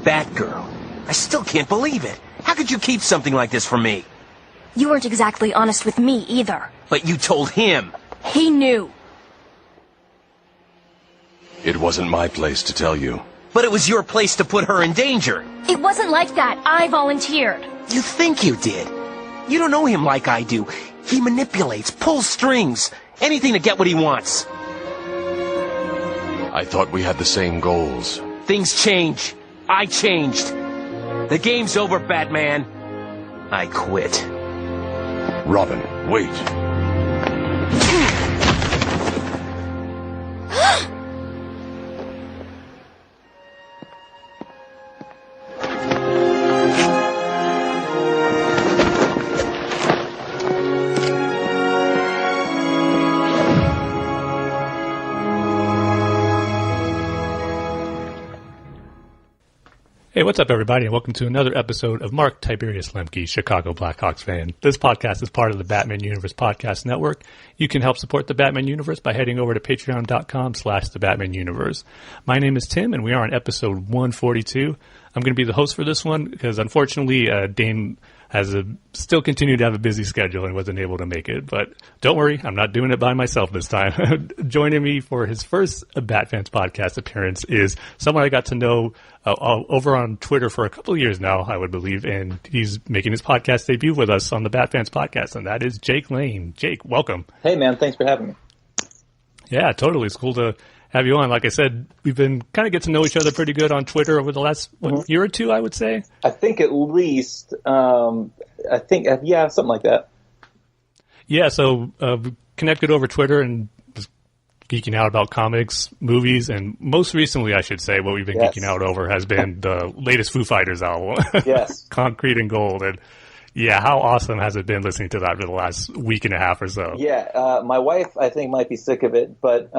Batgirl. I still can't believe it. How could you keep something like this from me? You weren't exactly honest with me either. But you told him. He knew. It wasn't my place to tell you. But it was your place to put her in danger. It wasn't like that. I volunteered. You think you did. You don't know him like I do. He manipulates, pulls strings, anything to get what he wants. I thought we had the same goals. Things change. I changed. The game's over, Batman. I quit. Robin, wait. Hey, what's up, everybody, and welcome to another episode of Mark Tiberius Lemke, Chicago Blackhawks fan. This podcast is part of the Batman Universe Podcast Network. You can help support the Batman Universe by heading over to patreon.com/thebatmanuniverse. My name is Tim, and we are on episode 142. I'm going to be the host for this one because, unfortunately, Dane has still continued to have a busy schedule and wasn't able to make it. But don't worry, I'm not doing it by myself this time. Joining me for his first Bat-Fans podcast appearance is someone I got to know over on Twitter for a couple of years now, I would believe, and he's making his podcast debut with us on the Bat-Fans podcast, and that is Jake Lane. Jake, welcome. Hey, man, thanks for having me. Yeah, totally. It's cool to have you on. Like I said, we've been kind of getting to know each other pretty good on Twitter over the last year or two, I would say. I think at least, something like that. Yeah, so connected over Twitter and just geeking out about comics, movies, and most recently, I should say, what we've been geeking out over has been the latest Foo Fighters album, Yes. Concrete and Gold. And yeah, how awesome has it been listening to that for the last week and a half or so? Yeah, my wife, I think, might be sick of it, but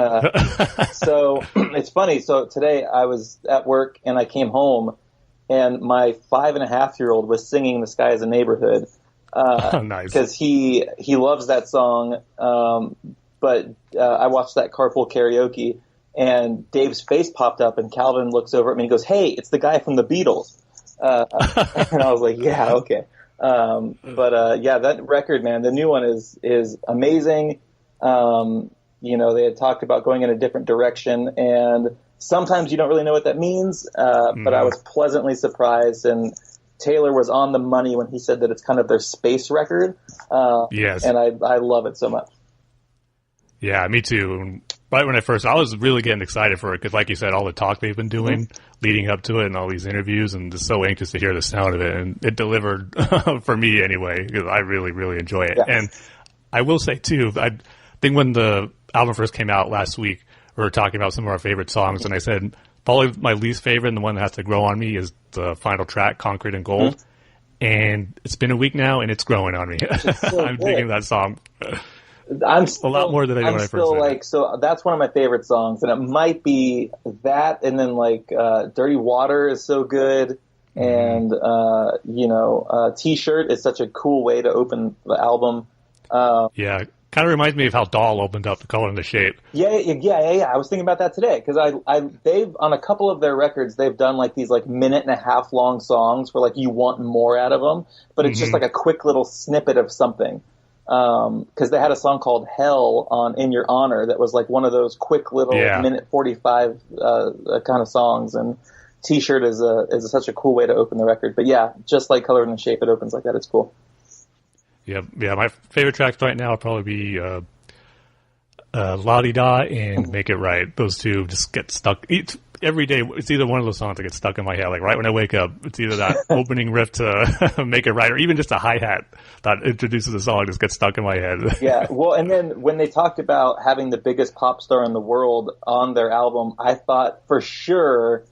so it's funny. So today I was at work and I came home and my 5.5-year-old was singing "The Sky Is a Neighborhood." Oh, nice. Because he loves that song. But I watched that carpool karaoke and Dave's face popped up and Calvin looks over at me and goes, "Hey, it's the guy from the Beatles." And I was like, yeah, okay. That record, man, the new one is amazing. They had talked about going in a different direction, and sometimes you don't really know what that means, but I was pleasantly surprised, and Taylor was on the money when he said that it's kind of their space record. Yes. And I love it so much. Yeah, me too. Right when I was really getting excited for it because, like you said, all the talk they've been doing leading up to it and all these interviews, and just so anxious to hear the sound of it. And it delivered for me anyway because I really, really enjoy it. Yes. And I will say, too, I think when the album first came out last week, we were talking about some of our favorite songs, and I said probably my least favorite and the one that has to grow on me is the final track, Concrete and Gold. And it's been a week now, and it's growing on me. So I'm digging that song. I'm still, a lot more than I did when I first heard it. So that's one of my favorite songs, and it might be that, and then Dirty Water is so good, and T-Shirt is such a cool way to open the album. Yeah, kind of reminds me of how Doll opened up The Color and the Shape. Yeah. I was thinking about that today because they've on a couple of their records they've done these minute and a half long songs where you want more out of them, but it's just a quick little snippet of something. Because they had a song called Hell on In Your Honor that was one of those quick little minute 45 kind of songs, and T-Shirt is such a cool way to open the record. But yeah, just like Color and the Shape, it opens like that. It's cool. Yeah. My favorite tracks right now will probably be La-Di-Da and Make It Right. Those two just get stuck. Every day, it's either one of those songs that gets stuck in my head. Right when I wake up, it's either that opening riff to Make It Right, or even just a hi-hat that introduces the song just gets stuck in my head. Yeah, well, and then when they talked about having the biggest pop star in the world on their album, I thought for sure,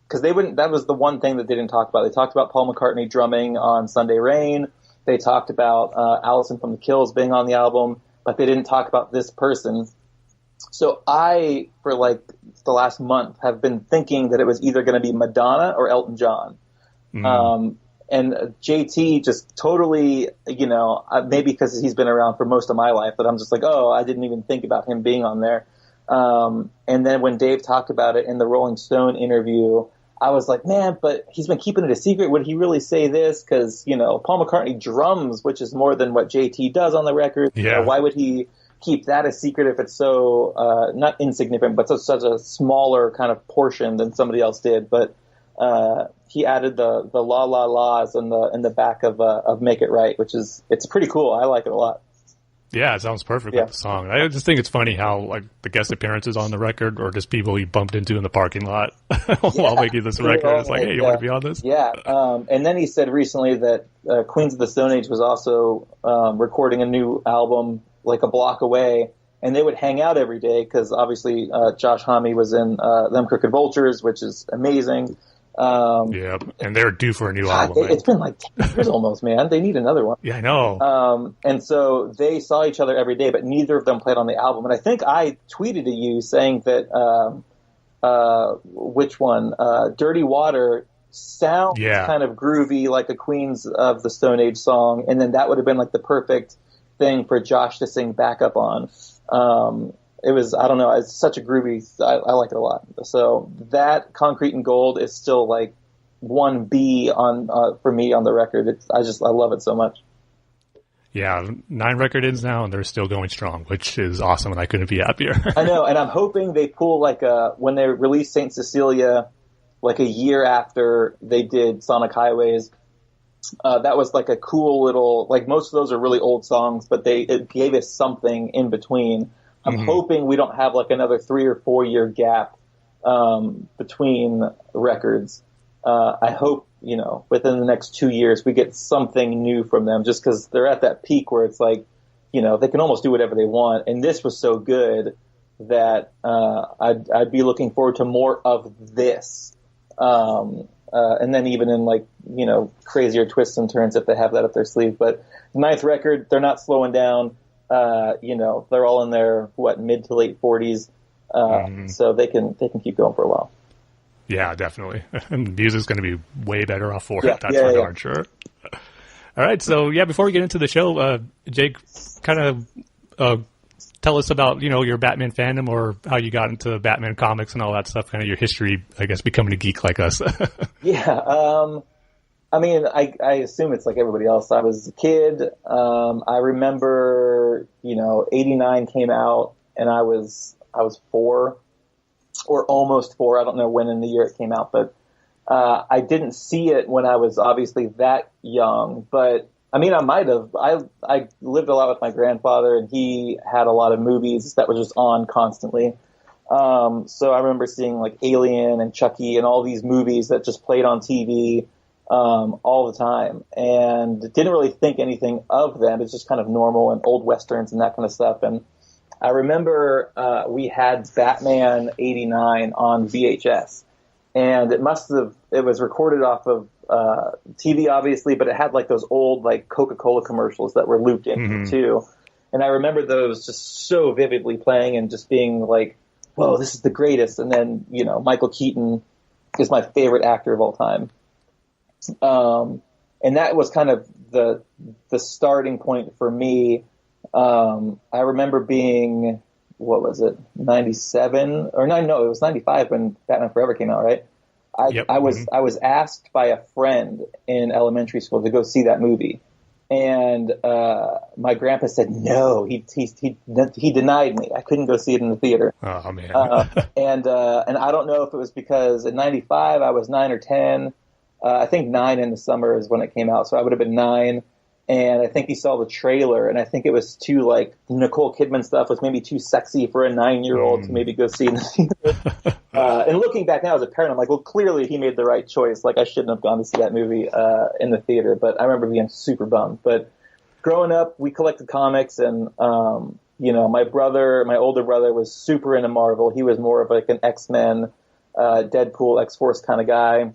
because that was the one thing that they didn't talk about. They talked about Paul McCartney drumming on Sunday Rain. They talked about Allison from the Kills being on the album, but they didn't talk about this person. So I, for the last month, have been thinking that it was either going to be Madonna or Elton John. And JT just totally, maybe because he's been around for most of my life, but I'm just I didn't even think about him being on there. And then when Dave talked about it in the Rolling Stone interview, I was like, man, but he's been keeping it a secret. Would he really say this? Because, Paul McCartney drums, which is more than what JT does on the record. Yeah. Why would he keep that a secret if it's so, not insignificant, but such a smaller kind of portion than somebody else did? But he added the la la la's in the back of Make It Right, it's pretty cool. I like it a lot. Yeah, it sounds perfect with the song. I just think it's funny how like the guest appearances on the record or just people he bumped into in the parking lot while making this record. It's like, hey, you want to be on this? Yeah. And then he said recently that Queens of the Stone Age was also recording a new album like a block away, and they would hang out every day because obviously Josh Homme was in Them Crooked Vultures, which is amazing. Yeah, and they're due for a new album. It's been like 10 years almost, man. They need another one. Yeah, I know. And so they saw each other every day, but neither of them played on the album. And I think I tweeted to you saying that which one? Dirty Water sounds kind of groovy like a Queens of the Stone Age song, and then that would have been like the perfect thing for Josh to sing backup on. It was, I don't know, it's such a groovy, I like it a lot. So that Concrete and Gold is still like 1B on for me on the record. I love it so much. Yeah, 9 record ins now, and they're still going strong, which is awesome, and I couldn't be happier. I know, and I'm hoping they pull like when they released Saint Cecilia, like a year after they did Sonic Highways, that was like a cool little, like most of those are really old songs, but it gave us something in between. I'm hoping we don't have like another 3 or 4 year gap between records. I hope, within the next 2 years we get something new from them, just because they're at that peak where it's like, they can almost do whatever they want. And this was so good that I'd be looking forward to more of this. And then even in like, crazier twists and turns if they have that up their sleeve. But the 9th record, they're not slowing down. They're all in their mid to late 40s, so they can keep going for a while. Yeah, definitely. And the music's going to be way better off for it. That's for darn sure. All right, so before we get into the show, Jake, kind of tell us about your Batman fandom or how you got into Batman comics and all that stuff. Kind of your history, I guess, becoming a geek like us. I mean, I assume it's like everybody else. I was a kid. I remember, 89 came out, and I was 4 or almost 4. I don't know when in the year it came out, but I didn't see it when I was obviously that young. But I mean, I might have. I lived a lot with my grandfather, and he had a lot of movies that were just on constantly. So I remember seeing like Alien and Chucky and all these movies that just played on TV. All the time, and didn't really think anything of them. It's just kind of normal and old westerns and that kind of stuff. And I remember we had Batman 89 on VHS, and it was recorded off of TV obviously, but it had like those old like Coca-Cola commercials that were looped in too. And I remember those just so vividly playing and just being like, whoa, this is the greatest. And then, Michael Keaton is my favorite actor of all time. And that was kind of the starting point for me. I remember being, 97 or no, it was 95 when Batman Forever came out, right? I was asked by a friend in elementary school to go see that movie. And, my grandpa said, no, he denied me. I couldn't go see it in the theater. Oh man. And I don't know if it was because in 95 I was 9 or 10. I think 9 in the summer is when it came out, so I would have been 9. And I think he saw the trailer, and I think it was too like Nicole Kidman stuff was maybe too sexy for a 9-year-old to maybe go see in the theater. And looking back now as a parent, I'm like, well, clearly he made the right choice. Like I shouldn't have gone to see that movie in the theater, but I remember being super bummed. But growing up, we collected comics, and my older brother was super into Marvel. He was more of like an X-Men, Deadpool, X-Force kind of guy.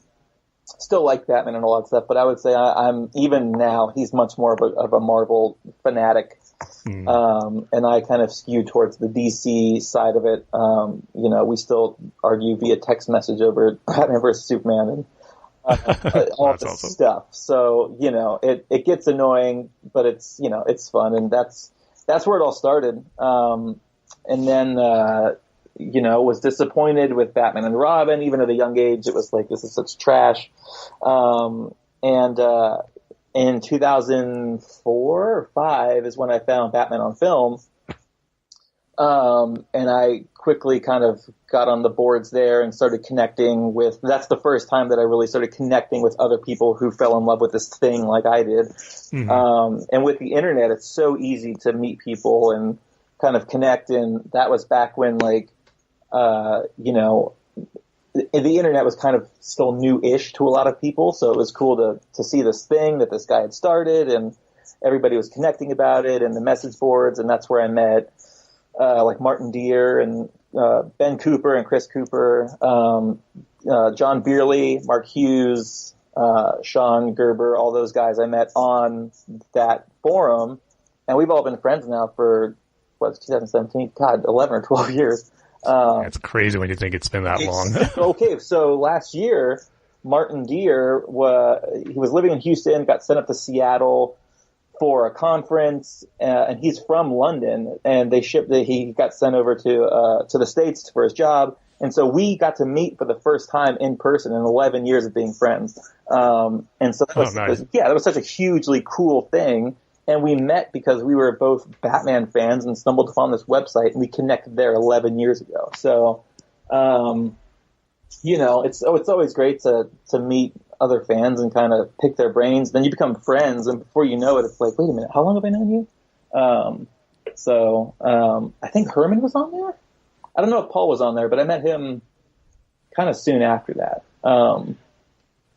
Still like Batman and a lot of stuff, but I would say I'm even now he's much more of a Marvel fanatic, and I kind of skew towards the DC side of it. We still argue via text message over Batman versus Superman and all this stuff. So it gets annoying, but it's fun, and that's where it all started. And then was disappointed with Batman and Robin. Even at a young age, it was like, this is such trash. And in 2004 or 5 is when I found Batman on film. And I quickly kind of got on the boards there and started connecting with, that's the first time that I really started connecting with other people who fell in love with this thing like I did. Mm-hmm. And with the internet, it's so easy to meet people and kind of connect. And that was back when the internet was kind of still new-ish to a lot of people. So it was cool to see this thing that this guy had started, and everybody was connecting about it, and the message boards. And that's where I met like Martin Deere and Ben Cooper and Chris Cooper, John Beerley, Mark Hughes, Sean Gerber, all those guys I met on that forum. And we've all been friends now for, 2017? God, 11 or 12 years. It's crazy when you think it's been that long. Okay, so last year, Martin Deere, he was living in Houston, got sent up to Seattle for a conference, and he's from London, and he got sent over to the States for his job. And so we got to meet for the first time in person in 11 years of being friends. And so that was such a hugely cool thing. And we met because we were both Batman fans and stumbled upon this website, and we connected there 11 years ago. So, it's always great to meet other fans and kind of pick their brains. Then you become friends, and before you know it, it's like, wait a minute, how long have I known you? I think Herman was on there. I don't know if Paul was on there, but I met him kind of soon after that.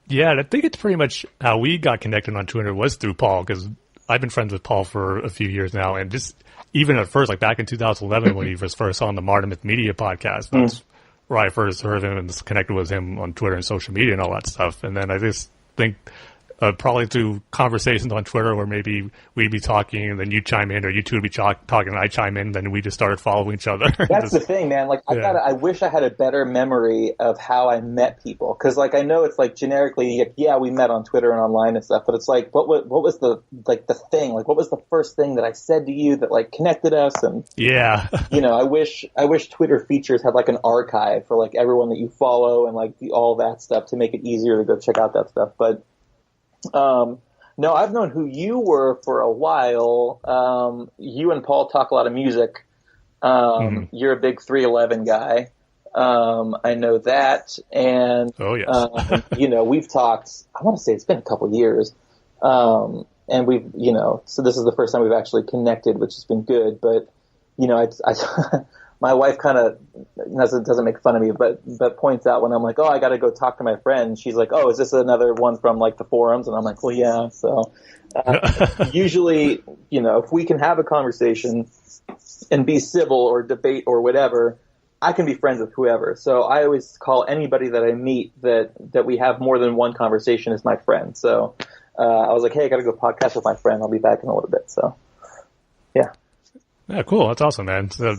Yeah, I think it's pretty much how we got connected on Twitter was through Paul, because I've been friends with Paul for a few years now, and just even at first, like back in 2011 when he was first on the Martin Myth Media podcast, that's where I first heard him and connected with him on Twitter and social media and all that stuff. And then I just think probably through conversations on Twitter where maybe we'd be talking and then you chime in, or you two would be talking and I chime in, then we just started following each other. That's the thing, man. Like, I wish I had a better memory of how I met people. Cause like, I know it's like generically, yeah, we met on Twitter and online and stuff, but it's like, what was the thing? Like, what was the first thing that I said to you that like connected us? And yeah, I wish Twitter features had like an archive for like everyone that you follow and like all that stuff to make it easier to go check out that stuff. But, no, I've known who you were for a while. You and Paul talk a lot of music. You're a big 311 guy. I know that. And, we've talked, I want to say it's been a couple years. And we've, so this is the first time we've actually connected, which has been good. But, my wife kind of doesn't make fun of me, but points out when I'm like, oh, I got to go talk to my friend. She's like, oh, is this another one from like the forums? And I'm like, well, yeah. So usually, if we can have a conversation and be civil or debate or whatever, I can be friends with whoever. So I always call anybody that I meet that we have more than one conversation as my friend. So I was like, hey, I got to go podcast with my friend. I'll be back in a little bit. So yeah. Yeah, cool. That's awesome, man. So,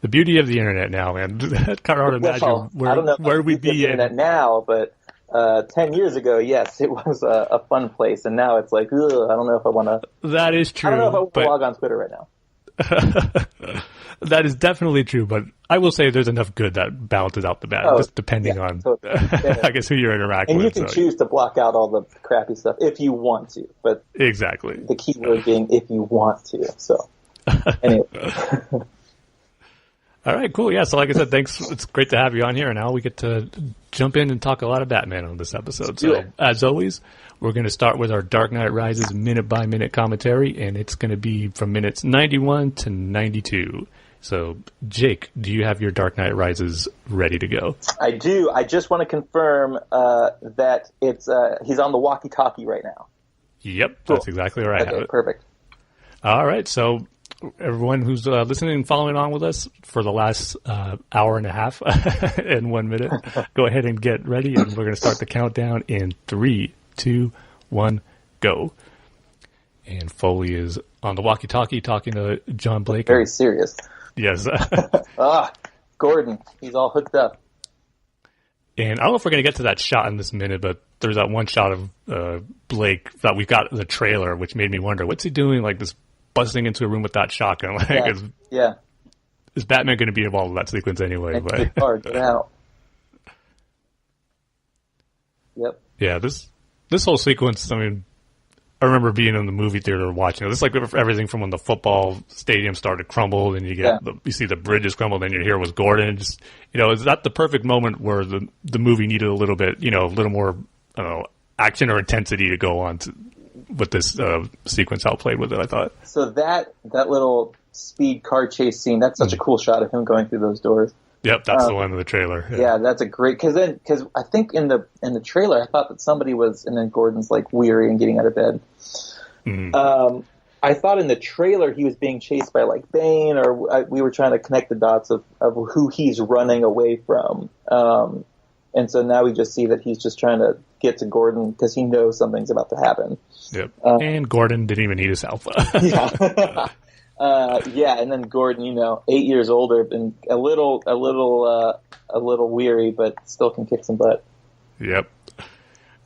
the beauty of the internet now, man. It's kind of hard to imagine where we'd be in. Internet now, but 10 years ago, yes, it was a fun place, and now it's like, ugh, I don't know if I want to. That is true. I don't know if I want to log on Twitter right now. That is definitely true, but I will say there's enough good that balances out the bad, just depending on, I guess, who you're interacting with. And you can choose to block out all the crappy stuff if you want to, but exactly the key word being if you want to. So anyway. All right, cool. Yeah, so like I said, thanks. It's great to have you on here, and now we get to jump in and talk a lot of Batman on this episode. So, as always, we're going to start with our Dark Knight Rises minute-by-minute commentary, and it's going to be from minutes 91 to 92. So, Jake, do you have your Dark Knight Rises ready to go? I do. I just want to confirm that it's he's on the walkie-talkie right now. Yep, cool. That's exactly right. Okay, perfect. All right, so everyone who's listening and following on with us for the last hour and a half and 1 minute, go ahead and get ready, and we're going to start the countdown in 3, 2, 1, go. And Foley is on the walkie-talkie talking to John Blake. Very serious. Yes. Gordon, he's all hooked up. And I don't know if we're going to get to that shot in this minute, but there's that one shot of Blake that we got in the trailer, which made me wonder, what's he doing, like this busting into a room with that shotgun? Like, yeah. is Batman going to be involved in that sequence anyway? But it's hard to get out. Yep. Yeah, this whole sequence, I mean, I remember being in the movie theater watching it. It's like everything from when the football stadium started to crumble, and you see the bridges crumble, and you hear it was Gordon. Just, is that the perfect moment where the movie needed a little bit, a little more, I don't know, action or intensity to go on with this sequence? How it played with it, I thought. So that little speed car chase scene, that's such a cool shot of him going through those doors. Yep, that's the one in the trailer. Yeah, that's a great, because I think in the trailer I thought that somebody was, and then Gordon's like weary and getting out of bed. Mm-hmm. I thought in the trailer he was being chased by like Bane, or we were trying to connect the dots of who he's running away from. And so now we just see that he's just trying to get to Gordon because he knows something's about to happen. Yep, and Gordon didn't even need his help. Yeah. And then Gordon, 8 years older and a little weary, but still can kick some butt. Yep.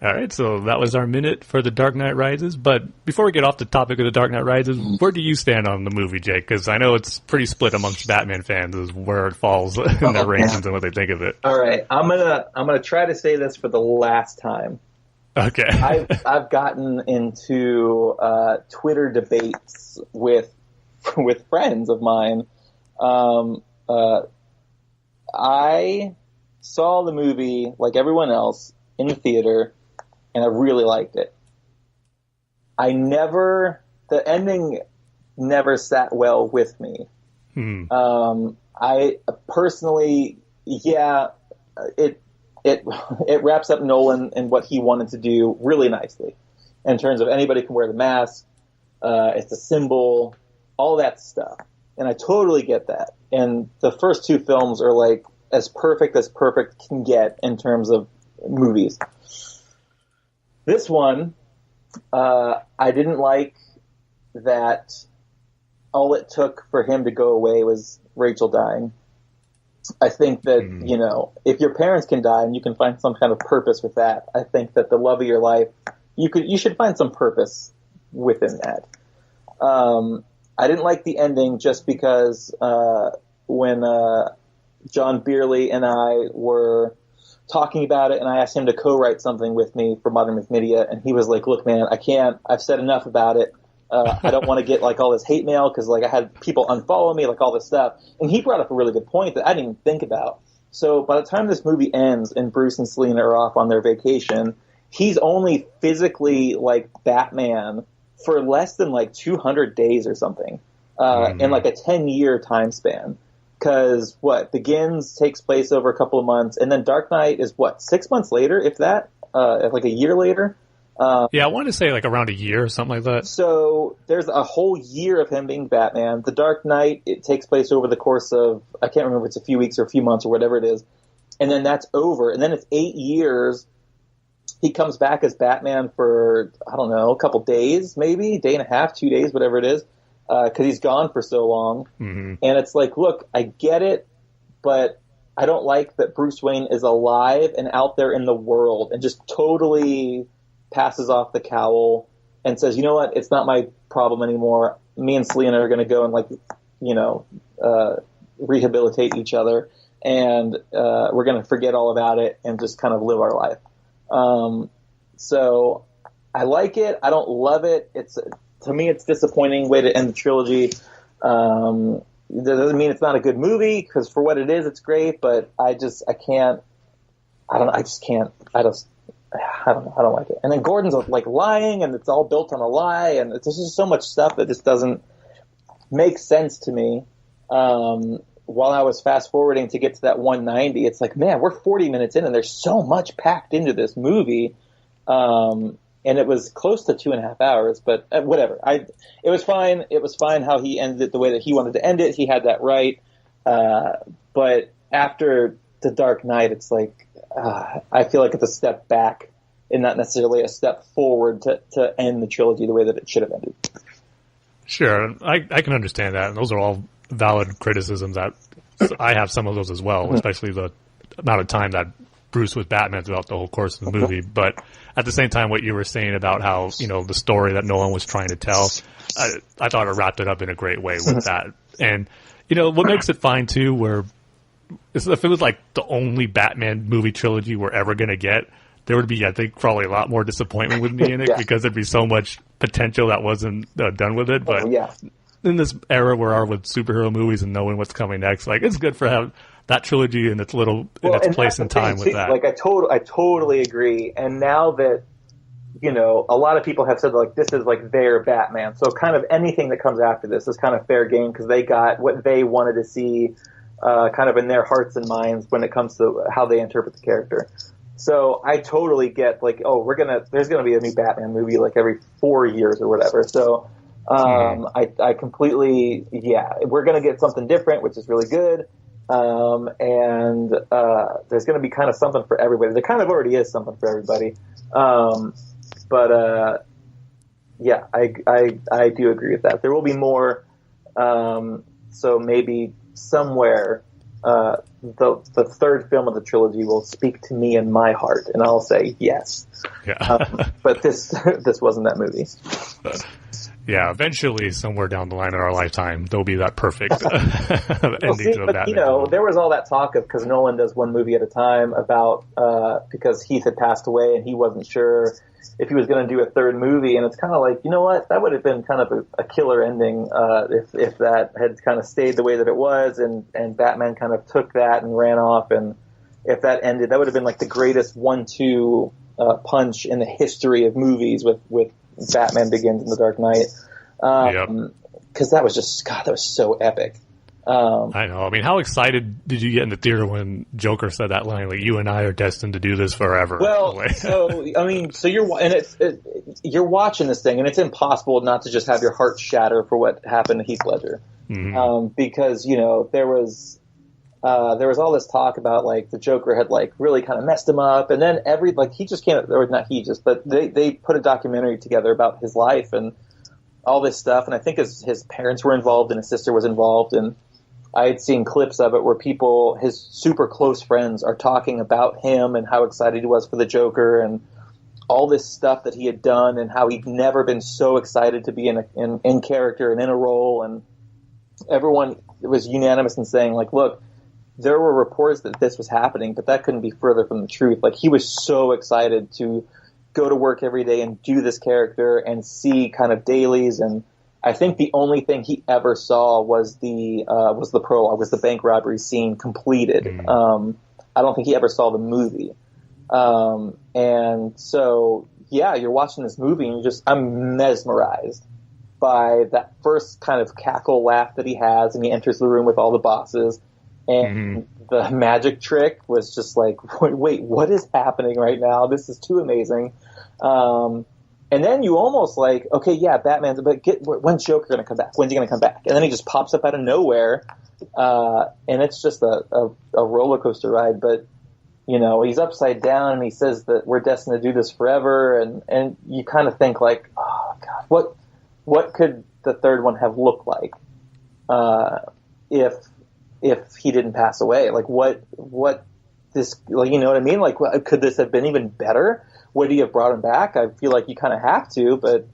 All right, so that was our minute for The Dark Knight Rises. But before we get off the topic of The Dark Knight Rises, where do you stand on the movie, Jake? Because I know it's pretty split amongst Batman fans as where it falls in their rankings and what they think of it. All right, I'm gonna try to say this for the last time. Okay. I've gotten into Twitter debates with friends of mine. I saw the movie like everyone else in the theater, and I really liked it. The ending never sat well with me. I personally, it wraps up Nolan and what he wanted to do really nicely in terms of anybody can wear the mask. It's a symbol, all that stuff. And I totally get that. And the first two films are like as perfect can get in terms of movies. This one, I didn't like that all it took for him to go away was Rachel dying. I think that, if your parents can die and you can find some kind of purpose with that, I think that the love of your life, you should find some purpose within that. I didn't like the ending just because when John Beerley and I were talking about it, and I asked him to co-write something with me for Modern Myth Media, and he was like, look, man, I can't. I've said enough about it. I don't want to get like all this hate mail because like I had people unfollow me, like all this stuff. And he brought up a really good point that I didn't even think about. So by the time this movie ends and Bruce and Selina are off on their vacation, he's only physically like Batman for less than like 200 days or something, in like a 10-year time span. Because Begins takes place over a couple of months, and then Dark Knight is 6 months later, if that, like a year later. I want to say like around a year or something like that. So there's a whole year of him being Batman. The Dark Knight, it takes place over the course of, I can't remember if it's a few weeks or a few months or whatever it is. And then that's over. And then it's 8 years. He comes back as Batman for, I don't know, a couple days, maybe, day and a half, 2 days, whatever it is, because he's gone for so long. Mm-hmm. And it's like, look, I get it, but I don't like that Bruce Wayne is alive and out there in the world and just totally passes off the cowl and says, you know what, it's not my problem anymore. Me and Selina are going to go and rehabilitate each other, and we're going to forget all about it and just kind of live our life. So I like it. I don't love it. To me, it's a disappointing way to end the trilogy. That doesn't mean it's not a good movie, because for what it is, it's great, but I don't like it. And then Gordon's like lying, and it's all built on a lie, and there's just so much stuff that just doesn't make sense to me. While I was fast forwarding to get to that 190, it's like, man, we're 40 minutes in, and there's so much packed into this movie. And it was close to 2.5 hours, but whatever. It was fine. It was fine how he ended it the way that he wanted to end it. He had that right. But after The Dark Knight, it's like, I feel like it's a step back and not necessarily a step forward to end the trilogy the way that it should have ended. Sure. I can understand that. And those are all valid criticisms. That I have some of those as well, especially the amount of time that Bruce was Batman throughout the whole course of the movie. But at the same time, what you were saying about how, the story that Nolan was trying to tell, I thought it wrapped it up in a great way with that. And, What makes it fine too, where if it was like the only Batman movie trilogy we're ever going to get, there would be, I think, probably a lot more disappointment with me in it because there'd be so much potential that wasn't done with it. But in this era we are with superhero movies and knowing what's coming next, like, it's good for having that trilogy in its place in time with that. Like, I totally agree. And now that, a lot of people have said, like, this is like their Batman. So kind of anything that comes after this is kind of fair game because they got what they wanted to see kind of in their hearts and minds when it comes to how they interpret the character. So I totally get, like, there's gonna be a new Batman movie like every 4 years or whatever. So I completely, we're gonna get something different, which is really good. And there's gonna be kind of something for everybody. There kind of already is something for everybody. But I do agree with that. There will be more. So maybe somewhere the third film of the trilogy will speak to me in my heart, and I'll say yes. But this wasn't that movie. Eventually, somewhere down the line in our lifetime, there'll be that perfect ending to Batman. There was all that talk of, because Nolan does one movie at a time, about because Heath had passed away and he wasn't sure if he was going to do a third movie, and it's kind of like, you know what, that would have been kind of a killer ending if that had kind of stayed the way that it was, and Batman kind of took that and ran off, and if that ended, that would have been like the greatest 1-2 punch in the history of movies with Batman Begins and The Dark Knight. Because that was just, God, that was so epic. I know. I mean, how excited did you get in the theater when Joker said that line, like, you and I are destined to do this forever? Well, you're watching this thing, and it's impossible not to just have your heart shatter for what happened to Heath Ledger. Because, there was all this talk about, like, the Joker had, like, really kind of messed him up, and then he just came, or not he just, but they put a documentary together about his life and all this stuff, and I think his parents were involved and his sister was involved, and I had seen clips of it where people, his super close friends, are talking about him and how excited he was for the Joker and all this stuff that he had done and how he'd never been so excited to be in character and in a role, and everyone was unanimous in saying, like, look, there were reports that this was happening, but that couldn't be further from the truth. Like, he was so excited to go to work every day and do this character and see kind of dailies, and I think the only thing he ever saw was the prologue, was the bank robbery scene completed. I don't think he ever saw the movie. And so, you're watching this movie and I'm mesmerized by that first kind of cackle laugh that he has, and he enters the room with all the bosses. And the magic trick was just like, wait, what is happening right now? This is too amazing. And then you almost like, okay, Batman's, but when's Joker going to come back? When's he going to come back? And then he just pops up out of nowhere. And it's just a roller coaster ride. But, he's upside down and he says that we're destined to do this forever. And you kind of think like, oh God, what could the third one have looked like, if he didn't pass away? Like what this, like, you know what I mean? Like, could this have been even better? Would he have brought him back? I feel like you kind of have to, but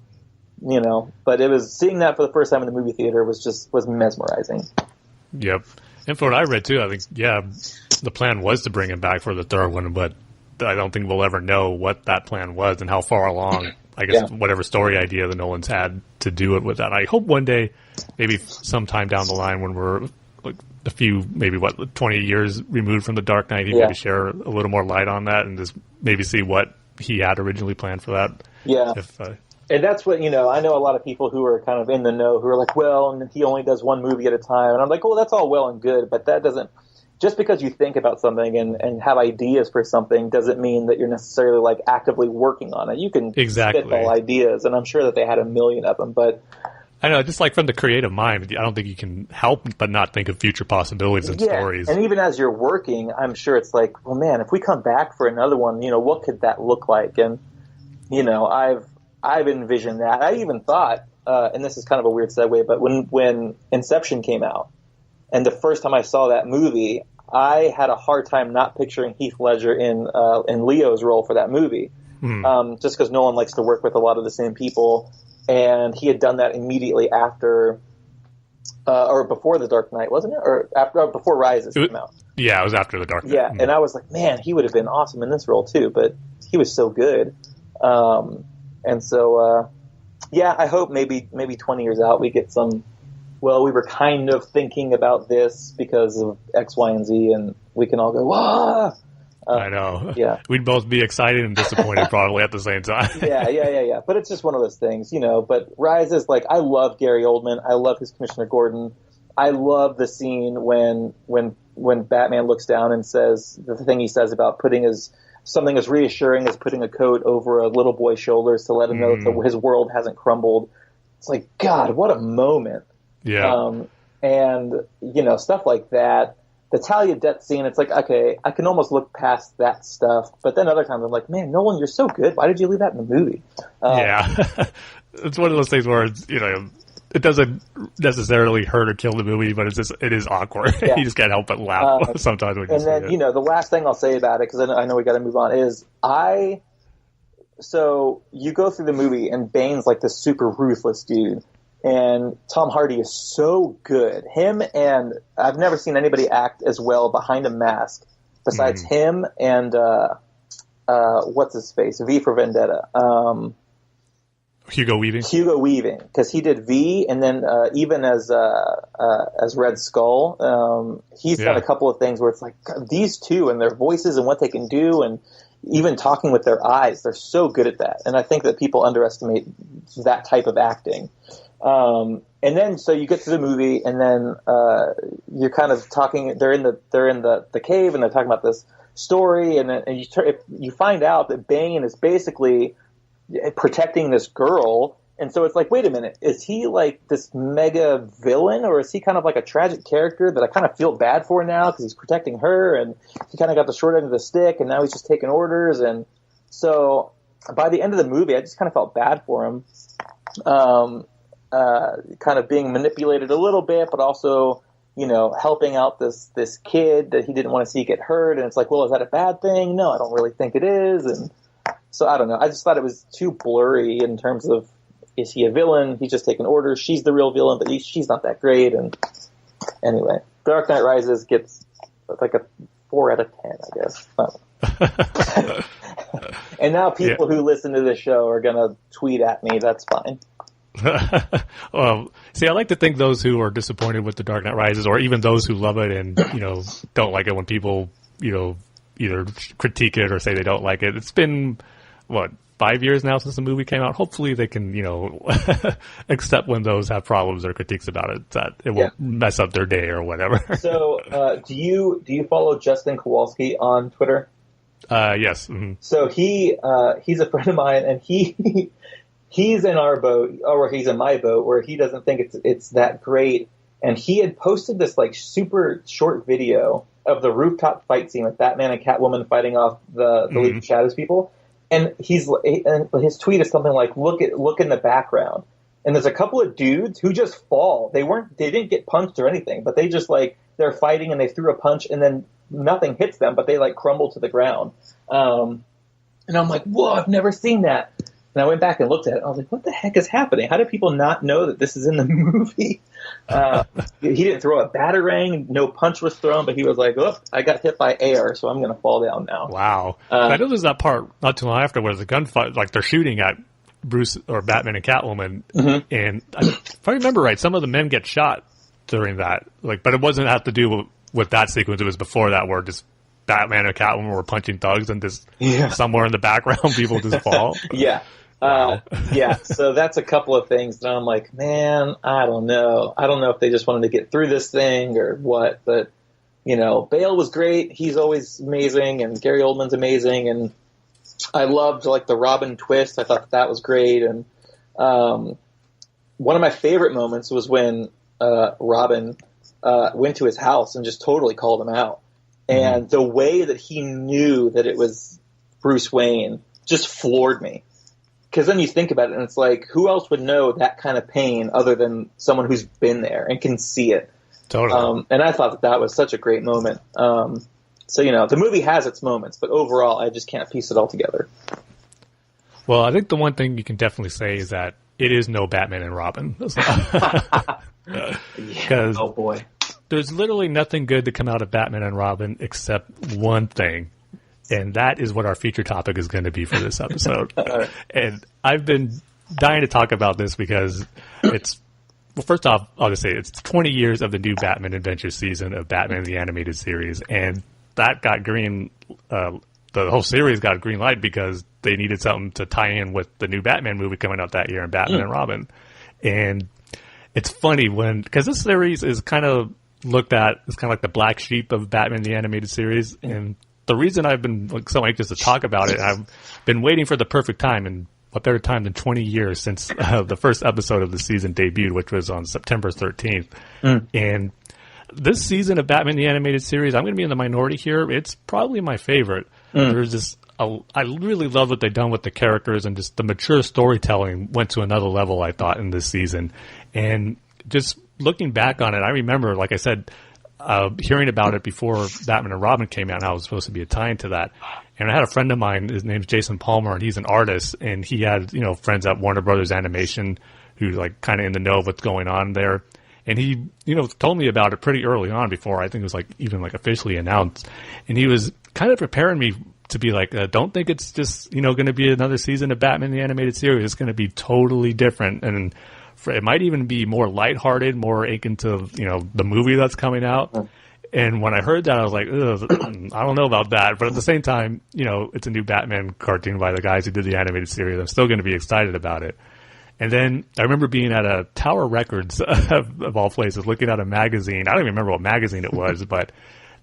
it was, seeing that for the first time in the movie theater was mesmerizing. Yep. And from what I read too, I think, the plan was to bring him back for the third one, but I don't think we'll ever know what that plan was and how far along, I guess, whatever story idea the Nolans had to do it with that. I hope one day, maybe sometime down the line when we're like a few, maybe 20 years removed from the Dark Knight, he maybe share a little more light on that and just maybe see what he had originally planned for that. Yeah. And that's what, I know a lot of people who are kind of in the know who are like, well, and he only does one movie at a time. And I'm like, well, that's all well and good, but that doesn't, just because you think about something and have ideas for something doesn't mean that you're necessarily like actively working on it. You can spitball ideas, and I'm sure that they had a million of them, but I know, just like from the creative mind, I don't think you can help but not think of future possibilities and stories. And even as you're working, I'm sure it's like, well, man, if we come back for another one, what could that look like? And, I've envisioned that. I even thought, and this is kind of a weird segue, but when Inception came out, and the first time I saw that movie, I had a hard time not picturing Heath Ledger in Leo's role for that movie. Just because Nolan likes to work with a lot of the same people. And he had done that immediately after or before The Dark Knight, wasn't it? Or after, or before Rises came out. Yeah, it was after The Dark Knight. Yeah, and I was like, man, he would have been awesome in this role too, but he was so good. And so, yeah, I hope maybe 20 years out we get some, well, we were kind of thinking about this because of X, Y, and Z, and we can all go, wah! I know. Yeah. We'd both be excited and disappointed probably at the same time. Yeah. But it's just one of those things, you know. But Rises, like, I love Gary Oldman. I love his Commissioner Gordon. I love the scene when Batman looks down and says the thing he says about putting something as reassuring as putting a coat over a little boy's shoulders to let him know that his world hasn't crumbled. It's like, God, what a moment. Yeah. And, you know, stuff like that. The Talia death scene, it's like, okay, I can almost look past that stuff. But then other times I'm like, man, Nolan, you're so good. Why did you leave that in the movie? Yeah. It's one of those things where, it's, you know, it doesn't necessarily hurt or kill the movie, but it is awkward. Yeah. You just can't help but laugh sometimes when you see it. And then, you know, the last thing I'll say about it, because I know we got to move on, is so you go through the movie and Bane's like this super ruthless dude. And Tom Hardy is so good. Him and I've never seen anybody act as well behind a mask besides him and what's his face? V for Vendetta. Hugo Weaving, because he did V, and then even as Red Skull, he's done a couple of things where it's like these two and their voices and what they can do, and even talking with their eyes, they're so good at that. And I think that people underestimate that type of acting. And then so you get to the movie, and then you're kind of talking. They're in the cave, and they're talking about this story, and you find out that Bane is basically protecting this girl. And so it's like, wait a minute, is he like this mega villain, or is he kind of like a tragic character that I kind of feel bad for now because he's protecting her, and he kind of got the short end of the stick, and now he's just taking orders. And so by the end of the movie, I just kind of felt bad for him, kind of being manipulated a little bit, but also, you know, helping out this kid that he didn't want to see get hurt. And it's like, well, is that a bad thing? No, I don't really think it is. And so I don't know. I just thought it was too blurry in terms of, is he a villain? He's just taking orders. She's the real villain, but she's not that great. And anyway, Dark Knight Rises gets like a 4 out of 10, I guess. And now people who listen to this show are going to tweet at me. That's fine. Well, see, I like to think those who are disappointed with The Dark Knight Rises, or even those who love it and, you know, don't like it when people, you know, either critique it or say they don't like it. It's been, 5 years now since the movie came out. Hopefully they can, you know, accept when those have problems or critiques about it, that it won't mess up their day or whatever. So, do you follow Justin Kowalski on Twitter? Yes. Mm-hmm. So he's a friend of mine, and he's in our boat, or he's in my boat, where he doesn't think it's that great. And he had posted this like super short video of the rooftop fight scene with Batman and Catwoman fighting off the League of Shadows people. And his tweet is something like, look in the background. And there's a couple of dudes who just fall. They didn't get punched or anything, but they just like, they're fighting and they threw a punch and then nothing hits them, but they like crumble to the ground. And I'm like, whoa, I've never seen that. And I went back and looked at it. I was like, what the heck is happening? How do people not know that this is in the movie? He didn't throw a batarang. No punch was thrown, but he was like, oh, I got hit by air, so I'm going to fall down now. Wow. I know there's that part not too long after where there's a gunfight, like they're shooting at Bruce or Batman and Catwoman. Mm-hmm. And if I remember right, some of the men get shot during that. Like, but it wasn't have to do with that sequence. It was before that where just Batman and Catwoman were punching thugs and just somewhere in the background people just fall. Yeah. Wow. So that's a couple of things that I'm like, man, I don't know if they just wanted to get through this thing or what, but you know, Bale was great. He's always amazing, and Gary Oldman's amazing, and I loved like the Robin twist. I thought that was great. And one of my favorite moments was when Robin went to his house and just totally called him out. And the way that he knew that it was Bruce Wayne just floored me. Because then you think about it, and it's like, who else would know that kind of pain other than someone who's been there and can see it? Totally. And I thought that was such a great moment. So, you know, the movie has its moments, but overall, I just can't piece it all together. Well, I think the one thing you can definitely say is that it is no Batman and Robin. Because Oh boy. there's literally nothing good to come out of Batman and Robin except one thing. And that is what our feature topic is going to be for this episode. And I've been dying to talk about this because it's, well, first off, I'll just say it's 20 years of the new Batman Adventure season of Batman the Animated Series. And that got the whole series got a green light because they needed something to tie in with the new Batman movie coming out that year and Batman and Robin. And it's funny because this series is kind of looked at as kind of like the black sheep of Batman the Animated Series. And the reason I've been so anxious to talk about it, I've been waiting for the perfect time, and what better time than 20 years since the first episode of the season debuted, which was on September 13th. And this season of Batman the Animated Series, I'm going to be in the minority here. It's probably my favorite. There's just I really love what they've done with the characters, and just the mature storytelling went to another level, I thought, in this season. And just looking back on it, I remember, like I said, hearing about it before Batman and Robin came out, and I was supposed to be a tie into that. And I had a friend of mine, his name's Jason Palmer, and he's an artist, and he had, friends at Warner Brothers Animation who like kind of in the know of what's going on there. And he, told me about it pretty early on before I think it was even officially announced. And he was kind of preparing me to be like, don't think it's just, going to be another season of Batman the Animated Series. It's going to be totally different. And it might even be more lighthearted, more akin to, the movie that's coming out. And when I heard that, I was like, I don't know about that. But at the same time, it's a new Batman cartoon by the guys who did the animated series. I'm still going to be excited about it. And then I remember being at a Tower Records, of all places, looking at a magazine. I don't even remember what magazine it was, but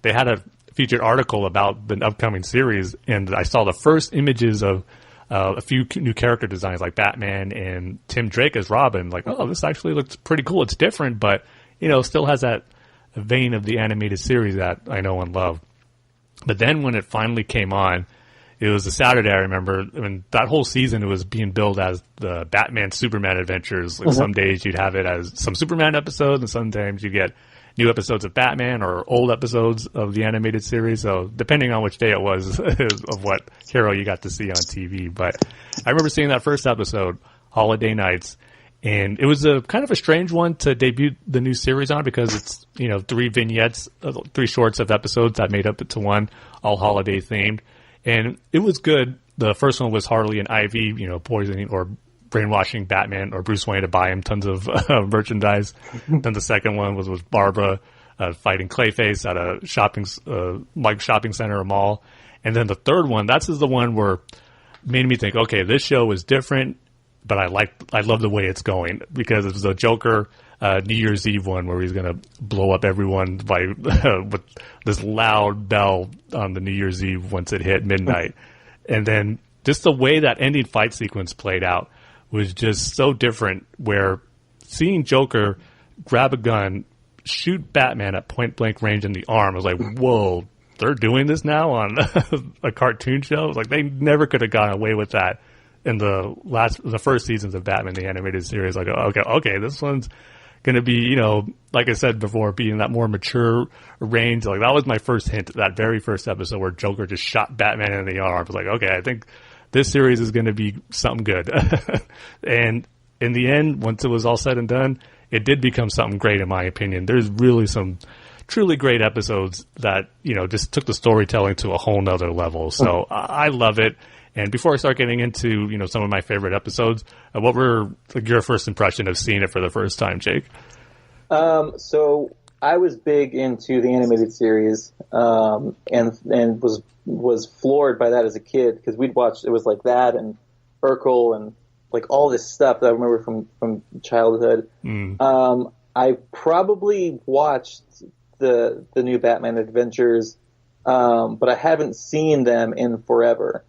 they had a featured article about the upcoming series. And I saw the first images of a few new character designs like Batman and Tim Drake as Robin. Like, oh, this actually looks pretty cool. It's different, but, still has that vein of the animated series that I know and love. But then when it finally came on, it was a Saturday, I remember. I mean, that whole season, it was being billed as the Batman Superman adventures. Like some days you'd have it as some Superman episodes, and sometimes you get new episodes of Batman or old episodes of the animated series. So depending on which day it was of what hero you got to see on TV. But I remember seeing that first episode, Holiday Nights, and it was a kind of a strange one to debut the new series on because it's, 3 vignettes, 3 shorts of episodes that made up into one, all holiday themed. And it was good. The first one was Harley and Ivy, poisoning or brainwashing Batman or Bruce Wayne to buy him tons of merchandise. Then the second one was Barbara fighting Clayface at a shopping center or mall. And then the third one, that's the one where made me think, okay, this show is different, but I love the way it's going because it was a Joker New Year's Eve one where he's going to blow up everyone by with this loud bell on the New Year's Eve once it hit midnight. And then just the way that ending fight sequence played out was just so different, where seeing Joker grab a gun, shoot Batman at point blank range in the arm, I was like, whoa, they're doing this now on a cartoon show? Like, they never could have gotten away with that in the first seasons of Batman the Animated Series. Like, okay, this one's going to be, like I said before, being that more mature range. Like, that was my first hint, that very first episode where Joker just shot Batman in the arm. I was like, okay, I think this series is going to be something good. And in the end, once it was all said and done, it did become something great, in my opinion. There's really some truly great episodes that, just took the storytelling to a whole nother level. So I love it. And before I start getting into, some of my favorite episodes, what were your first impression of seeing it for the first time, Jake? So I was big into the animated series, and was floored by that as a kid, because we'd watch, it was like that and Urkel and like all this stuff that I remember from childhood. I probably watched the new Batman Adventures, but I haven't seen them in forever.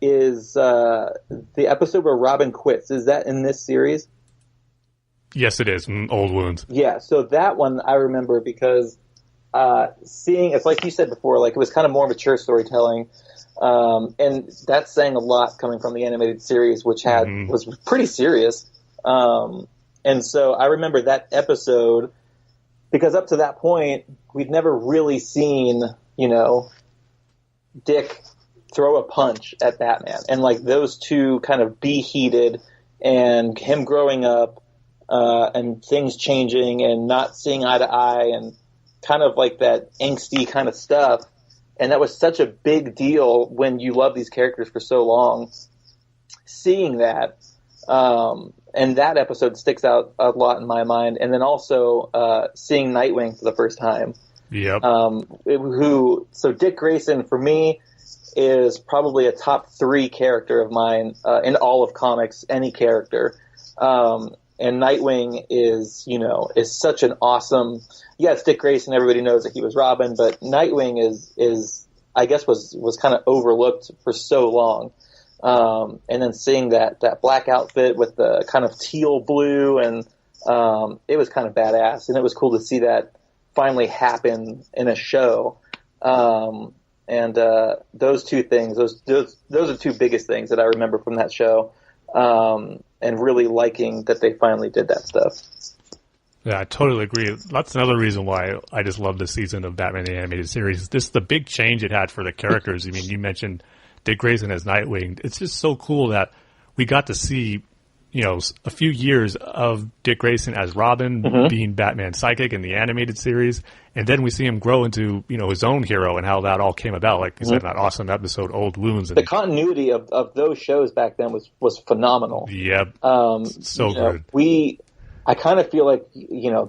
Is the episode where Robin quits, is that in this series? Yes, it is. Old Wounds. Yeah, so that one I remember because seeing, it's like you said before, like it was kind of more mature storytelling, and that's saying a lot coming from the animated series, which was pretty serious. And so I remember that episode because up to that point we'd never really seen, Dick throw a punch at Batman, and like those two kind of be heated, and him growing up, and things changing and not seeing eye to eye and kind of like that angsty kind of stuff. And that was such a big deal when you love these characters for so long. Seeing that, and that episode sticks out a lot in my mind. And then also seeing Nightwing for the first time. Yep. So Dick Grayson, for me, is probably a top 3 character of mine in all of comics, any character. And Nightwing is such an awesome. Yeah, it's Dick Grayson. Everybody knows that he was Robin, but Nightwing is I guess was kind of overlooked for so long. And then seeing that black outfit with the kind of teal blue, and it was kind of badass, and it was cool to see that finally happen in a show. And those two things, those are two biggest things that I remember from that show. And really liking that they finally did that stuff. Yeah, I totally agree. That's another reason why I just love this season of Batman the Animated Series. This the big change it had for the characters. I mean, you mentioned Dick Grayson as Nightwing. It's just so cool that we got to see, a few years of Dick Grayson as Robin, being Batman's psychic in the animated series, and then we see him grow into, his own hero and how that all came about. Like you said, that awesome episode, Old Wounds. And the continuity of those shows back then was phenomenal. Yep. So good. I kind of feel like,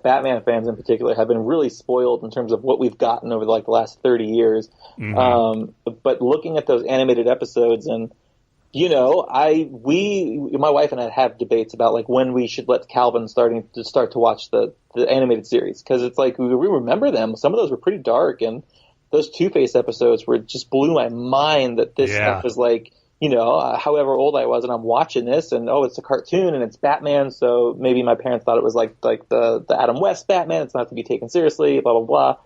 Batman fans in particular have been really spoiled in terms of what we've gotten over the last 30 years. But looking at those animated episodes and, my wife and I have debates about when we should let Calvin start to watch the animated series. Cause it's we remember them. Some of those were pretty dark, and those Two-Face episodes just blew my mind that this stuff is however old I was and I'm watching this and, it's a cartoon and it's Batman. So maybe my parents thought it was like the Adam West Batman. It's not to be taken seriously, blah, blah, blah.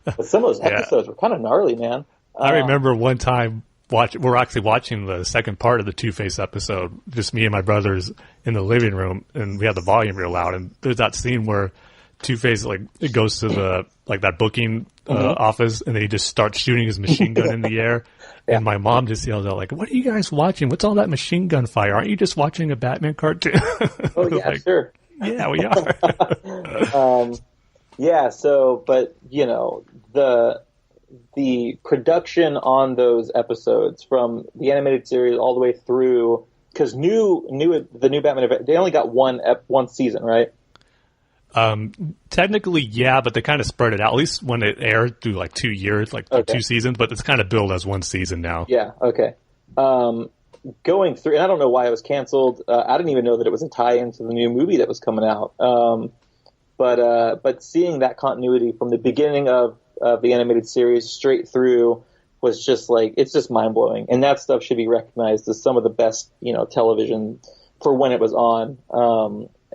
But some of those episodes were kind of gnarly, man. I remember one time we're actually watching the second part of the Two-Face episode, just me and my brothers in the living room, and we had the volume real loud, and there's that scene where Two-Face it goes to the that booking office, and then he just starts shooting his machine gun in the air. And my mom just yells out, what are you guys watching? What's all that machine gun fire? Aren't you just watching a Batman cartoon? Oh yeah, sure. Yeah, we are. Yeah. So, but the production on those episodes from the animated series all the way through, because the new Batman event, they only got one season, right? Technically, yeah, but they kind of spread it out. At least when it aired through 2 years, 2 seasons. But it's kind of billed as one season now. Yeah. Okay. Going through, and I don't know why it was canceled. I didn't even know that it was a tie-in to the new movie that was coming out. But seeing that continuity from the beginning of the animated series straight through was just it's just mind blowing, and that stuff should be recognized as some of the best television for when it was on.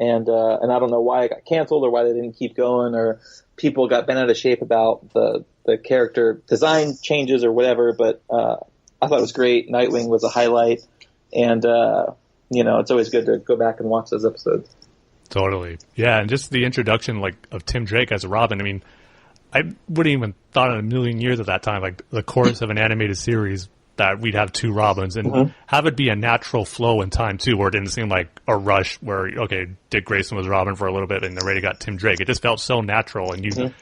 And I don't know why it got canceled or why they didn't keep going, or people got bent out of shape about the character design changes or whatever. But I thought it was great. Nightwing was a highlight, and it's always good to go back and watch those episodes. Totally, yeah, and just the introduction of Tim Drake as Robin. I mean, I wouldn't even thought in a million years at that time, the course of an animated series, that we'd have 2 Robins and have it be a natural flow in time too, where it didn't seem like a rush where, Dick Grayson was Robin for a little bit and already got Tim Drake. It just felt so natural, and you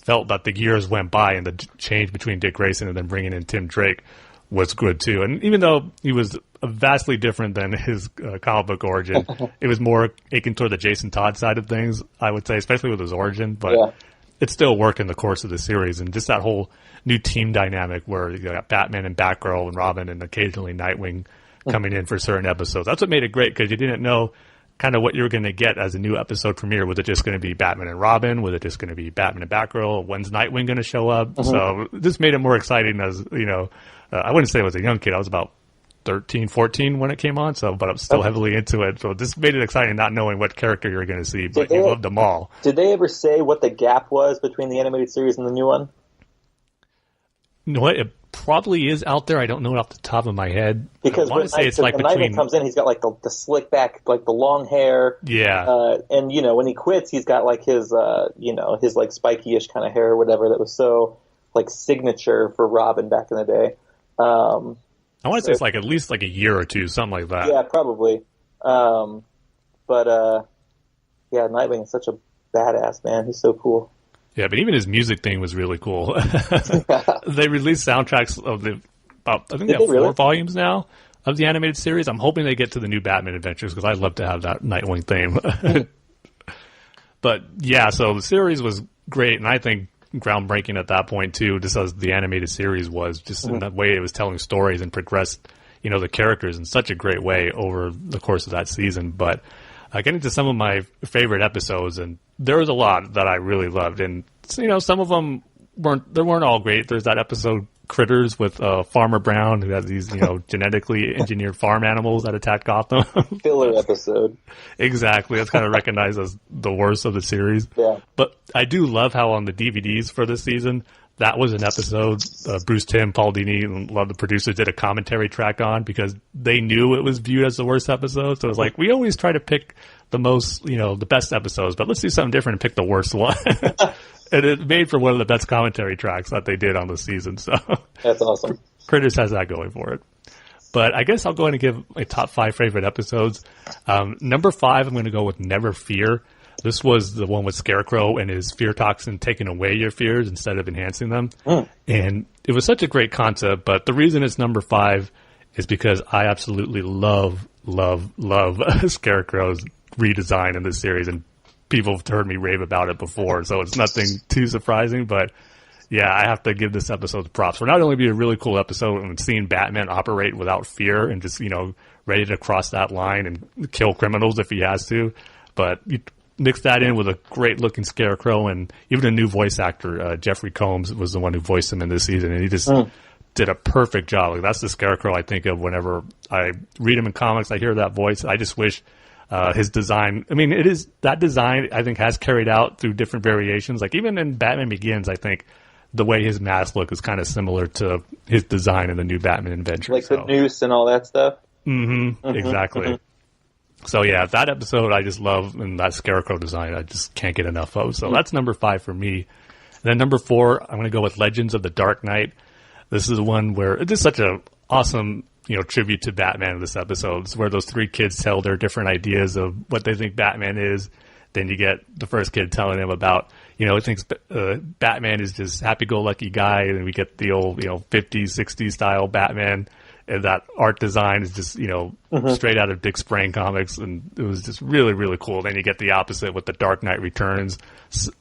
felt that the years went by, and the change between Dick Grayson and then bringing in Tim Drake was good too. And even though he was vastly different than his comic book origin, it was more akin toward the Jason Todd side of things, I would say, especially with his origin. But it still worked in the course of the series, and just that whole new team dynamic where you got Batman and Batgirl and Robin and occasionally Nightwing coming in for certain episodes. That's what made it great, because you didn't know kind of what you were going to get as a new episode premiere. Was it just going to be Batman and Robin? Was it just going to be Batman and Batgirl? When's Nightwing going to show up? So this made it more exciting as, I wouldn't say I was a young kid. I was about 13, 14 when it came on, but I'm still heavily into it. So this made it exciting not knowing what character you're going to see, but you loved them all. Did they ever say what the gap was between the animated series and the new one? You know what? It probably is out there. I don't know it off the top of my head. Because I want to say it's when Nightwing comes in, he's got the slick back, the long hair. Yeah. And when he quits, he's got his his spiky-ish kind of hair or whatever that was so signature for Robin back in the day. I want to say it's at least a year or two, something like that. Yeah, probably. But Yeah, Nightwing is such a badass, man. He's so cool. Yeah, but even his music thing was really cool. They released soundtracks of I think they have 4 volumes now of the animated series. I'm hoping they get to the new Batman Adventures because I'd love to have that Nightwing theme. But yeah, so the series was great, and I think groundbreaking at that point too, just as the animated series was, just in that way it was telling stories and progressed, the characters in such a great way over the course of that season. But getting to some of my favorite episodes, and there was a lot that I really loved, and some of them weren't all great. There's that episode Critters with Farmer Brown, who has these genetically engineered farm animals that attack Gotham. Filler episode. Exactly, that's kind of recognized as the worst of the series. Yeah, but I do love how on the DVDs for this season, that was an episode Bruce Timm, Paul Dini, and a lot of the producers did a commentary track on because they knew it was viewed as the worst episode. So it was like, we always try to pick the most, the best episodes, but let's do something different and pick the worst one. And it made for one of the best commentary tracks that they did on the season. So that's awesome. Critters has that going for it. But I guess I'll go ahead and give my top 5 favorite episodes. Number 5, I'm going to go with Never Fear. This was the one with Scarecrow and his fear toxin taking away your fears instead of enhancing them. And it was such a great concept, but the reason it's number 5 is because I absolutely love Scarecrow's redesign in this series, and people have heard me rave about it before, so it's nothing too surprising. But yeah, I have to give this episode props for not only being a really cool episode and seeing Batman operate without fear and just, ready to cross that line and kill criminals if he has to, but you mix that in with a great looking Scarecrow, and even a new voice actor, Jeffrey Combs was the one who voiced him in this season, and he just did a perfect job. Like, that's the Scarecrow I think of whenever I read him in comics. I hear that voice. I just wish his design, it is, that design I think has carried out through different variations. Like even in Batman Begins, I think the way his mask look is kind of similar to his design in the new Batman Adventures. Like the noose and all that stuff? Exactly. So yeah, that episode I just love, and that Scarecrow design I just can't get enough of. So that's number 5 for me. And then number 4, I'm going to go with Legends of the Dark Knight. This is the one where it's just such a awesome, tribute to Batman in this episode. It's where those 3 kids tell their different ideas of what they think Batman is. Then you get the first kid telling him about, he thinks Batman is just happy-go-lucky guy, and we get the old, 50s, 60s style Batman. And that art design is just, straight out of Dick Sprang comics. And it was just really, really cool. Then you get the opposite with the Dark Knight Returns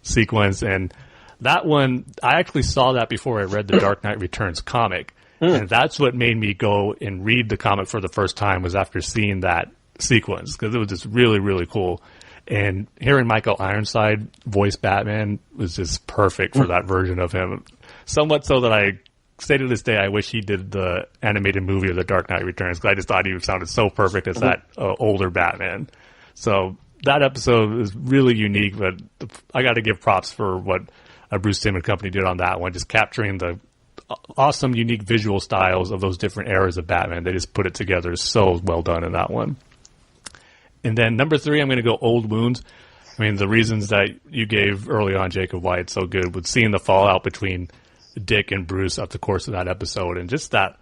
sequence. And that one, I actually saw that before I read the Dark Knight Returns comic. And that's what made me go and read the comic for the first time, was after seeing that sequence. Because it was just really, really cool. And hearing Michael Ironside voice Batman was just perfect for that version of him. Somewhat so that I say to this day, I wish he did the animated movie of The Dark Knight Returns, because I just thought he sounded so perfect as that older Batman. So that episode is really unique, but I got to give props for what Bruce Timm and company did on that one, just capturing the awesome, unique visual styles of those different eras of Batman. They just put it together so well done in that one. And then number 3, I'm going to go Old Wounds. The reasons that you gave early on, Jacob, why it's so good, with seeing the fallout between Dick and Bruce at the course of that episode, and just that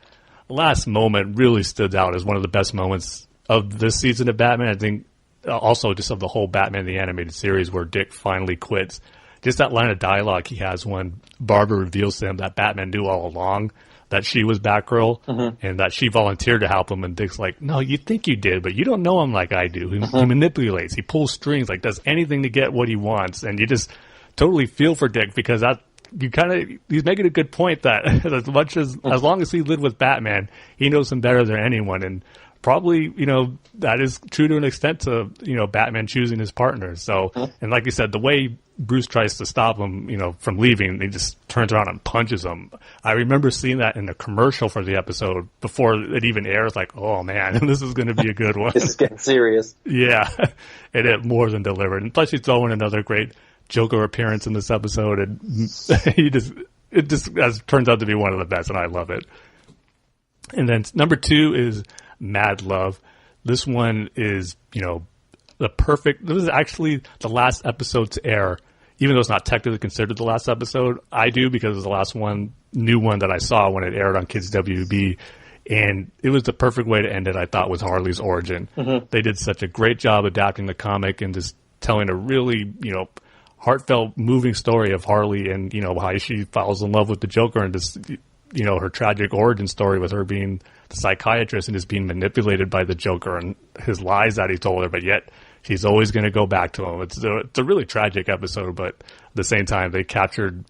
last moment really stood out as one of the best moments of this season of Batman. I think also just of the whole Batman the Animated Series, where Dick finally quits. Just that line of dialogue he has when Barbara reveals to him that Batman knew all along that she was Batgirl, and that she volunteered to help him, and Dick's like, no, you think you did, but you don't know him like I do. He manipulates, he pulls strings, like does anything to get what he wants, and you just totally feel for Dick, because that he's making a good point that as long as he lived with Batman, he knows him better than anyone. And probably, that is true to an extent to, Batman choosing his partner. So, and like you said, the way Bruce tries to stop him, from leaving, he just turns around and punches him. I remember seeing that in the commercial for the episode before it even airs, like, oh man, this is going to be a good one. This is getting serious. Yeah. And it more than delivered. And plus you throw in another great Joker appearance in this episode, and it just turns out to be one of the best, and I love it. And then number 2 is Mad Love. This one is, the perfect. This is actually the last episode to air, even though it's not technically considered the last episode. I do, because it was the last new one that I saw when it aired on Kids WB. And it was the perfect way to end it, I thought, with Harley's origin. They did such a great job adapting the comic and just telling a really, heartfelt, moving story of Harley and, how she falls in love with the Joker and this, her tragic origin story with her being the psychiatrist and just being manipulated by the Joker and his lies that he told her, but yet she's always going to go back to him. It's a really tragic episode, but at the same time, they captured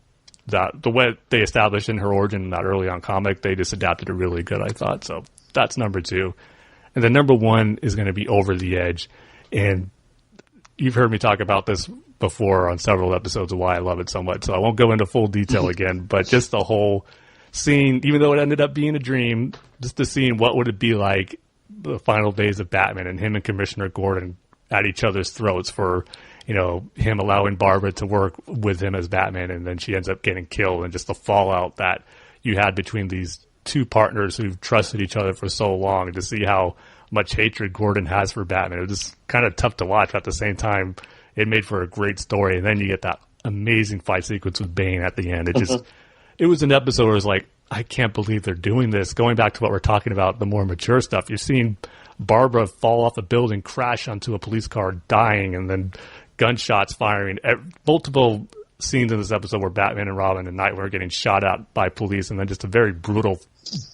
that the way they established in her origin in that early on comic, they just adapted it really good, I thought. So that's number 2. And then number 1 is going to be Over the Edge. And you've heard me talk about this before on several episodes of why I love it so much. So I won't go into full detail again, but just the whole scene, even though it ended up being a dream, just the scene, what would it be like the final days of Batman and him and Commissioner Gordon at each other's throats for, him allowing Barbara to work with him as Batman, and then she ends up getting killed, and just the fallout that you had between these two partners who've trusted each other for so long, and to see how much hatred Gordon has for Batman. It was just kind of tough to watch, but at the same time, it made for a great story, and then you get that amazing fight sequence with Bane at the end. It was an episode where it was like, I can't believe they're doing this. Going back to what we're talking about, the more mature stuff, you're seeing Barbara fall off a building, crash onto a police car, dying, and then gunshots firing. Multiple scenes in this episode where Batman and Robin and Nightwing are getting shot at by police, and then just a very brutal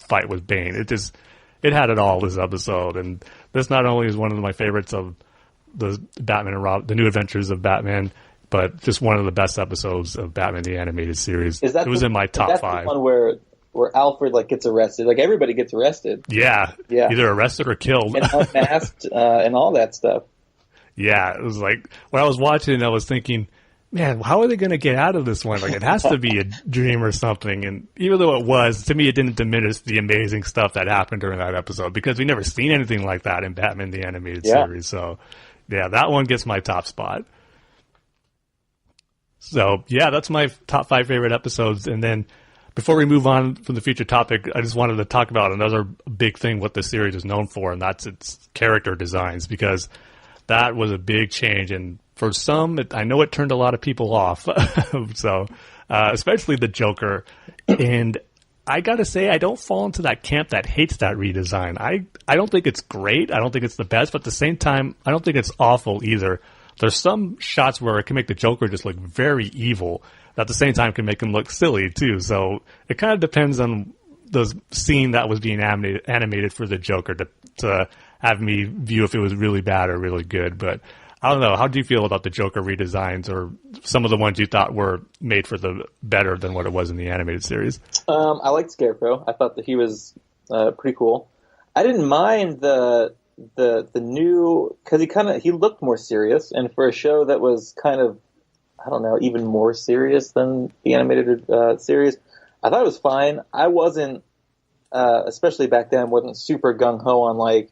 fight with Bane. It had it all, this episode, and this not only is one of my favorites of the Batman and Robin, the New Adventures of Batman, but just one of the best episodes of Batman the Animated Series. It was in my top 5. The one where Alfred gets arrested? Everybody gets arrested. Yeah. Either arrested or killed. And unmasked and all that stuff. Yeah, it was like, when I was watching, I was thinking, man, how are they going to get out of this one? It has to be a dream or something. And even though it was, to me, it didn't diminish the amazing stuff that happened during that episode, because we never seen anything like that in Batman the Animated Series. So, yeah, that one gets my top spot. So, yeah, that's my top 5 favorite episodes. And then before we move on from the future topic, I just wanted to talk about another big thing what the series is known for, and that's its character designs, because that was a big change. And for some, I know it turned a lot of people off, so especially the Joker. And I got to say, I don't fall into that camp that hates that redesign. I don't think it's great. I don't think it's the best, but at the same time, I don't think it's awful either. There's some shots where it can make the Joker just look very evil, but at the same time can make him look silly too. So it kind of depends on the scene that was being animated for the Joker to have me view if it was really bad or really good. But I don't know. How do you feel about the Joker redesigns, or some of the ones you thought were made for the better than what it was in the animated series? I liked Scarecrow. I thought that he was pretty cool. I didn't mind the new, because he looked more serious, and for a show that was kind of, I don't know, even more serious than the animated series, I thought it was fine. I wasn't, especially back then, wasn't super gung-ho on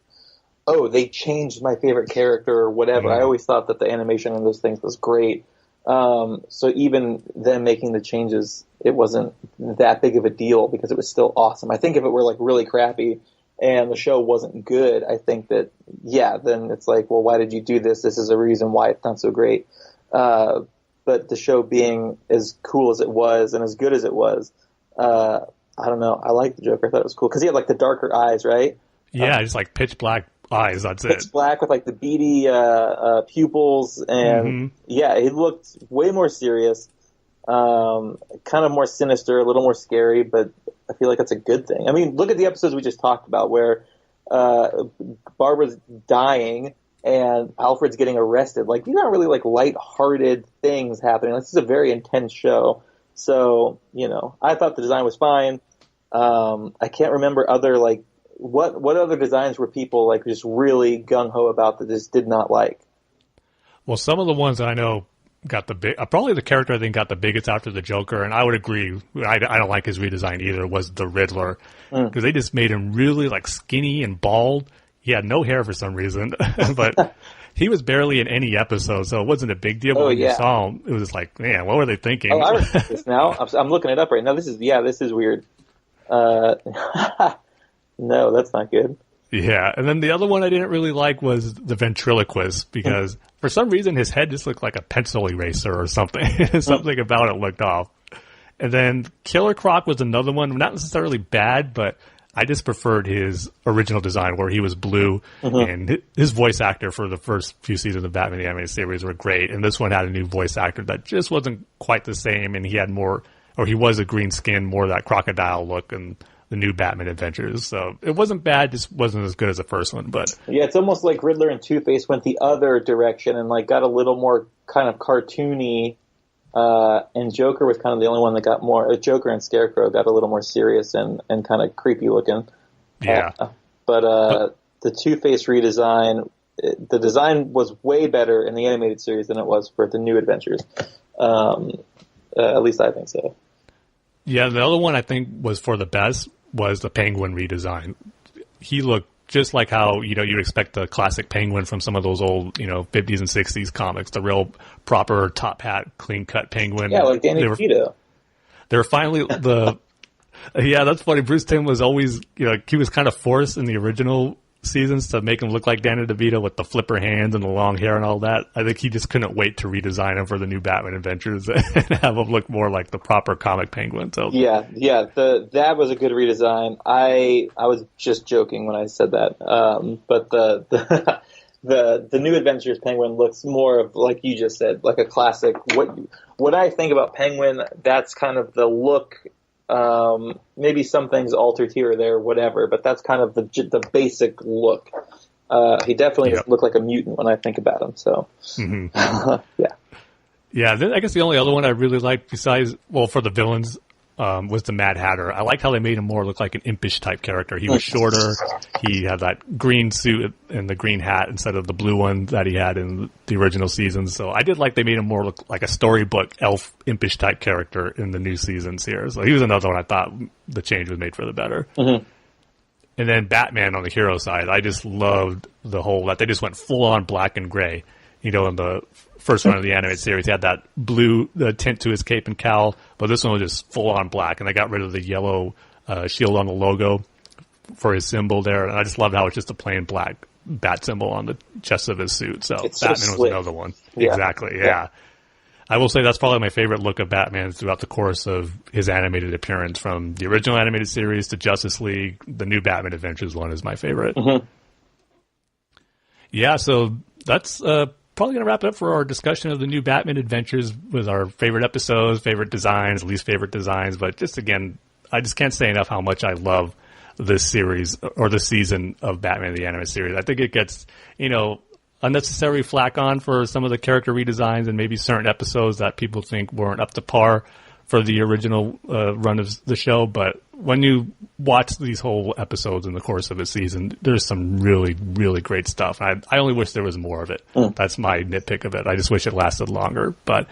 oh, they changed my favorite character or whatever. I always thought that the animation on those things was great. So even them making the changes, it wasn't that big of a deal because it was still awesome. I think if it were really crappy and the show wasn't good, I think that, then it's well, why did you do this? This is a reason why it's not so great. But the show being as cool as it was and as good as it was, I don't know. I liked the Joker. I thought it was cool because he had the darker eyes, right? Yeah, just pitch black eyes. That's pitch it. Black with the beady pupils, and he looked way more serious, kind of more sinister, a little more scary. But I feel like that's a good thing. I mean, look at the episodes we just talked about where Barbara's dying and Alfred's getting arrested. These aren't really lighthearted things happening. This is a very intense show. So I thought the design was fine. I can't remember other what other designs were people just really gung-ho about that just did not like? Well, some of the ones that I know got the big, probably the character I think got the biggest after the Joker, and I would agree, I don't like his redesign either, was the Riddler. Because they just made him really skinny and bald. He had no hair for some reason, but he was barely in any episode, so it wasn't a big deal. But when you saw him, it was just man, what were they thinking? Oh, I remember this now. I'm looking it up right now. This is weird. No, that's not good. Yeah, and then the other one I didn't really like was the ventriloquist, because for some reason his head just looked like a pencil eraser or something. Something about it looked off. And then Killer Croc was another one, not necessarily bad, but I just preferred his original design where he was blue, and his voice actor for the first few seasons of Batman the Animated Series were great. And this one had a new voice actor that just wasn't quite the same, and he had more, or he was a green skin, more of that crocodile look and the new Batman Adventures. So it wasn't bad, just wasn't as good as the first one. But yeah, it's almost like Riddler and Two-Face went the other direction and like got a little more kind of cartoony. And Joker was kind of the only one that got more. Joker and Scarecrow got a little more serious and kind of creepy looking. Yeah. But the Two-Face redesign, the design was way better in the animated series than it was for the new Adventures. At least I think so. Yeah, the other one I think was for the best was the Penguin redesign. He looked just like how, you'd expect the classic Penguin from some of those old, 50s and 60s comics, the real proper top hat, clean cut Penguin. Yeah, like Danny DeVito. They were finally yeah, that's funny. Bruce Timm was always, he was kind of forced in the original seasons to make him look like Danny DeVito with the flipper hands and the long hair and all that. I think he just couldn't wait to redesign him for the new Batman Adventures and have him look more like the proper comic Penguin. So yeah, that was a good redesign. I was just joking when I said that, but the new Adventures Penguin looks more of, like you just said, like a classic. What I think about Penguin, that's kind of the look. Maybe some things altered here or there, whatever, but that's kind of the basic look. He definitely doesn't look like a mutant when I think about him. So, yeah. I guess the only other one I really liked besides, for the villains, was the Mad Hatter. I liked how they made him more look like an impish type character. He was shorter. He had that green suit and the green hat instead of the blue one that he had in the original seasons. So I did like they made him more look like a storybook elf impish type character in the new seasons here. So he was another one I thought the change was made for the better. Mm-hmm. And then Batman on the hero side, I just loved the whole that they just went full on black and gray. In the first one of the animated series, he had that blue tint to his cape and cowl, but this one was just full on black, and they got rid of the yellow shield on the logo for his symbol there, and I just loved how it's just a plain black bat symbol on the chest of his suit. So it's Batman so was another one. Yeah. Exactly, yeah. I will say that's probably my favorite look of Batman throughout the course of his animated appearance, from the original animated series to Justice League. The new Batman Adventures one is my favorite. Mm-hmm. Yeah, so that's probably going to wrap it up for our discussion of the new Batman Adventures with our favorite episodes, favorite designs, least favorite designs. But just again, I just can't say enough how much I love this series or this season of Batman the Animated Series. I think it gets, unnecessary flack on for some of the character redesigns and maybe certain episodes that people think weren't up to par for the original run of the show. But when you watch these whole episodes in the course of a season, there's some really, really great stuff. I only wish there was more of it. That's my nitpick of it. I just wish it lasted longer. But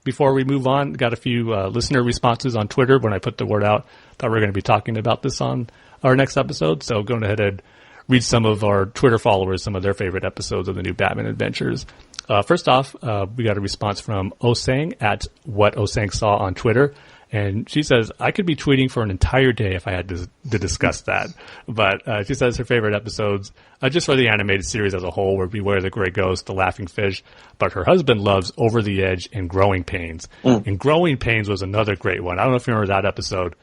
before we move on, got a few listener responses on Twitter when I put the word out. Thought we were going to be talking about this on our next episode. So going ahead and read some of our Twitter followers, some of their favorite episodes of the new Batman Adventures. First off, we got a response from Osang at What Osang Saw on Twitter. And she says, I could be tweeting for an entire day if I had to discuss that. But she says her favorite episodes, just for the animated series as a whole, were Beware the Grey Ghost, The Laughing Fish. But her husband loves Over the Edge and Growing Pains. And Growing Pains was another great one. I don't know if you remember that episode.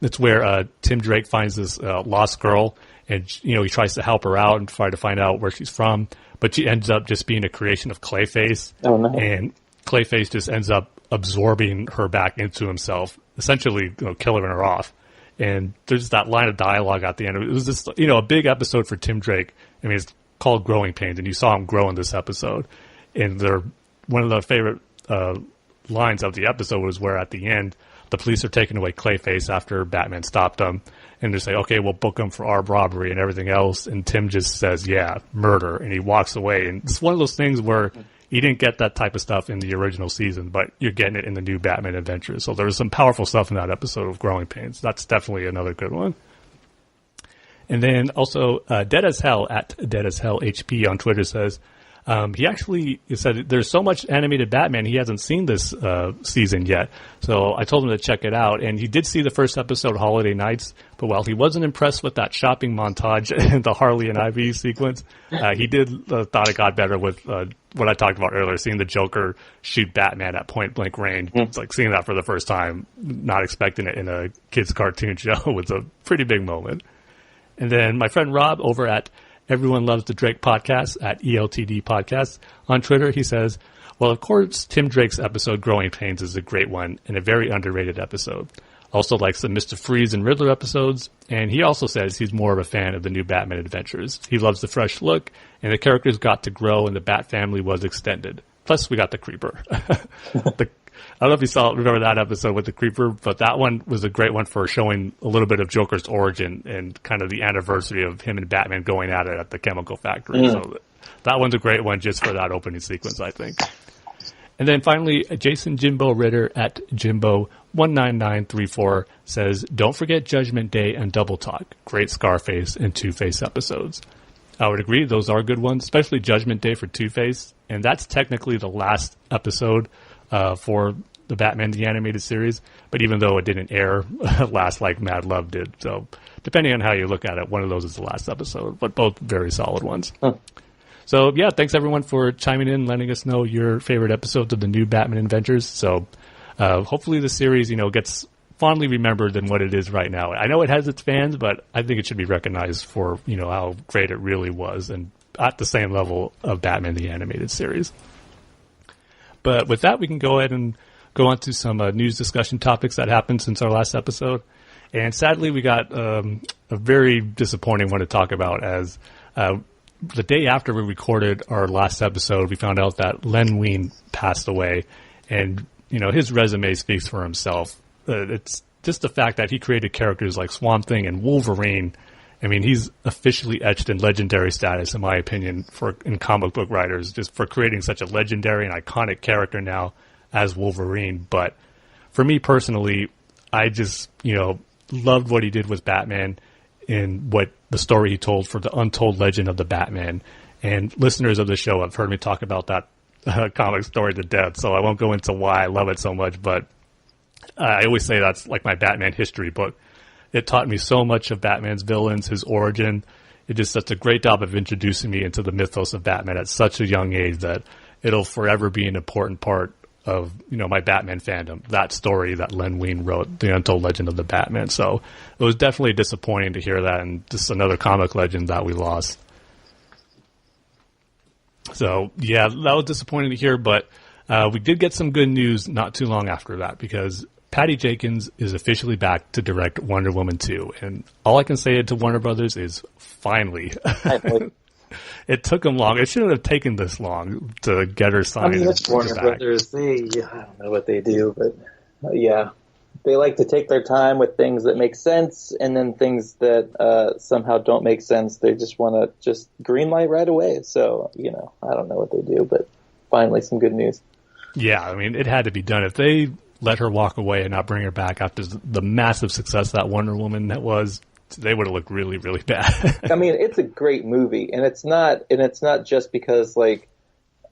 It's where Tim Drake finds this lost girl, and he tries to help her out and try to find out where she's from. But she ends up just being a creation of Clayface. Oh, no. And Clayface just ends up absorbing her back into himself, essentially killing her off. And there's that line of dialogue at the end. It was just a big episode for Tim Drake. I mean, it's called Growing Pains, and you saw him grow in this episode. And one of the favorite lines of the episode was where at the end the police are taking away Clayface after Batman stopped them, and they say, okay, we'll book him for armed robbery and everything else. And Tim just says, yeah, murder, and he walks away. And it's one of those things where you didn't get that type of stuff in the original season, but you're getting it in the new Batman Adventures. So there's some powerful stuff in that episode of Growing Pains. That's definitely another good one. And then also Dead as Hell at Dead as Hell HP on Twitter says, He actually said there's so much animated Batman he hasn't seen this season yet. So I told him to check it out, and he did see the first episode, Holiday Nights. But while he wasn't impressed with that shopping montage and the Harley and Ivy sequence, he did thought it got better with what I talked about earlier, seeing the Joker shoot Batman at point blank range. It's like seeing that for the first time, not expecting it in a kid's cartoon show was a pretty big moment. And then my friend Rob over at Everyone Loves the Drake podcast at ELTD Podcast on Twitter, he says, well, of course, Tim Drake's episode Growing Pains is a great one and a very underrated episode. Also likes the Mr. Freeze and Riddler episodes, and he also says he's more of a fan of the new Batman adventures. He loves the fresh look, and the characters got to grow and the Bat family was extended. Plus, we got the Creeper. I don't know if you remember that episode with the Creeper, but that one was a great one for showing a little bit of Joker's origin and kind of the anniversary of him and Batman going at it at the chemical factory. So that one's a great one just for that opening sequence, I think. And then finally, Jason Jimbo Ritter at Jimbo19934 says, don't forget Judgment Day and Double Talk. Great Scarface and Two-Face episodes. I would agree, those are good ones, especially Judgment Day for Two-Face. And that's technically the last episode for the Batman the Animated Series, but even though it didn't air last like Mad Love did. So depending on how you look at it, one of those is the last episode, but both very solid ones. So yeah, thanks everyone for chiming in, letting us know your favorite episodes of the new Batman Adventures. So hopefully the series, gets fondly remembered than what it is right now. I know it has its fans, but I think it should be recognized for, how great it really was and at the same level of Batman the Animated Series. But with that, we can go ahead and go on to some news discussion topics that happened since our last episode. And sadly, we got a very disappointing one to talk about as the day after we recorded our last episode, we found out that Len Wein passed away. And, his resume speaks for himself. It's just the fact that he created characters like Swamp Thing and Wolverine. I mean, he's officially etched in legendary status, in my opinion, in comic book writers, just for creating such a legendary and iconic character now as Wolverine. But for me personally, I just, loved what he did with Batman and what the story he told for the untold legend of the Batman. And listeners of the show have heard me talk about that comic story to death, so I won't go into why I love it so much, but I always say that's like my Batman history book. It taught me so much of Batman's villains, his origin. It did such a great job of introducing me into the mythos of Batman at such a young age that it'll forever be an important part of, my Batman fandom. That story that Len Wein wrote, The Untold Legend of the Batman. So it was definitely disappointing to hear that, and just another comic legend that we lost. So, yeah, that was disappointing to hear, but we did get some good news not too long after that, because Patty Jenkins is officially back to direct Wonder Woman 2. And all I can say to Warner Brothers is, finally. It took them long. It shouldn't have taken this long to get her signed. It's Warner Brothers. I don't know what they do, but yeah. They like to take their time with things that make sense, and then things that somehow don't make sense. They just want to just greenlight right away. So, I don't know what they do, but finally some good news. Yeah, I mean, it had to be done. If they let her walk away and not bring her back after the massive success that Wonder Woman that was, they would have looked really, really bad. I mean, it's a great movie, and it's not just because, like,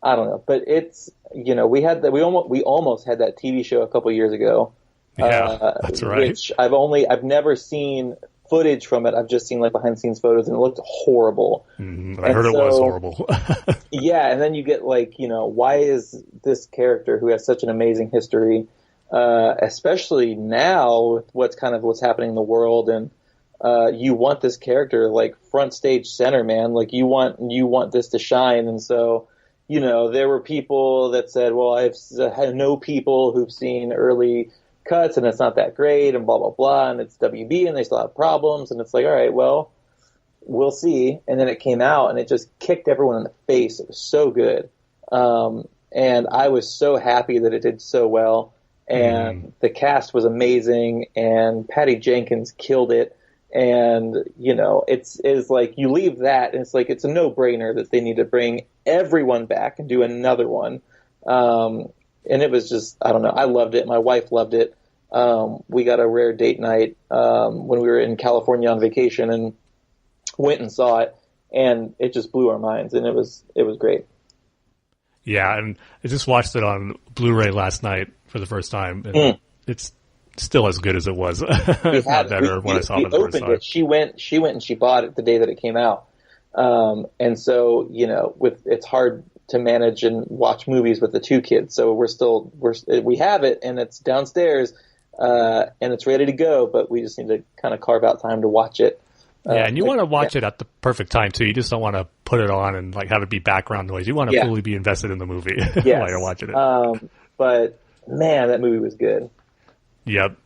I don't know, but it's, we almost had that TV show a couple years ago. Yeah, that's right. Which I've never seen footage from it. I've just seen like behind the scenes photos, and it looked horrible. I heard it was horrible. Yeah, and then you get like, why is this character who has such an amazing history, especially now with what's happening in the world, and you want this character like front stage center, man. Like you want this to shine, and so there were people that said, well, I know people who've seen early cuts and it's not that great and blah blah blah, and it's WB and they still have problems, and it's like, all right, well, we'll see. And then it came out and it just kicked everyone in the face. It was so good, and I was so happy that it did so well, and the cast was amazing, and Patty Jenkins killed it. And it's like you leave that and it's like it's a no-brainer that they need to bring everyone back and do another one. And it was just, I don't know, I loved it. My wife loved it. We got a rare date night when we were in California on vacation and went and saw it, and it just blew our minds, and it was great. Yeah, and I just watched it on Blu-ray last night for the first time, and it's still as good as it was. If not better when I saw it for the first time. She went and she bought it the day that it came out. And so, it's hard to manage and watch movies with the two kids. So we have it and it's downstairs, and it's ready to go, but we just need to kind of carve out time to watch it. Yeah, and you want to watch it at the perfect time too. You just don't want to put it on and like have it be background noise. You want to fully be invested in the movie while you're watching it. But man, that movie was good. Yep.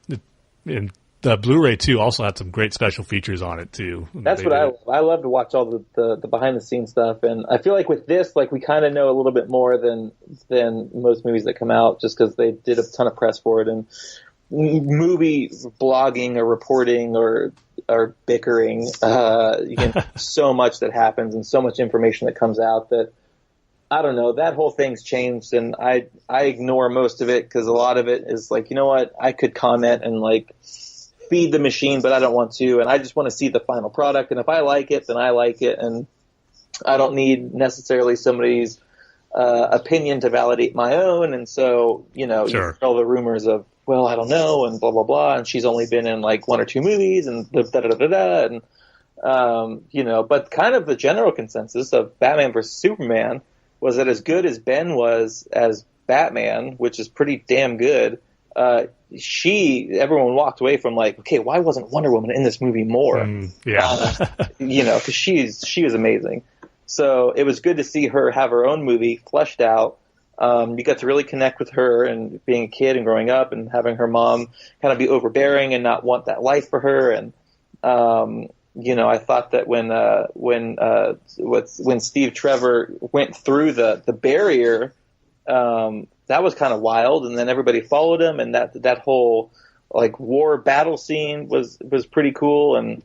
And the Blu-ray too also had some great special features on it too. That's what I love. I love to watch all the behind the scenes stuff, and I feel like with this, like we kind of know a little bit more than most movies that come out, just because they did a ton of press for it, and movie blogging or reporting or bickering, so much that happens and so much information that comes out that I don't know, that whole thing's changed, and I ignore most of it because a lot of it is like, you know what, I could comment and like feed the machine, but I don't want to, and I just want to see the final product, and if I like it, then I like it, and I don't need necessarily somebody's opinion to validate my own, and so, you hear all the rumors of, well, I don't know, and blah, blah, blah, and she's only been in like one or two movies, and da-da-da-da-da, and, but kind of the general consensus of Batman vs. Superman was that as good as Ben was as Batman, which is pretty damn good, everyone walked away from like, okay, why wasn't Wonder Woman in this movie more? Because she was amazing. So it was good to see her have her own movie fleshed out. You got to really connect with her and being a kid and growing up and having her mom kind of be overbearing and not want that life for her. And, I thought that when Steve Trevor went through the barrier, that was kind of wild. And then everybody followed him, and that whole like war battle scene was pretty cool. And,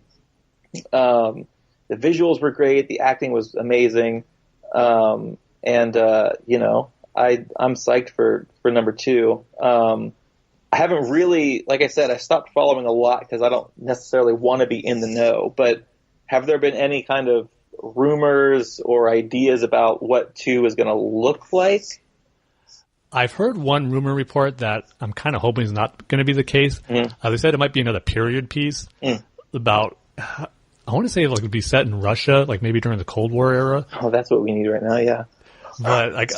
the visuals were great. The acting was amazing. I'm psyched for number 2. I haven't really, like I said, I stopped following a lot because I don't necessarily want to be in the know, but have there been any kind of rumors or ideas about what 2 is going to look like? I've heard one rumor report that I'm kind of hoping is not going to be the case. They said it might be another period piece about, I want to say like it would be set in Russia, like maybe during the Cold War era. Oh, that's what we need right now, yeah. But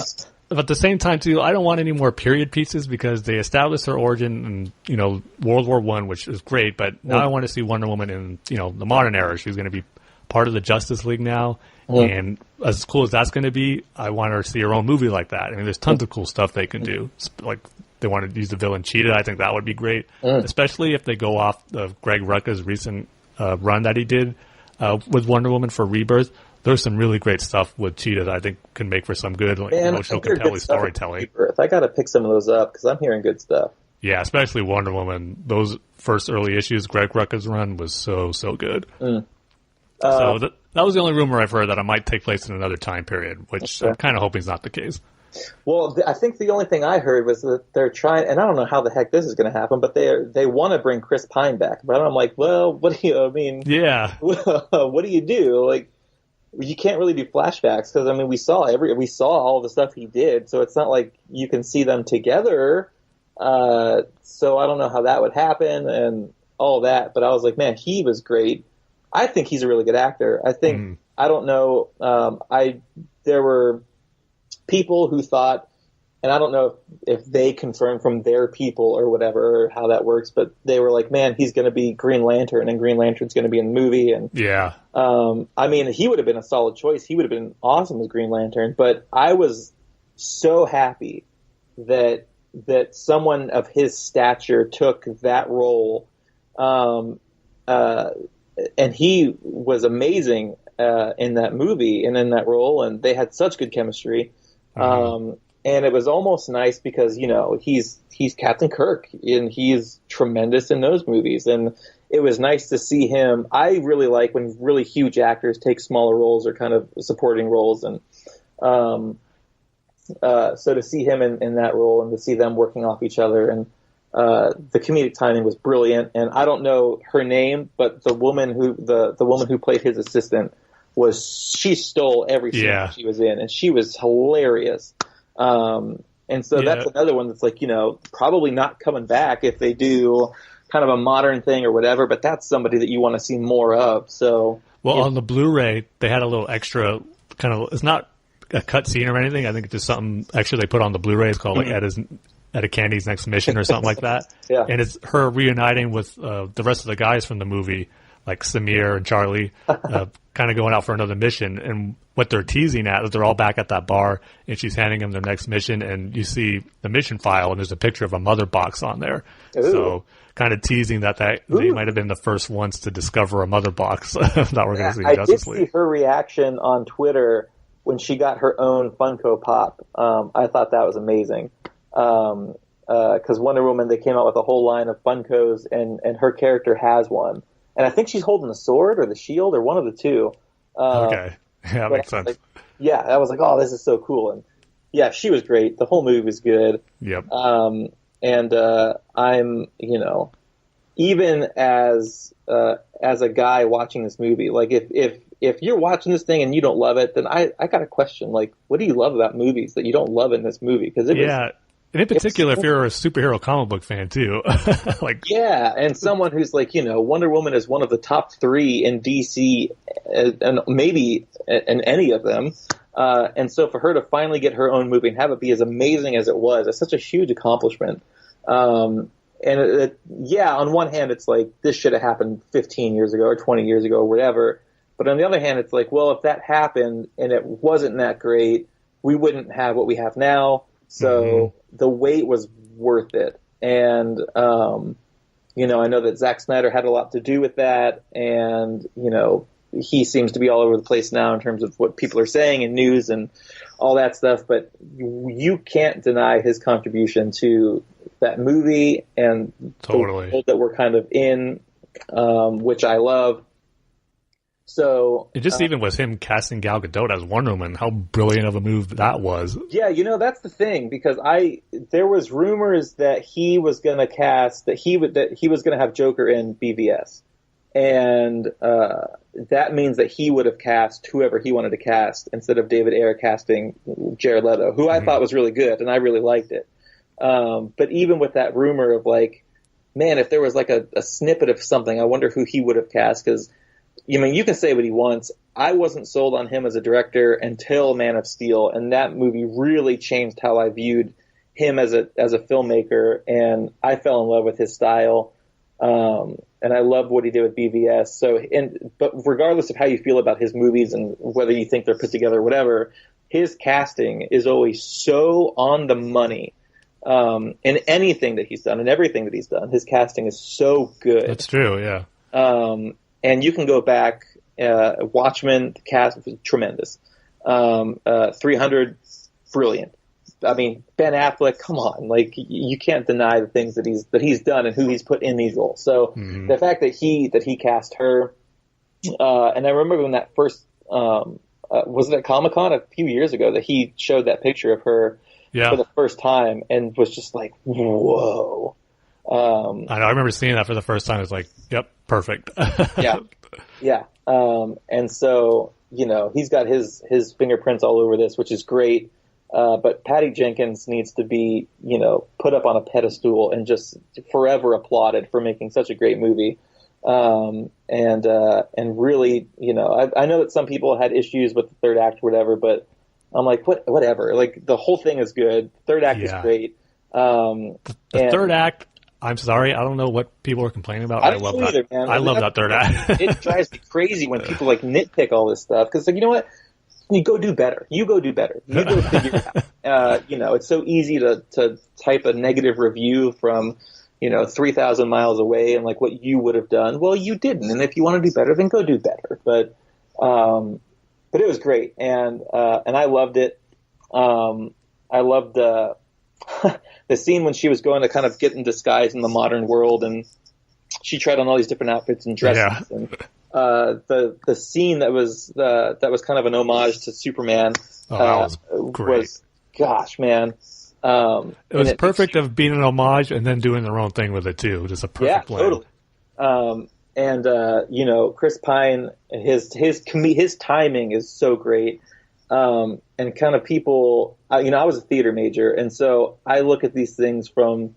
but at the same time too, I don't want any more period pieces because they established her origin in World War I, which is great. But now I want to see Wonder Woman in the modern era. She's going to be part of the Justice League now, and as cool as that's going to be, I want her to see her own movie like that. I mean, there's tons of cool stuff they can do. Like they want to use the villain Cheetah. I think that would be great, especially if they go off of Greg Rucka's recent run that he did with Wonder Woman for Rebirth. There's some really great stuff with Cheetah that I think can make for some good emotional, compelling storytelling. I got to pick some of those up because I'm hearing good stuff. Yeah, especially Wonder Woman. Those first early issues, Greg Rucka's run was so good. So that was the only rumor I've heard that it might take place in another time period, which I'm kind of hoping is not the case. Well, I think the only thing I heard was that they're trying, and I don't know how the heck this is going to happen, but they want to bring Chris Pine back. But I'm like, well, what do you, yeah. What do you do? Like, you can't really do flashbacks because we saw all the stuff he did, so it's not like you can see them together. So I don't know how that would happen and all that. But I was like, man, he was great. I think he's a really good actor. I think I don't know. There were people who thought, and I don't know if they confirmed from their people or whatever, or how that works, but they were like, man, he's going to be Green Lantern, and Green Lantern's going to be in the movie. And yeah. He would have been a solid choice. He would have been awesome as Green Lantern, but I was so happy that someone of his stature took that role. And he was amazing in that movie and in that role, and they had such good chemistry. And it was almost nice because, he's Captain Kirk, and he's tremendous in those movies. And it was nice to see him. I really like when really huge actors take smaller roles or kind of supporting roles. And so to see him in that role and to see them working off each other, and the comedic timing was brilliant. And I don't know her name, but the woman who played his assistant she stole every scene she was in, and she was hilarious. And so that's another one that's like, probably not coming back if they do kind of a modern thing or whatever, but that's somebody that you want to see more of. So, on the Blu-ray, they had a little extra kind of, it's not a cut scene or anything. I think it's just something extra they put on the Blu-ray. It's called like Etta Candy's Next Mission or something like that. Yeah. And it's her reuniting with the rest of the guys from the movie, like Samir and Charlie, kind of going out for another mission. And what they're teasing at is they're all back at that bar, and she's handing them their next mission, and you see the mission file, and there's a picture of a mother box on there. Ooh. So kind of teasing that they might have been the first ones to discover a mother box that we're going to see in Justice League. I did see her reaction on Twitter when she got her own Funko Pop. I thought that was amazing. Because Wonder Woman, they came out with a whole line of Funkos, and her character has one. And I think she's holding the sword or the shield or one of the two. Okay. Yeah, that makes sense. I was like, oh, this is so cool. And yeah, she was great. The whole movie was good. Yep. And I'm, even as a guy watching this movie, like if you're watching this thing and you don't love it, then I got a question. Like, what do you love about movies that you don't love in this movie? Because and in particular, if you're a superhero comic book fan too, and someone who's like, Wonder Woman is one of the top 3 in DC, and maybe in any of them. And so for her to finally get her own movie and have it be as amazing as it was, it's such a huge accomplishment. On one hand, it's like this should have happened 15 years ago or 20 years ago or whatever. But on the other hand, it's like, well, if that happened and it wasn't that great, we wouldn't have what we have now. So the wait was worth it. And, I know that Zack Snyder had a lot to do with that. And, he seems to be all over the place now in terms of what people are saying in news and all that stuff. But you can't deny his contribution to that movie and the world that we're kind of in, which I love. So it just even was him casting Gal Gadot as Wonder Woman, how brilliant of a move that was. Yeah, that's the thing, because there was rumors that he was going to cast that he was going to have Joker in BVS, and that means that he would have cast whoever he wanted to cast instead of David Ayer casting Jared Leto, who I thought was really good and I really liked it. But even with that rumor of like, man, if there was like a snippet of something, I wonder who he would have cast, because you can say what he wants. I wasn't sold on him as a director until Man of Steel, and that movie really changed how I viewed him as a filmmaker, and I fell in love with his style, and I loved what he did with BVS. But regardless of how you feel about his movies and whether you think they're put together or whatever, his casting is always so on the money. In anything that he's done and everything that he's done, his casting is so good. That's true, yeah. And you can go back, Watchmen, the cast was tremendous. 300, brilliant. I mean, Ben Affleck, come on, like you can't deny the things that he's done and who he's put in these roles. So the fact that he cast her, and I remember when that first was it at Comic-Con a few years ago that he showed that picture of her for the first time and was just like, whoa. I know. I remember seeing that for the first time. I was like, "Yep, perfect." Yeah. And so he's got his fingerprints all over this, which is great. But Patty Jenkins needs to be put up on a pedestal and just forever applauded for making such a great movie. And really, I know that some people had issues with the third act or whatever, but I'm like, whatever. Like the whole thing is good. The third act is great. The third act. I'm sorry, I don't know what people are complaining about. I love that. Either, man. I love that third act. It drives me crazy when people like nitpick all this stuff, because like, you know what? You go do better. You go do better. You go figure it out. It's so easy to type a negative review from 3,000 miles away and like what you would have done. Well, you didn't, and if you want to do better, then go do better. But it was great, and I loved it. I loved the scene when she was going to kind of get in disguise in the modern world, and she tried on all these different outfits and dresses. And the scene that was kind of an homage to Superman was great. Gosh, man. It was perfect of being an homage and then doing their own thing with it too. Just a perfect blend. Totally. And Chris Pine, his timing is so great. And kind of people, I was a theater major, and so I look at these things from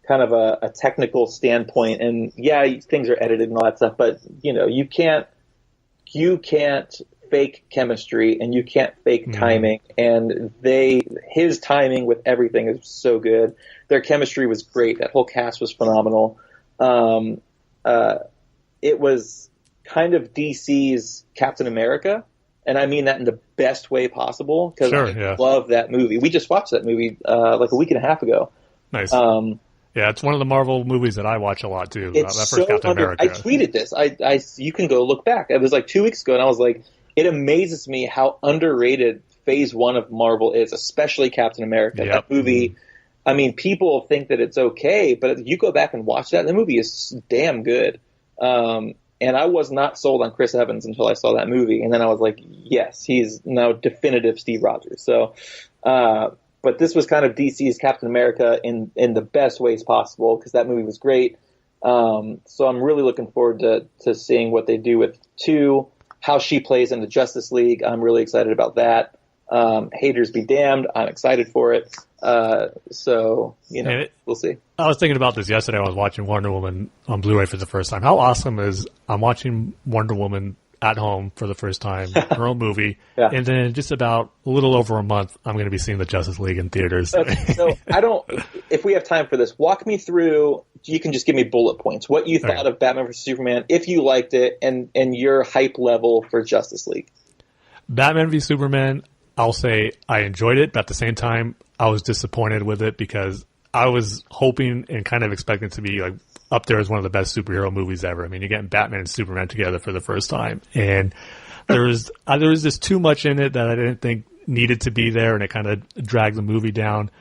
kind of a technical standpoint, and yeah, things are edited and all that stuff, but you can't fake chemistry and you can't fake timing, and his timing with everything is so good. Their chemistry was great. That whole cast was phenomenal. It was kind of DC's Captain America, and I mean that in the best way possible, because I love that movie. We just watched that movie like a week and a half ago. Nice. Yeah, it's one of the Marvel movies that I watch a lot too. That first Captain America. I tweeted this. You can go look back. It was like 2 weeks ago, and I was like, it amazes me how underrated Phase 1 of Marvel is, especially Captain America. Yep. That movie, I mean, people think that it's okay, but if you go back and watch that, the movie is damn good. And I was not sold on Chris Evans until I saw that movie, and then I was like, yes, he's now definitive Steve Rogers. So, but this was kind of DC's Captain America in the best ways possible, because that movie was great. So I'm really looking forward to seeing what they do with 2, how she plays in the Justice League. I'm really excited about that. Haters be damned. I'm excited for it. So, we'll see. I was thinking about this yesterday. I was watching Wonder Woman on Blu-ray for the first time. How awesome is I'm watching Wonder Woman at home for the first time, her own movie, and then in just about a little over a month, I'm going to be seeing the Justice League in theaters. So if we have time for this, walk me through, you can just give me bullet points, what you thought of Batman vs. Superman, if you liked it, and your hype level for Justice League. Batman v Superman, I'll say I enjoyed it, but at the same time, I was disappointed with it because I was hoping and kind of expecting it to be like up there as one of the best superhero movies ever. I mean, you're getting Batman and Superman together for the first time, and there was just too much in it that I didn't think needed to be there, and it kind of dragged the movie down.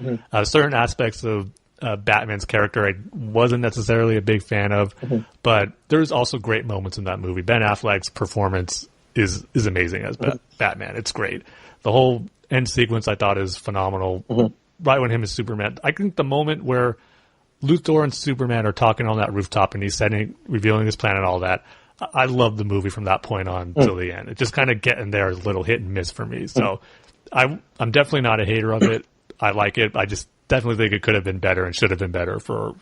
Certain aspects of Batman's character I wasn't necessarily a big fan of, but there's also great moments in that movie. Ben Affleck's performance is amazing as Batman. It's great. The whole end sequence I thought is phenomenal. Right when him and Superman, I think the moment where Luthor and Superman are talking on that rooftop and he's revealing his plan and all that, I love the movie from that point on till the end. It just kind of getting there is a little hit and miss for me. So I'm definitely not a hater of it. I like it. I just definitely think it could have been better and should have been better for,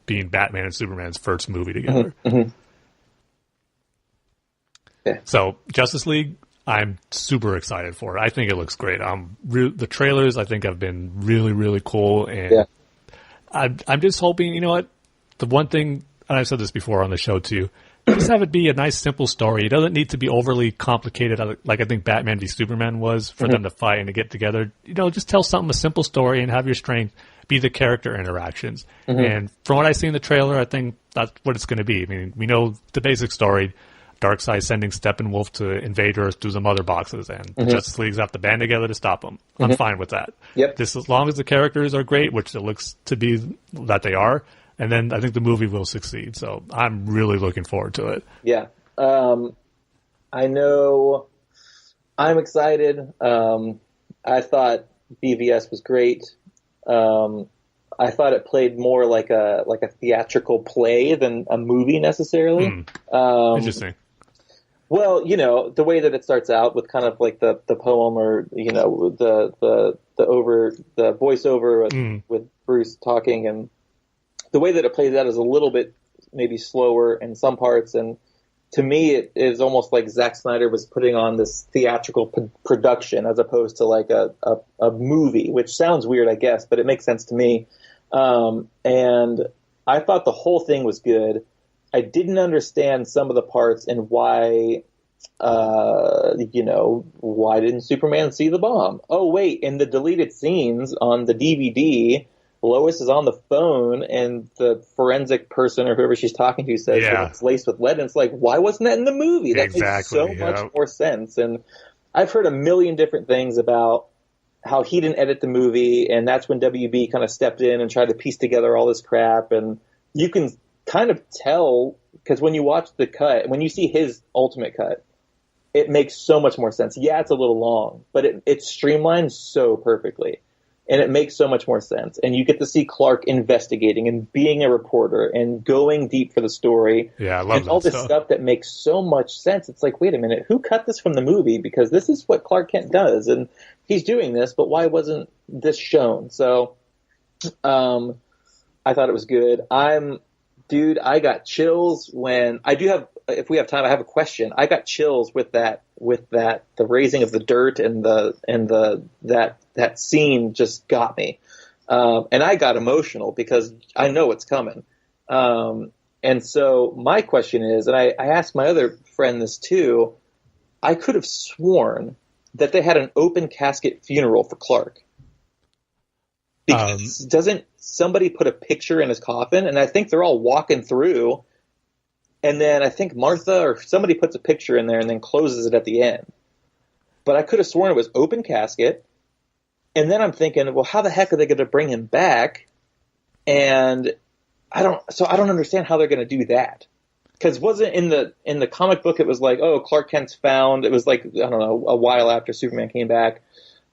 being Batman and Superman's first movie together. So Justice League, I'm super excited for it. I think it looks great. The trailers I think have been really, really cool, and I'm just hoping, the one thing, and I've said this before on the show too, just have it be a nice, simple story. It doesn't need to be overly complicated, like I think Batman v Superman was, for them to fight and to get together. Just tell something, a simple story, and have your strength be the character interactions. And from what I see in the trailer, I think that's what it's going to be. I mean, we know the basic story. Darkseid sending Steppenwolf to invade Earth through some other boxes, and the Justice League's have to band together to stop them. I'm fine with that. Just as long as the characters are great, which it looks to be that they are, and then I think the movie will succeed. So I'm really looking forward to it. Yeah. I know I'm excited. I thought BVS was great. I thought it played more like a theatrical play than a movie necessarily. Interesting. Well, the way that it starts out with kind of like the poem, or the voiceover with Bruce talking, and the way that it plays out is a little bit maybe slower in some parts, and to me it is almost like Zack Snyder was putting on this theatrical production as opposed to like a movie, which sounds weird, I guess, but it makes sense to me. And I thought the whole thing was good. I didn't understand some of the parts and why, why didn't Superman see the bomb? Oh, wait, in the deleted scenes on the DVD, Lois is on the phone and the forensic person or whoever she's talking to says that it's laced with lead. And it's like, why wasn't that in the movie? That makes so much more sense. And I've heard a million different things about how he didn't edit the movie, and that's when WB kind of stepped in and tried to piece together all this crap. And you can kind of tell, because when you watch the cut, when you see his ultimate cut, it makes so much more sense. Yeah, it's a little long, but it's streamlined so perfectly. And it makes so much more sense. And you get to see Clark investigating and being a reporter and going deep for the story. Yeah, I love and that all this stuff that makes so much sense. It's like, wait a minute, who cut this from the movie? Because this is what Clark Kent does. And he's doing this, but why wasn't this shown? So I thought it was good. I got chills when if we have time, I have a question. I got chills with the raising of the dirt and that scene just got me. And I got emotional because I know it's coming. And so my question is, and I asked my other friend this too, I could have sworn that they had an open casket funeral for Clark. Because doesn't somebody put a picture in his coffin? And I think they're all walking through. And then I think Martha or somebody puts a picture in there and then closes it at the end. But I could have sworn it was open casket. And then I'm thinking, well, how the heck are they going to bring him back? And I don't understand how they're going to do that. Because wasn't in the comic book, it was like, oh, Clark Kent's found. It was like, I don't know, a while after Superman came back,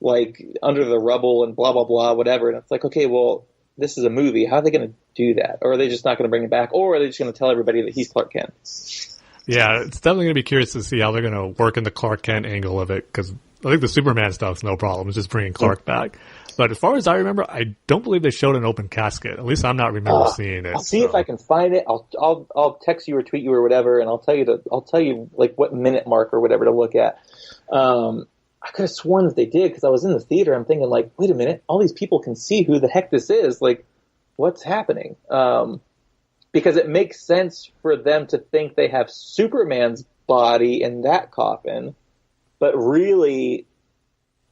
like under the rubble and blah, blah, blah, whatever. And it's like, okay, well, this is a movie. How are they going to do that? Or are they just not going to bring him back? Or are they just going to tell everybody that he's Clark Kent? Yeah, it's definitely going to be curious to see how they're going to work in the Clark Kent angle of it, because I think the Superman stuff's no problem. It's just bringing Clark back. But as far as I remember, I don't believe they showed an open casket. At least I'm not remember seeing it. I'll see if I can find it. I'll text you or tweet you or whatever, and I'll tell you like what minute mark or whatever to look at. I could have sworn that they did because I was in the theater. I'm thinking like, wait a minute, all these people can see who the heck this is. Like, what's happening? Because it makes sense for them to think they have Superman's body in that coffin, but really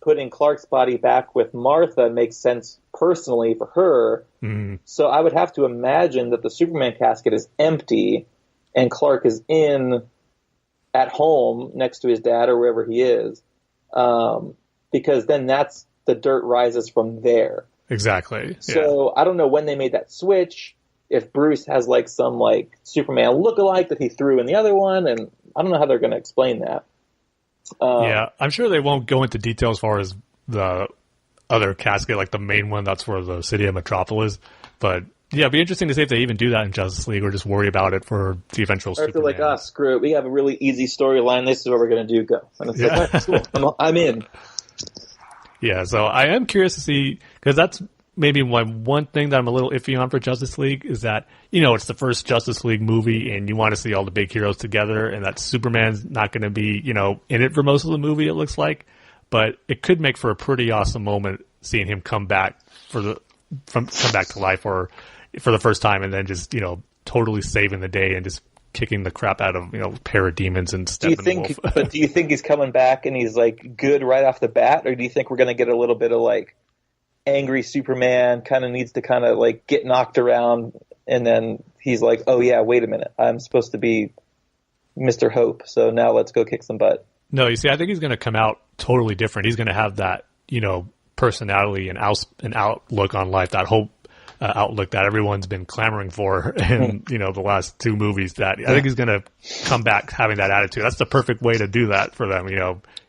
putting Clark's body back with Martha makes sense personally for her. Mm-hmm. So I would have to imagine that the Superman casket is empty and Clark is at home next to his dad or wherever he is. Because then that's the dirt rises from there. Exactly. So I don't know when they made that switch. If Bruce has like some like Superman lookalike that he threw in the other one, and I don't know how they're going to explain that. Yeah, I'm sure they won't go into detail as far as the other casket, like the main one that's for the city of Metropolis. But yeah, it'd be interesting to see if they even do that in Justice League or just worry about it for the eventual or if they're Superman. like, screw it, we have a really easy storyline. This is what we're going to do. Go. And it's like, cool. I'm in. Yeah, so I am curious to see, because that's maybe one thing that I'm a little iffy on for Justice League is that, it's the first Justice League movie and you want to see all the big heroes together, and that Superman's not going to be, in it for most of the movie, it looks like. But it could make for a pretty awesome moment seeing him come back come back to life or for the first time, and then just, totally saving the day and just kicking the crap out of, parademons and Steppenwolf. But do you think he's coming back and he's like good right off the bat, or do you think we're going to get a little bit of like angry Superman kind of needs to kind of like get knocked around, and then he's like, oh yeah, wait a minute, I'm supposed to be Mr. Hope, so now let's go kick some butt? No, you see, I think he's going to come out totally different. He's going to have that, personality and outlook on life, that hope outlook that everyone's been clamoring for in, the last two movies. That I think he's going to come back having that attitude. That's the perfect way to do that for them.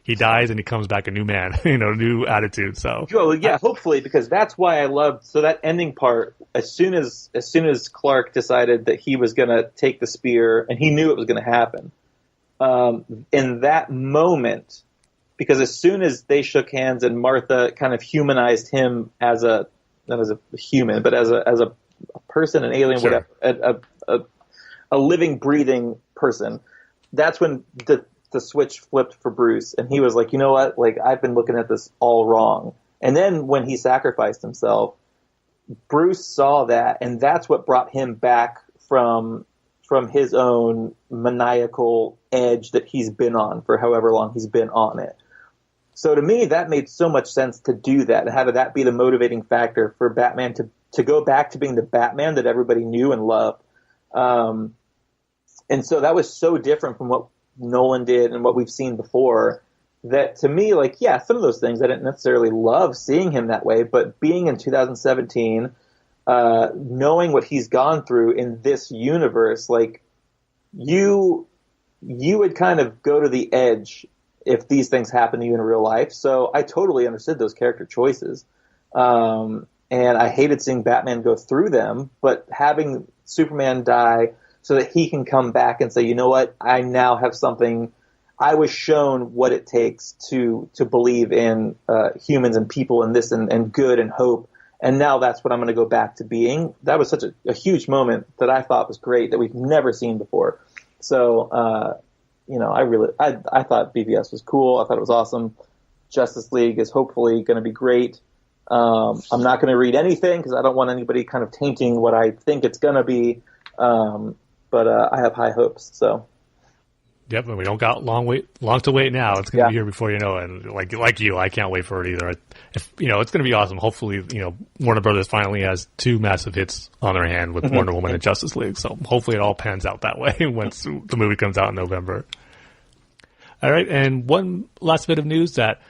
He dies and he comes back a new man, new attitude. So, well, yeah, hopefully, because that's why I loved that ending part. As soon as Clark decided that he was going to take the spear, and he knew it was going to happen, in that moment, because as soon as they shook hands and Martha kind of humanized him as not as a human, but as a person, an alien, sure, whatever, a living, breathing person, that's when the switch flipped for Bruce, and he was like, you know what, like, I've been looking at this all wrong. And then when he sacrificed himself, Bruce saw that, and that's what brought him back from his own maniacal edge that he's been on for however long he's been on it. So to me, that made so much sense to do that, and have that be the motivating factor for Batman to go back to being the Batman that everybody knew and loved. And so that was so different from what Nolan did and what we've seen before, that to me, like, yeah, some of those things I didn't necessarily love seeing him that way, but being in 2017, knowing what he's gone through in this universe, like, you would kind of go to the edge if these things happen to you in real life. So I totally understood those character choices. And I hated seeing Batman go through them, but having Superman die so that he can come back and say, you know what, I now have something. I was shown what it takes to believe in humans and people and this and good and hope. And now that's what I'm going to go back to being. That was such a huge moment that I thought was great that we've never seen before. So, I thought BVS was cool. I thought it was awesome. Justice League is hopefully going to be great. I'm not going to read anything because I don't want anybody kind of tainting what I think it's going to be. But I have high hopes. So. Yep, and we don't got long to wait now. It's going to be here before you know it. And like you, I can't wait for it either. It's going to be awesome. Hopefully, Warner Brothers finally has two massive hits on their hand with Wonder Woman and Justice League. So hopefully it all pans out that way once the movie comes out in November. All right, and one last bit of news that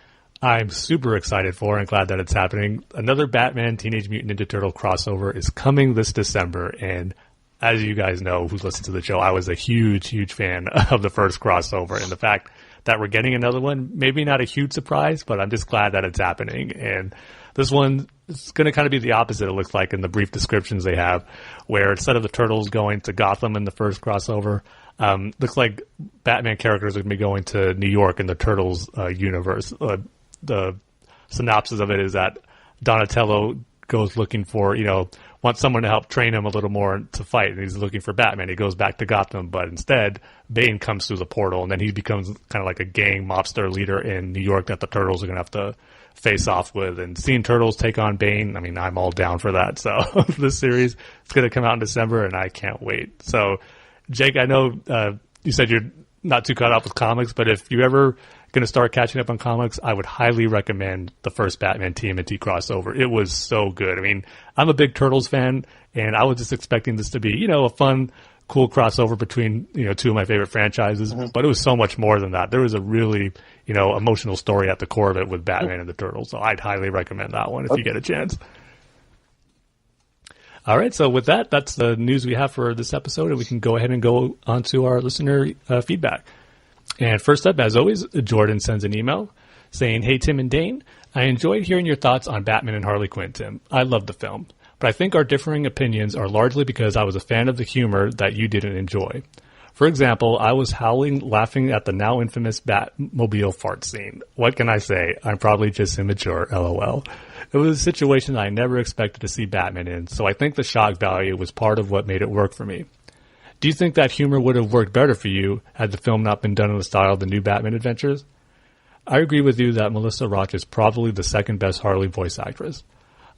I'm super excited for and glad that it's happening. Another Batman Teenage Mutant Ninja Turtle crossover is coming this December, and as you guys know, who's listened to the show, I was a huge, huge fan of the first crossover. And the fact that we're getting another one, maybe not a huge surprise, but I'm just glad that it's happening. And this one is going to kind of be the opposite, it looks like, in the brief descriptions they have, where instead of the Turtles going to Gotham in the first crossover, looks like Batman characters are going to be going to New York in the Turtles universe. The synopsis of it is that Donatello goes looking for, wants someone to help train him a little more to fight, and he's looking for Batman. He goes back to Gotham, but instead, Bane comes through the portal, and then he becomes kind of like a gang mobster leader in New York that the Turtles are going to have to face off with. And seeing Turtles take on Bane, I mean, I'm all down for that. So this series is going to come out in December, and I can't wait. So, Jake, I know you said you're not too caught up with comics, but if you ever going to start catching up on comics, I would highly recommend the first Batman TMNT crossover. It was so good. I mean, I'm a big Turtles fan, and I was just expecting this to be, a fun, cool crossover between, two of my favorite franchises, but it was so much more than that. There was a really, emotional story at the core of it with Batman and the Turtles, so I'd highly recommend that one if you get a chance. All right, so with that, that's the news we have for this episode, and we can go ahead and go on to our listener feedback. And first up, as always, Jordan sends an email saying, "Hey, Tim and Dane, I enjoyed hearing your thoughts on Batman and Harley Quinn, Tim. I loved the film, but I think our differing opinions are largely because I was a fan of the humor that you didn't enjoy. For example, I was howling laughing at the now infamous Batmobile fart scene. What can I say? I'm probably just immature, LOL. It was a situation I never expected to see Batman in, so I think the shock value was part of what made it work for me. Do you think that humor would have worked better for you had the film not been done in the style of the new Batman adventures? I agree with you that Melissa Roach is probably the second best Harley voice actress.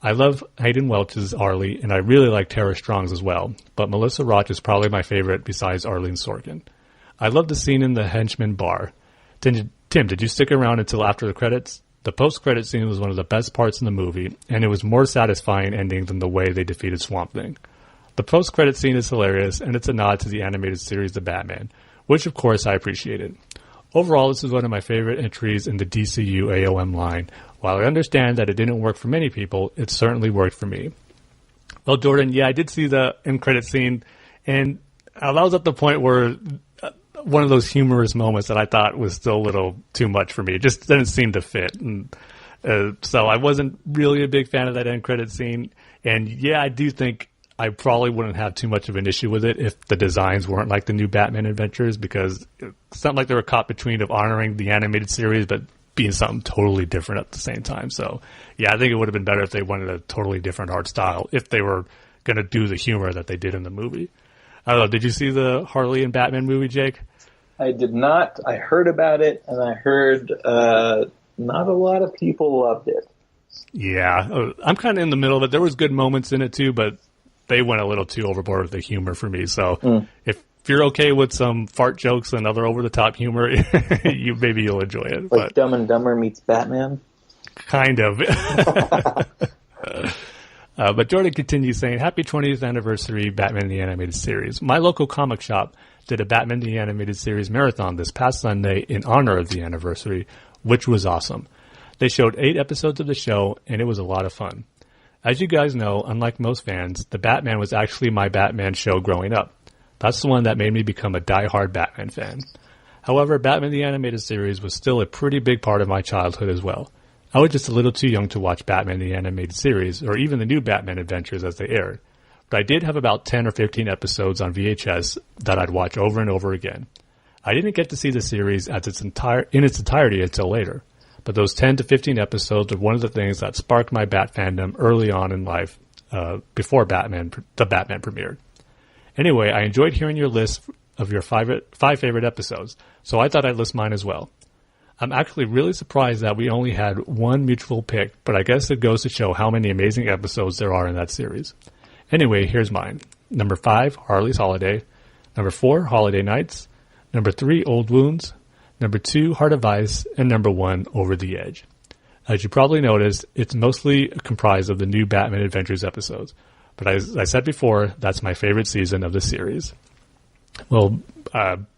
I love Hayden Welch's Harley, and I really like Tara Strong's as well, but Melissa Roach is probably my favorite besides Arlene Sorkin. I love the scene in the henchman bar. Tim, did you stick around until after the credits? The post-credit scene was one of the best parts in the movie, and it was more satisfying ending than the way they defeated Swamp Thing. The post-credit scene is hilarious, and it's a nod to the animated series The Batman, which of course I appreciated. Overall, this is one of my favorite entries in the DCU AOM line. While I understand that it didn't work for many people, it certainly worked for me." Well, Jordan, yeah, I did see the end credit scene, and I was at the point where one of those humorous moments that I thought was still a little too much for me. It just didn't seem to fit. And so I wasn't really a big fan of that end credit scene. And yeah, I do think I probably wouldn't have too much of an issue with it if the designs weren't like the new Batman adventures, because it's not like they were caught between of honoring the animated series but being something totally different at the same time. So yeah, I think it would have been better if they wanted a totally different art style if they were going to do the humor that they did in the movie. I don't know, did you see the Harley and Batman movie, Jake? I did not. I heard about it, and I heard not a lot of people loved it. Yeah, I'm kind of in the middle of it. There was good moments in it too, but they went a little too overboard with the humor for me. So if you're okay with some fart jokes and other over-the-top humor, maybe you'll enjoy it. Like Dumb and Dumber meets Batman? Kind of. But Jordan continues saying, "Happy 20th anniversary, Batman the Animated Series. My local comic shop did a Batman the Animated Series marathon this past Sunday in honor of the anniversary, which was awesome. They showed 8 episodes of the show, and it was a lot of fun. As you guys know, unlike most fans, the Batman was actually my Batman show growing up. That's the one that made me become a die-hard Batman fan. However, Batman the Animated Series was still a pretty big part of my childhood as well. I was just a little too young to watch Batman the Animated Series or even the new Batman Adventures as they aired. But I did have about 10 or 15 episodes on VHS that I'd watch over and over again. I didn't get to see the series in its entirety until later, but those 10 to 15 episodes are one of the things that sparked my Bat fandom early on in life, before the Batman premiered. Anyway, I enjoyed hearing your list of your five favorite episodes, so I thought I'd list mine as well. I'm actually really surprised that we only had one mutual pick, but I guess it goes to show how many amazing episodes there are in that series. Anyway, here's mine. Number 5, Harley's Holiday. Number 4, Holiday Nights. Number 3, Old Wounds. Number 2, Heart of Ice. And number 1, Over the Edge. As you probably noticed, it's mostly comprised of the new Batman Adventures episodes. But as I said before, that's my favorite season of the series. Well,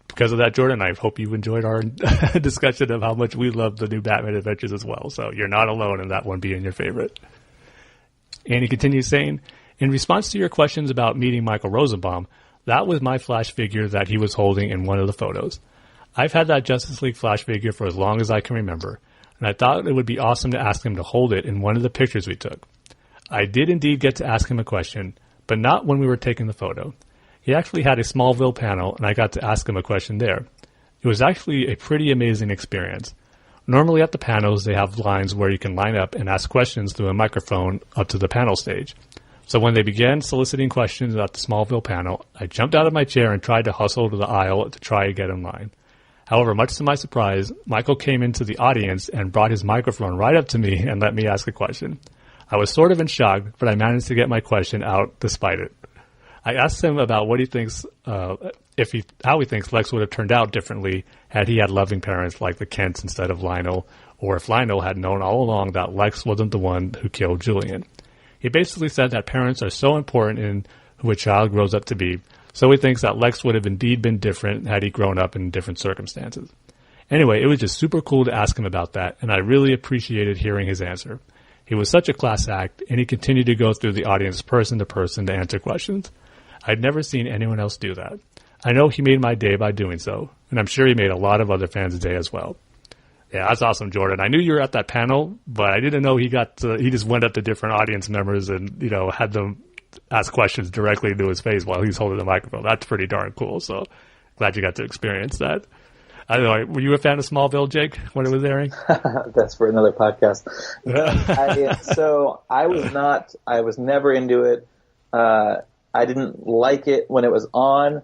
because of that, Jordan, I hope you enjoyed our discussion of how much we love the new Batman Adventures as well. So you're not alone in that one being your favorite. And he continues saying, in response to your questions about meeting Michael Rosenbaum, that was my Flash figure that he was holding in one of the photos. I've had that Justice League Flash figure for as long as I can remember, and I thought it would be awesome to ask him to hold it in one of the pictures we took. I did indeed get to ask him a question, but not when we were taking the photo. He actually had a Smallville panel, and I got to ask him a question there. It was actually a pretty amazing experience. Normally at the panels, they have lines where you can line up and ask questions through a microphone up to the panel stage. So when they began soliciting questions at the Smallville panel, I jumped out of my chair and tried to hustle to the aisle to try to get in line. However, much to my surprise, Michael came into the audience and brought his microphone right up to me and let me ask a question. I was sort of in shock, but I managed to get my question out despite it. I asked him about what he thinks, how he thinks Lex would have turned out differently had he had loving parents like the Kents instead of Lionel, or if Lionel had known all along that Lex wasn't the one who killed Julian. He basically said that parents are so important in who a child grows up to be, so he thinks that Lex would have indeed been different had he grown up in different circumstances. Anyway, it was just super cool to ask him about that, and I really appreciated hearing his answer. He was such a class act, and he continued to go through the audience person to person to answer questions. I'd never seen anyone else do that. I know he made my day by doing so, and I'm sure he made a lot of other fans' day as well. Yeah, that's awesome, Jordan. I knew you were at that panel, but I didn't know he just went up to different audience members and, had them ask questions directly into his face while he's holding the microphone. That's pretty darn cool, so glad you got to experience that. I don't know, were you a fan of Smallville, Jake, when it was airing? That's for another podcast. I was never into it. I didn't like it when it was on.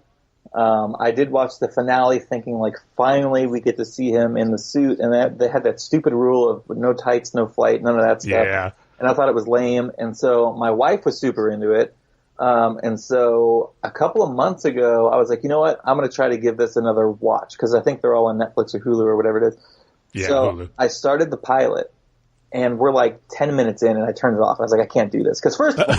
I did watch the finale thinking, finally we get to see him in the suit, and they had that stupid rule of no tights, no flight, none of that stuff. Yeah. And I thought it was lame, and so my wife was super into it. And so a couple of months ago, I was like, you know what? I'm going to try to give this another watch, because I think they're all on Netflix or Hulu or whatever it is. Yeah, so Hulu. I started the pilot, and we're 10 minutes in, and I turned it off. I was like, I can't do this. Because first of all,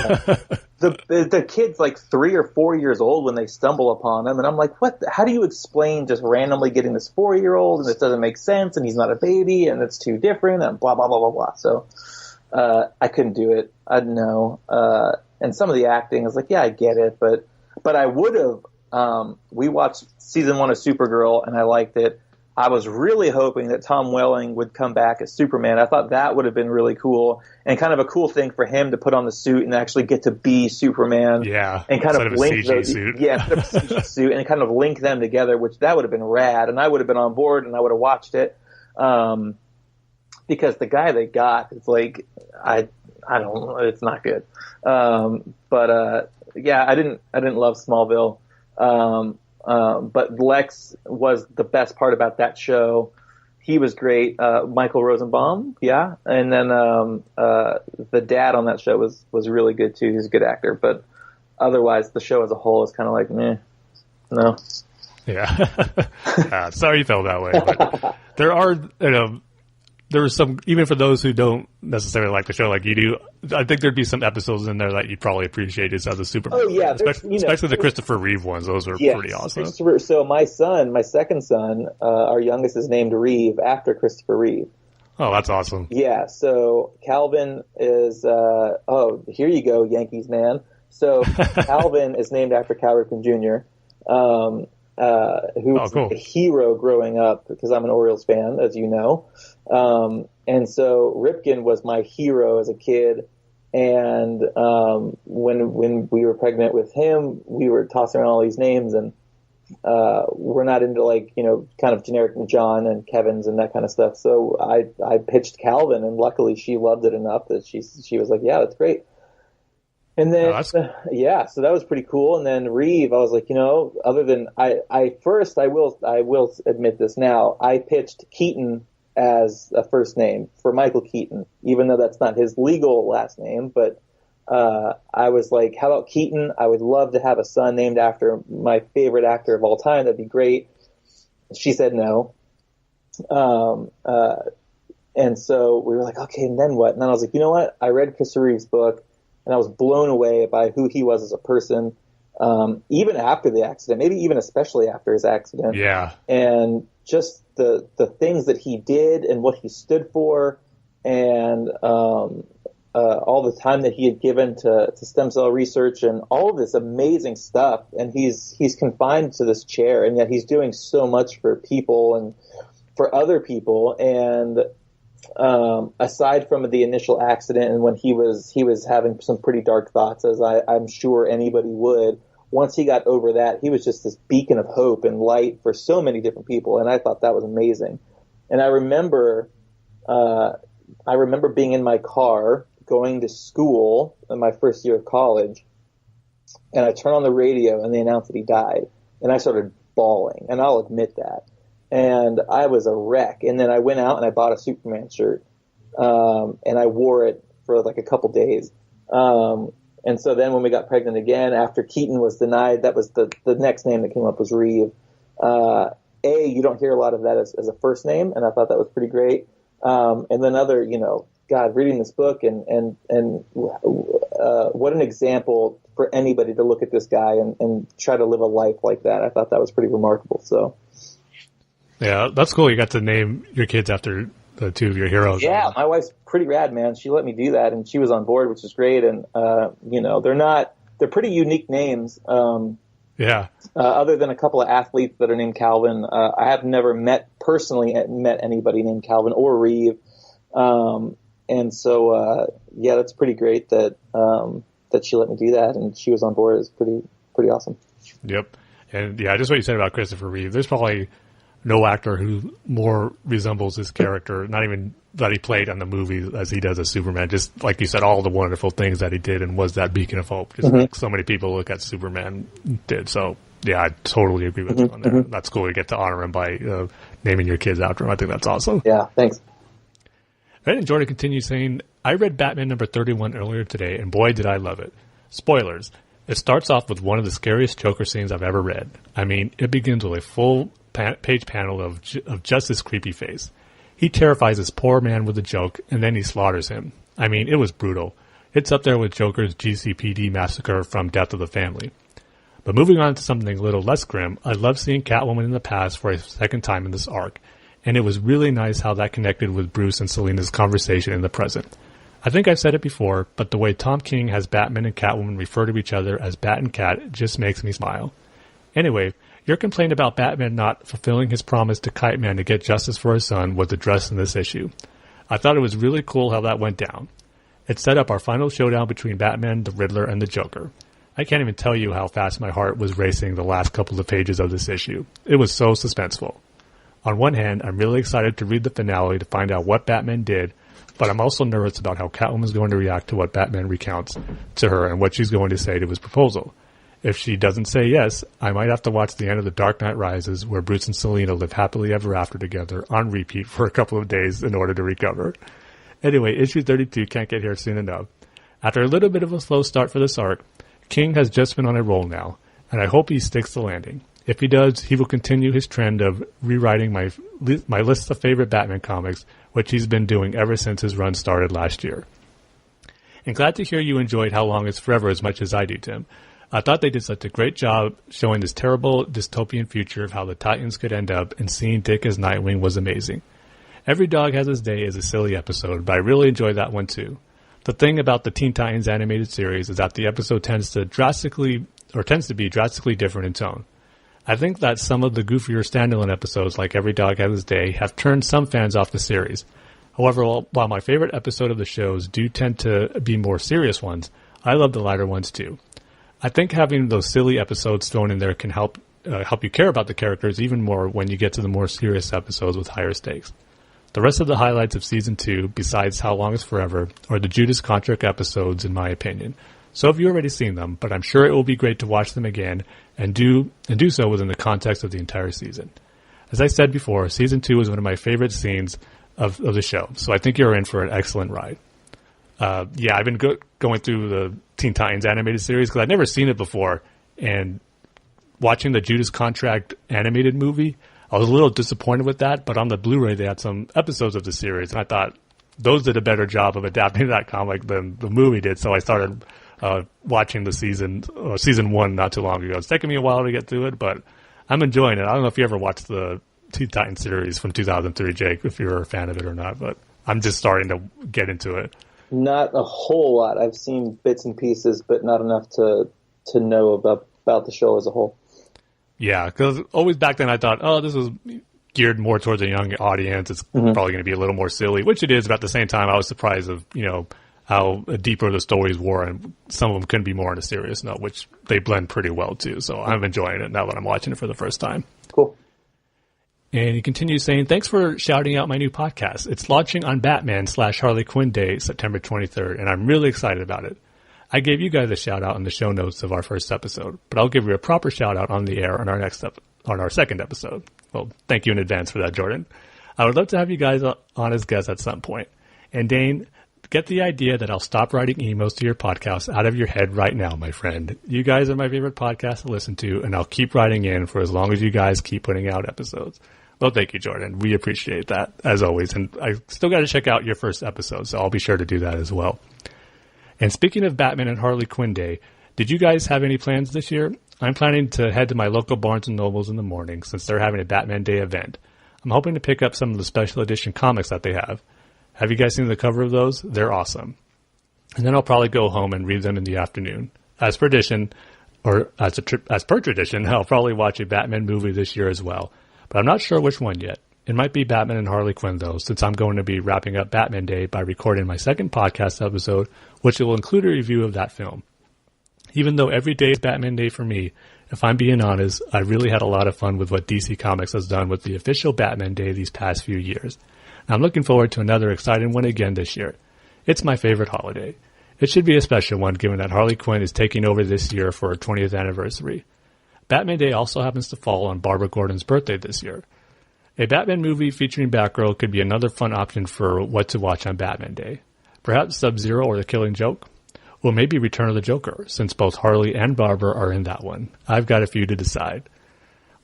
the kid's 3 or 4 years old when they stumble upon him, and I'm like, what? How do you explain just randomly getting this 4-year-old, and this doesn't make sense, and he's not a baby, and it's too different, and blah, blah, blah, blah, blah. So I couldn't do it. I didn't know. And some of the acting, I was like, yeah, I get it, but I would have. We watched season 1 of Supergirl, and I liked it. I was really hoping that Tom Welling would come back as Superman. I thought that would have been really cool, and kind of a cool thing for him to put on the suit and actually get to be Superman. Yeah, and kind of link a CG suit. Yeah, instead of a CG suit, and kind of link them together, which that would have been rad, and I would have been on board, and I would have watched it. Because the guy they got is I don't know, it's not good. Yeah, I didn't love Smallville. But Lex was the best part about that show. He was great. Michael Rosenbaum, yeah. And then the dad on that show was really good too. He's a good actor. But otherwise, the show as a whole is kind of meh. No. Yeah. Sorry you felt that way. But there are, there was some, even for those who don't necessarily like the show like you do, I think there'd be some episodes in there that you'd probably appreciate as other Superman. Oh, yeah. Especially the Christopher Reeve ones. Those are pretty awesome. So my second son, our youngest is named Reeve after Christopher Reeve. Oh, that's awesome. Yeah, so Calvin is, here you go, Yankees man. So Calvin is named after Cal Ripken Jr., who was cool. a hero growing up, because I'm an Orioles fan, as you know. And so Ripken was my hero as a kid. And when we were pregnant with him, we were tossing around all these names, and we're not into like, you know, kind of generic John and Kevin's and that kind of stuff. So I pitched Calvin, and luckily she loved it enough that she was like, yeah, that's great. And then, so that was pretty cool. And then Reeve, I was like, you know, other than I will admit this now, I pitched Keaton as a first name for Michael Keaton, even though that's not his legal last name. But I was like, how about Keaton? I would love to have a son named after my favorite actor of all time. That'd be great. She said no. And so we were like, okay, and then what? And then I was like, you know what? I read Christopher Reeve's book, and I was blown away by who he was as a person, even after the accident, maybe even especially after his accident. Yeah. And just the things that he did and what he stood for, and all the time that he had given to stem cell research and all of this amazing stuff. And he's confined to this chair, and yet he's doing so much for people and for other people. And aside from the initial accident and when he was having some pretty dark thoughts, as I'm sure anybody would, once he got over that, he was just this beacon of hope and light for so many different people. And I thought that was amazing. And I remember being in my car going to school in my first year of college, and I turned on the radio and they announced that he died, and I started bawling, and I'll admit that. And I was a wreck. And then I went out and I bought a Superman shirt, and I wore it for like a couple days. And so then when we got pregnant again, after Keaton was denied, that was the next name that came up was Reeve. You don't hear a lot of that as a first name, and I thought that was pretty great. And then other, you know, God, reading this book and what an example for anybody to look at this guy and try to live a life like that. I thought that was pretty remarkable. So. Yeah, that's cool. You got to name your kids after the two of your heroes. Yeah, my wife's pretty rad, man. She let me do that, and she was on board, which is great. And you know, they're pretty unique names. Other than a couple of athletes that are named Calvin, I have never personally met anybody named Calvin or Reeve. And so that's pretty great that she let me do that, and she was on board. It's pretty awesome. Yep, and yeah, just what you said about Christopher Reeve. There's probably no actor who more resembles his character, not even that he played on the movie as he does as Superman. Just like you said, all the wonderful things that he did and was that beacon of hope. Just like so many people look at Superman did. So, yeah, I totally agree with you on that. That's cool. You get to honor him by naming your kids after him. I think that's awesome. Yeah, thanks. And Jordan continues saying, I read Batman number 31 earlier today, and boy, did I love it. Spoilers. It starts off with one of the scariest Joker scenes I've ever read. I mean, it begins with a full page panel of just his creepy face. He terrifies this poor man with a joke, and then he slaughters him. I mean, it was brutal. It's up there with Joker's GCPD massacre from Death of the Family. But moving on to something a little less grim, I love seeing Catwoman in the past for a second time in this arc, and it was really nice how that connected with Bruce and Selina's conversation in the present. I think I've said it before, but the way Tom King has Batman and Catwoman refer to each other as Bat and Cat just makes me smile. Anyway, your complaint about Batman not fulfilling his promise to Kite Man to get justice for his son was addressed in this issue. I thought it was really cool how that went down. It set up our final showdown between Batman, the Riddler, and the Joker. I can't even tell you how fast my heart was racing the last couple of pages of this issue. It was so suspenseful. On one hand, I'm really excited to read the finale to find out what Batman did, but I'm also nervous about how Catwoman's going to react to what Batman recounts to her and what she's going to say to his proposal. If she doesn't say yes, I might have to watch the end of The Dark Knight Rises, where Bruce and Selina live happily ever after together, on repeat for a couple of days in order to recover. Anyway, issue 32 can't get here soon enough. After a little bit of a slow start for this arc, King has just been on a roll now, and I hope he sticks the landing. If he does, he will continue his trend of rewriting my list of favorite Batman comics, which he's been doing ever since his run started last year. And glad to hear you enjoyed How Long Is Forever as much as I do, Tim. I thought they did such a great job showing this terrible dystopian future of how the Titans could end up, and seeing Dick as Nightwing was amazing. Every Dog Has His Day is a silly episode, but I really enjoyed that one too. The thing about the Teen Titans animated series is that the episode tends to be drastically different in tone. I think that some of the goofier standalone episodes like Every Dog Has His Day have turned some fans off the series. However, while my favorite episode of the shows do tend to be more serious ones, I love the lighter ones too. I think having those silly episodes thrown in there can help you care about the characters even more when you get to the more serious episodes with higher stakes. The rest of the highlights of Season 2, besides How Long is Forever, are the Judas Contract episodes in my opinion. So have you already seen them, but I'm sure it will be great to watch them again and do so within the context of the entire season. As I said before, Season 2 is one of my favorite scenes of the show, so I think you're in for an excellent ride. I've been going through the Teen Titans animated series because I'd never seen it before, and watching the Judas Contract animated movie, I was a little disappointed with that, but on the Blu-ray they had some episodes of the series, and I thought those did a better job of adapting that comic than the movie did, so I started watching the season 1 not too long ago. It's taken me a while to get through it, but I'm enjoying it. I don't know if you ever watched the Teen Titans series from 2003, Jake, if you're a fan of it or not, but I'm just starting to get into it. Not a whole lot. I've seen bits and pieces, but not enough to know about the show as a whole. Yeah, because always back then I thought, this was geared more towards a young audience. It's probably going to be a little more silly, which it is, but at the same time I was surprised of, how deeper the stories were, and some of them couldn't be more on a serious note, which they blend pretty well too. So I'm enjoying it now that I'm watching it for the first time. Cool. And he continues saying, thanks for shouting out my new podcast. It's launching on Batman/Harley Quinn Day, September 23rd, and I'm really excited about it. I gave you guys a shout out in the show notes of our first episode, but I'll give you a proper shout out on the air on our second episode. Well, thank you in advance for that, Jordan. I would love to have you guys on as guests at some point. And Dane, get the idea that I'll stop writing emails to your podcast out of your head right now, my friend. You guys are my favorite podcast to listen to, and I'll keep writing in for as long as you guys keep putting out episodes. Well, thank you, Jordan. We appreciate that, as always. And I still got to check out your first episode, so I'll be sure to do that as well. And speaking of Batman and Harley Quinn Day, did you guys have any plans this year? I'm planning to head to my local Barnes & Nobles in the morning since they're having a Batman Day event. I'm hoping to pick up some of the special edition comics that they have. Have you guys seen the cover of those? They're awesome. And then I'll probably go home and read them in the afternoon. As per tradition, I'll probably watch a Batman movie this year as well. But I'm not sure which one yet. It might be Batman and Harley Quinn, though, since I'm going to be wrapping up Batman Day by recording my second podcast episode, which will include a review of that film. Even though every day is Batman Day for me, if I'm being honest, I really had a lot of fun with what DC Comics has done with the official Batman Day these past few years. I'm looking forward to another exciting one again this year. It's my favorite holiday. It should be a special one given that Harley Quinn is taking over this year for her 20th anniversary. Batman Day also happens to fall on Barbara Gordon's birthday this year. A Batman movie featuring Batgirl could be another fun option for what to watch on Batman Day. Perhaps Sub-Zero or The Killing Joke? Or maybe Return of the Joker, since both Harley and Barbara are in that one. I've got a few to decide.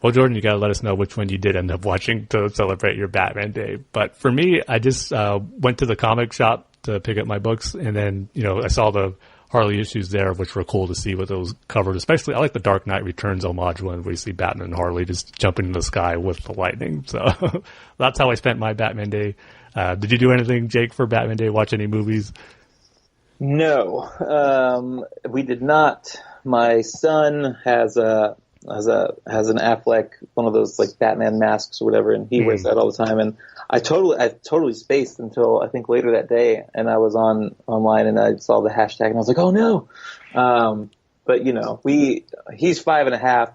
Well, Jordan, you got to let us know which one you did end up watching to celebrate your Batman Day. But for me, I just went to the comic shop to pick up my books, and then I saw the Harley issues there, which were cool to see with those covered. Especially, I like the Dark Knight Returns homage one where you see Batman and Harley just jumping in the sky with the lightning. So that's how I spent my Batman Day. Did you do anything, Jake, for Batman Day? Watch any movies? No, we did not. My son has an Affleck, one of those like Batman masks or whatever, and he wears that all the time. And I totally spaced until I think later that day, and I was online and I saw the hashtag and I was like, oh no. But he's 5.5,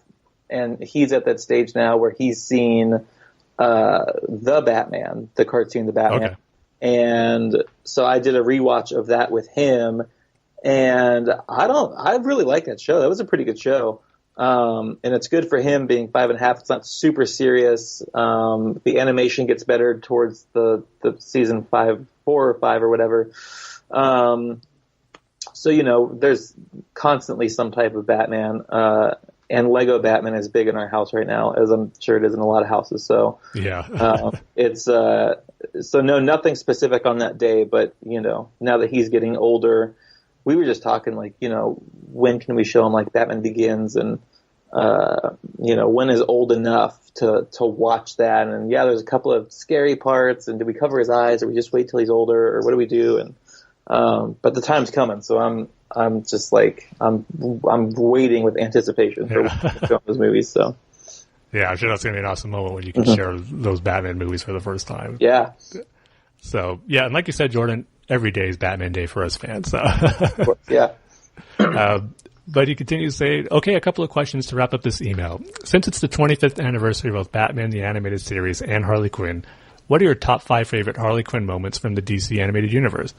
and he's at that stage now where he's seen the Batman, the cartoon, the Batman. Okay. And so I did a rewatch of that with him, and I really like that show. That was a pretty good show. And it's good for him being 5.5. It's not super serious. The animation gets better towards the season 4 or 5 or whatever. So, there's constantly some type of Batman, and Lego Batman is big in our house right now, as I'm sure it is in a lot of houses. So yeah, so no, nothing specific on that day, but now that he's getting older, we were just talking like, when can we show him like Batman Begins, and when is old enough to watch that? And yeah, there's a couple of scary parts, and do we cover his eyes, or we just wait till he's older, or what do we do? And but the time's coming, so I'm just like I'm waiting with anticipation for showing those movies. So yeah, I'm sure that's gonna be an awesome moment when you can share those Batman movies for the first time. Yeah. So, yeah, and like you said, Jordan, every day is Batman Day for us fans. So. Yeah. But he continues to say, okay, a couple of questions to wrap up this email. Since it's the 25th anniversary of both Batman the Animated Series and Harley Quinn, what are your top 5 favorite Harley Quinn moments from the DC Animated Universe?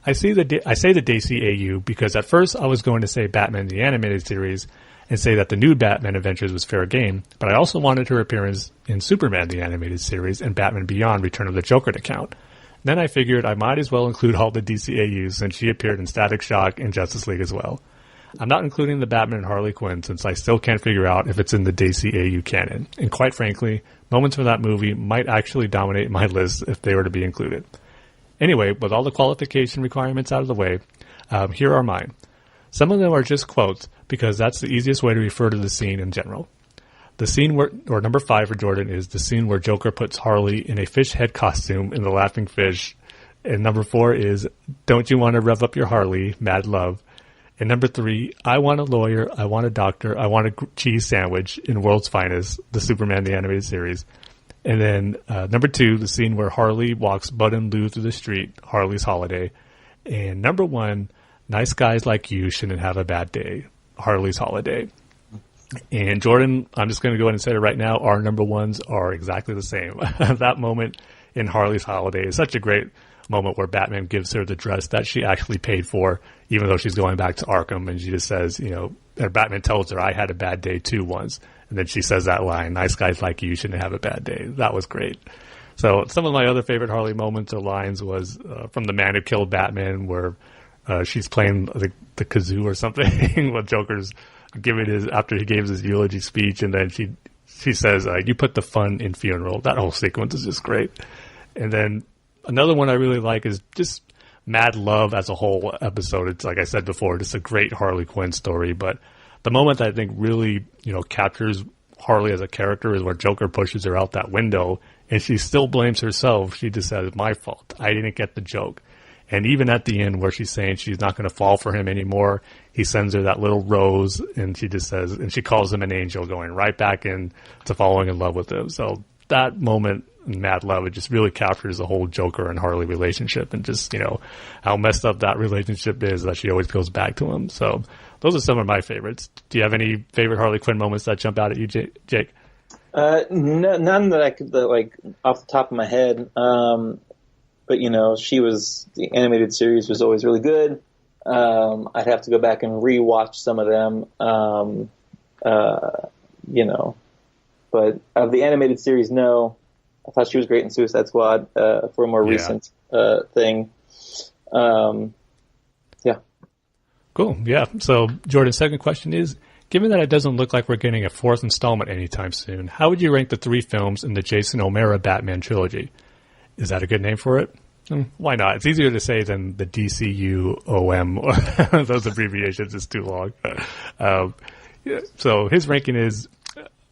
I say the DCAU because at first I was going to say Batman the Animated Series and say that the new Batman Adventures was fair game, but I also wanted her appearance in Superman the Animated Series and Batman Beyond Return of the Joker to count. Then I figured I might as well include all the DCAUs since she appeared in Static Shock and Justice League as well. I'm not including the Batman and Harley Quinn since I still can't figure out if it's in the DCAU canon. And quite frankly, moments from that movie might actually dominate my list if they were to be included. Anyway, with all the qualification requirements out of the way, here are mine. Some of them are just quotes because that's the easiest way to refer to the scene in general. The scene or number 5 for Jordan is the scene where Joker puts Harley in a fish head costume in The Laughing Fish. And number 4 is Don't You Want to Rev Up Your Harley, Mad Love. And number 3, I Want a Lawyer, I Want a Doctor, I Want a Cheese Sandwich in World's Finest, the Superman the Animated Series. And then number 2, the scene where Harley walks Bud and Lou through the street, Harley's Holiday. And number 1, Nice Guys Like You Shouldn't Have a Bad Day, Harley's Holiday. And Jordan, I'm just going to go ahead and say it right now, our number 1s are exactly the same. That moment in Harley's Holiday is such a great moment where Batman gives her the dress that she actually paid for, even though she's going back to Arkham, and she just says, or Batman tells her, I had a bad day too once. And then she says that line, nice guys like you shouldn't have a bad day. That was great. So some of my other favorite Harley moments or lines was from The Man Who Killed Batman, where she's playing the kazoo or something when Joker's giving after he gave his eulogy speech, and then she says, you put the fun in funeral. That whole sequence is just great. And then another one I really like is just Mad Love as a whole episode. It's like I said before, just a great Harley Quinn story. But the moment that I think really, captures Harley as a character is where Joker pushes her out that window and she still blames herself. She just says, my fault. I didn't get the joke. And even at the end where she's saying she's not going to fall for him anymore, he sends her that little rose and she just says, and she calls him an angel, going right back in to falling in love with him. So that moment, Mad Love, it just really captures the whole Joker and Harley relationship and just, how messed up that relationship is that she always goes back to him. So those are some of my favorites. Do you have any favorite Harley Quinn moments that jump out at you, Jake? None that I could, off the top of my head. But, the animated series was always really good. I'd have to go back and rewatch some of them, But of the animated series, no. I thought she was great in Suicide Squad for a more recent thing. Yeah. Cool. Yeah. So, Jordan's second question is, given that it doesn't look like we're getting a 4th installment anytime soon, how would you rank the 3 films in the Jason O'Mara Batman trilogy? Is that a good name for it? Why not? It's easier to say than the DCUOM. Those abbreviations is too long. So his ranking is,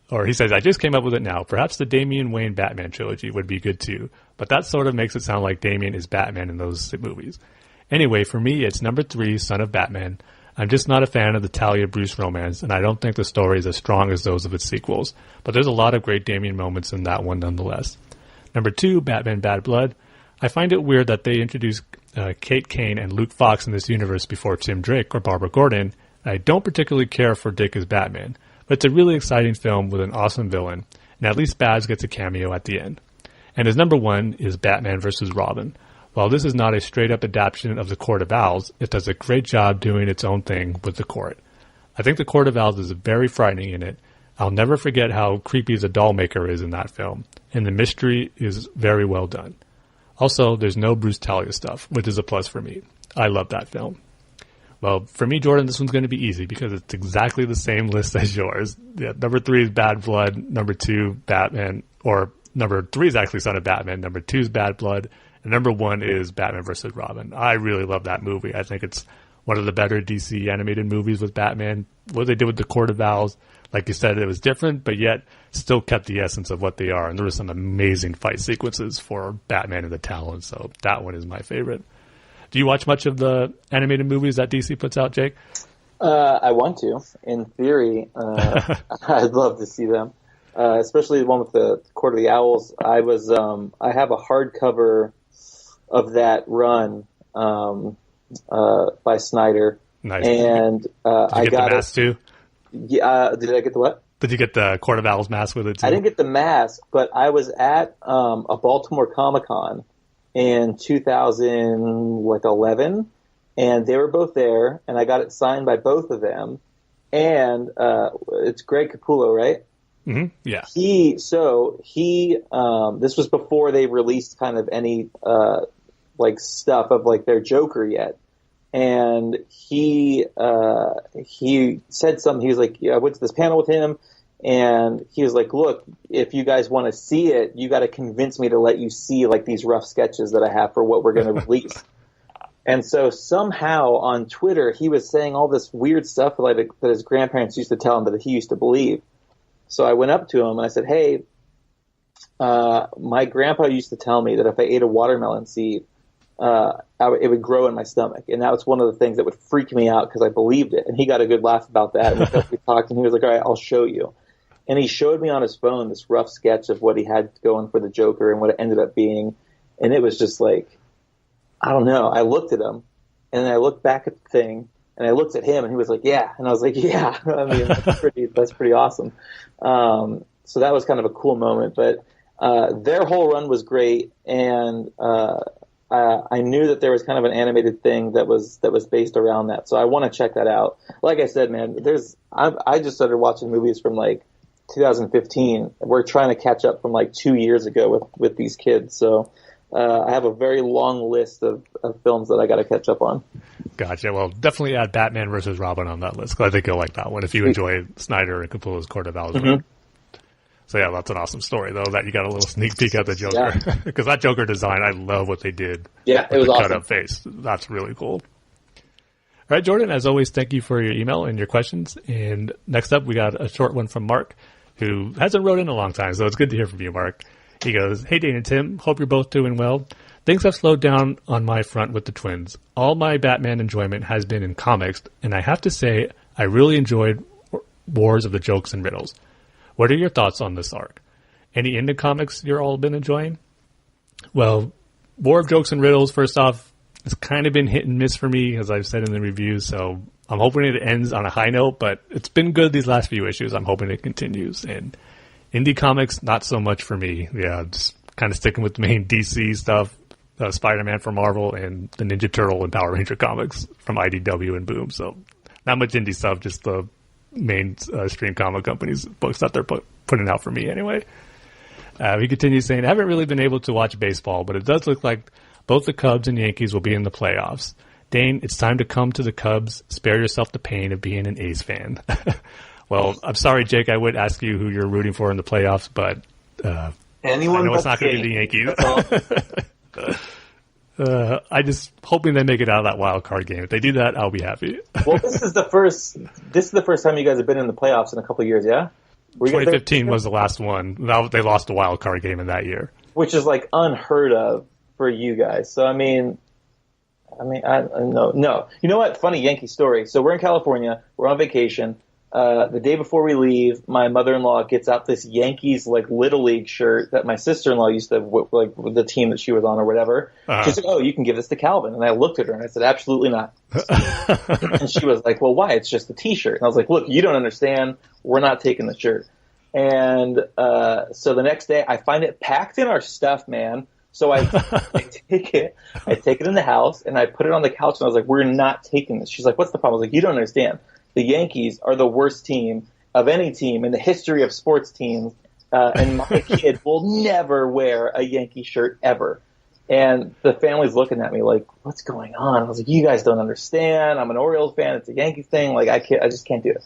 or he says, I just came up with it now. Perhaps the Damian Wayne Batman trilogy would be good too. But that sort of makes it sound like Damian is Batman in those movies. Anyway, for me, it's number 3, Son of Batman. I'm just not a fan of the Talia-Bruce romance, and I don't think the story is as strong as those of its sequels. But there's a lot of great Damian moments in that one nonetheless. Number 2, Batman Bad Blood. I find it weird that they introduced Kate Kane and Luke Fox in this universe before Tim Drake or Barbara Gordon. I don't particularly care for Dick as Batman, but it's a really exciting film with an awesome villain, and at least Babs gets a cameo at the end. And his number 1 is Batman vs. Robin. While this is not a straight-up adaptation of The Court of Owls, it does a great job doing its own thing with the court. I think The Court of Owls is very frightening in it. I'll never forget how creepy the doll maker is in that film, and the mystery is very well done. Also, there's no Bruce Talia stuff, which is a plus for me. I love that film. Well, for me, Jordan, this one's going to be easy because it's exactly the same list as yours. Yeah, number 3 is Bad Blood. Number 2, Batman. Or number 3 is actually Son of Batman. Number 2 is Bad Blood. And number 1 is Batman vs. Robin. I really love that movie. I think it's one of the better DC animated movies with Batman. What they did with The Court of Owls, like you said, it was different, but yet still kept the essence of what they are. And there were some amazing fight sequences for Batman and the Talon. So that one is my favorite. Do you watch much of the animated movies that DC puts out, Jake? I want to. In theory, I'd love to see them, especially the one with the Court of the Owls. I have a hardcover of that run by Snyder. Nice. And Did you get the mask too? Yeah, did I get the what? Did you get the Court of Owls mask with it too? I didn't get the mask, but I was at a Baltimore Comic-Con in 2011, and they were both there, and I got it signed by both of them. And it's Greg Capullo, right? Mm-hmm. Yeah. He this was before they released kind of any like stuff of like their Joker yet. And he said something. He was like, I went to this panel with him, and he was like, look, if you guys want to see it, you got to convince me to let you see like these rough sketches that I have for what we're going to release. And so somehow on Twitter, he was saying all this weird stuff that his grandparents used to tell him that he used to believe. So I went up to him and I said, hey, my grandpa used to tell me that if I ate a watermelon seed, it would grow in my stomach. And that was one of the things that would freak me out because I believed it. And he got a good laugh about that. And we talked, and he was like, all right, I'll show you. And he showed me on his phone this rough sketch of what he had going for the Joker and what it ended up being. And it was just like, I don't know. I looked at him, and then I looked back at the thing, and I looked at him, and he was like, yeah. And I was like, yeah. I mean, that's pretty awesome. So that was kind of a cool moment. But their whole run was great, and I knew that there was kind of an animated thing that was based around that. So I want to check that out. Like I said, man, I just started watching movies from like 2015. We're trying to catch up from like 2 years ago with these kids. So I have a very long list of films that I got to catch up on. Gotcha. Well, definitely add Batman versus Robin on that list, because I think you'll like that one if you enjoy Snyder and Capullo's Court of Owls. Mm-hmm. So yeah, that's an awesome story though, that you got a little sneak peek at the Joker. Because that Joker design, I love what they did. Yeah, it was the awesome. Cut up face. That's really cool. All right, Jordan, as always, thank you for your email and your questions. And next up, we got a short one from Mark, who hasn't wrote in a long time, so it's good to hear from you, Mark. He goes, hey, Dane and Tim, hope you're both doing well. Things have slowed down on my front with the twins. All my Batman enjoyment has been in comics, and I have to say I really enjoyed Wars of the Jokes and Riddles. What are your thoughts on this arc? Any indie comics you're all been enjoying? Well, War of Jokes and Riddles, first off, it's kind of been hit and miss for me, as I've said in the reviews, so I'm hoping it ends on a high note, but it's been good these last few issues. I'm hoping it continues. And indie comics, not so much for me. Yeah, just kind of sticking with the main DC stuff, Spider-Man from Marvel, and the Ninja Turtle and Power Ranger comics from IDW and Boom. So not much indie stuff, just the main stream comic companies' books that they're putting out for me anyway. He continues saying, I haven't really been able to watch baseball, but it does look like both the Cubs and Yankees will be in the playoffs. Dane, it's time to come to the Cubs. Spare yourself the pain of being an A's fan. Well, I'm sorry, Jake. I would ask you who you're rooting for in the playoffs, but I know it's not going to be the Yankees. I just hoping they make it out of that wild card game. If they do that, I'll be happy. Well, this is the first time you guys have been in the playoffs in a couple of years, yeah? 2015 was the last one. They lost the wild card game in that year, which is like unheard of for you guys. So I mean, no. You know what? Funny Yankee story. So we're in California. We're on vacation. The day before we leave, my mother-in-law gets out this Yankees like Little League shirt that my sister-in-law used to like with the team that she was on or whatever. She's like, "Oh, you can give this to Calvin." And I looked at her and I said, "Absolutely not." And she was like, "Well, why? It's just a T-shirt." And I was like, "Look, you don't understand. We're not taking the shirt." And so the next day, I find it packed in our stuff, man. So I take it in the house and I put it on the couch and I was like, "We're not taking this." She's like, "What's the problem?" I was like, "You don't understand. The Yankees are the worst team of any team in the history of sports teams, and my kid will never wear a Yankee shirt ever." And the family's looking at me like, "What's going on?" I was like, "You guys don't understand. I'm an Orioles fan. It's a Yankees thing. Like, I just can't do it."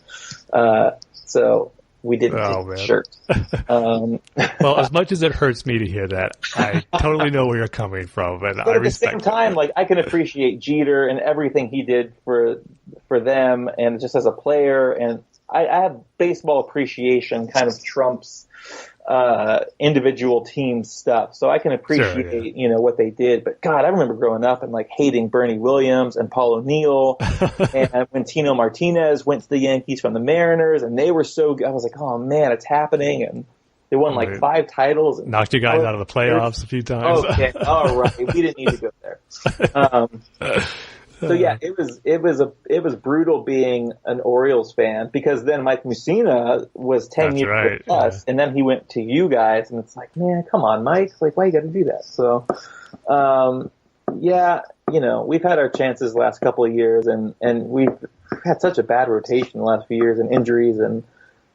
So we didn't take the shirt. Well, as much as it hurts me to hear that, I totally know where you're coming from, and I respect it. At the same time, like, I can appreciate Jeter and everything he did for them, and just as a player, and I have baseball appreciation kind of trumps individual team stuff, so I can appreciate what they did. But God, I remember growing up and like hating Bernie Williams and Paul O'Neill, and when Tino Martinez went to the Yankees from the Mariners, and they were so good, I was like, oh man, it's happening. And They won like 5 titles. Knocked you guys out of the playoffs a few times. Okay, all right. We didn't need to go there. So yeah, it was brutal being an Orioles fan, because then Mike Mussina was 10 years with us, and then he went to you guys, and it's like, man, come on, Mike, like, why you got to do that? So, yeah, we've had our chances the last couple of years, and we've had such a bad rotation the last few years, and injuries and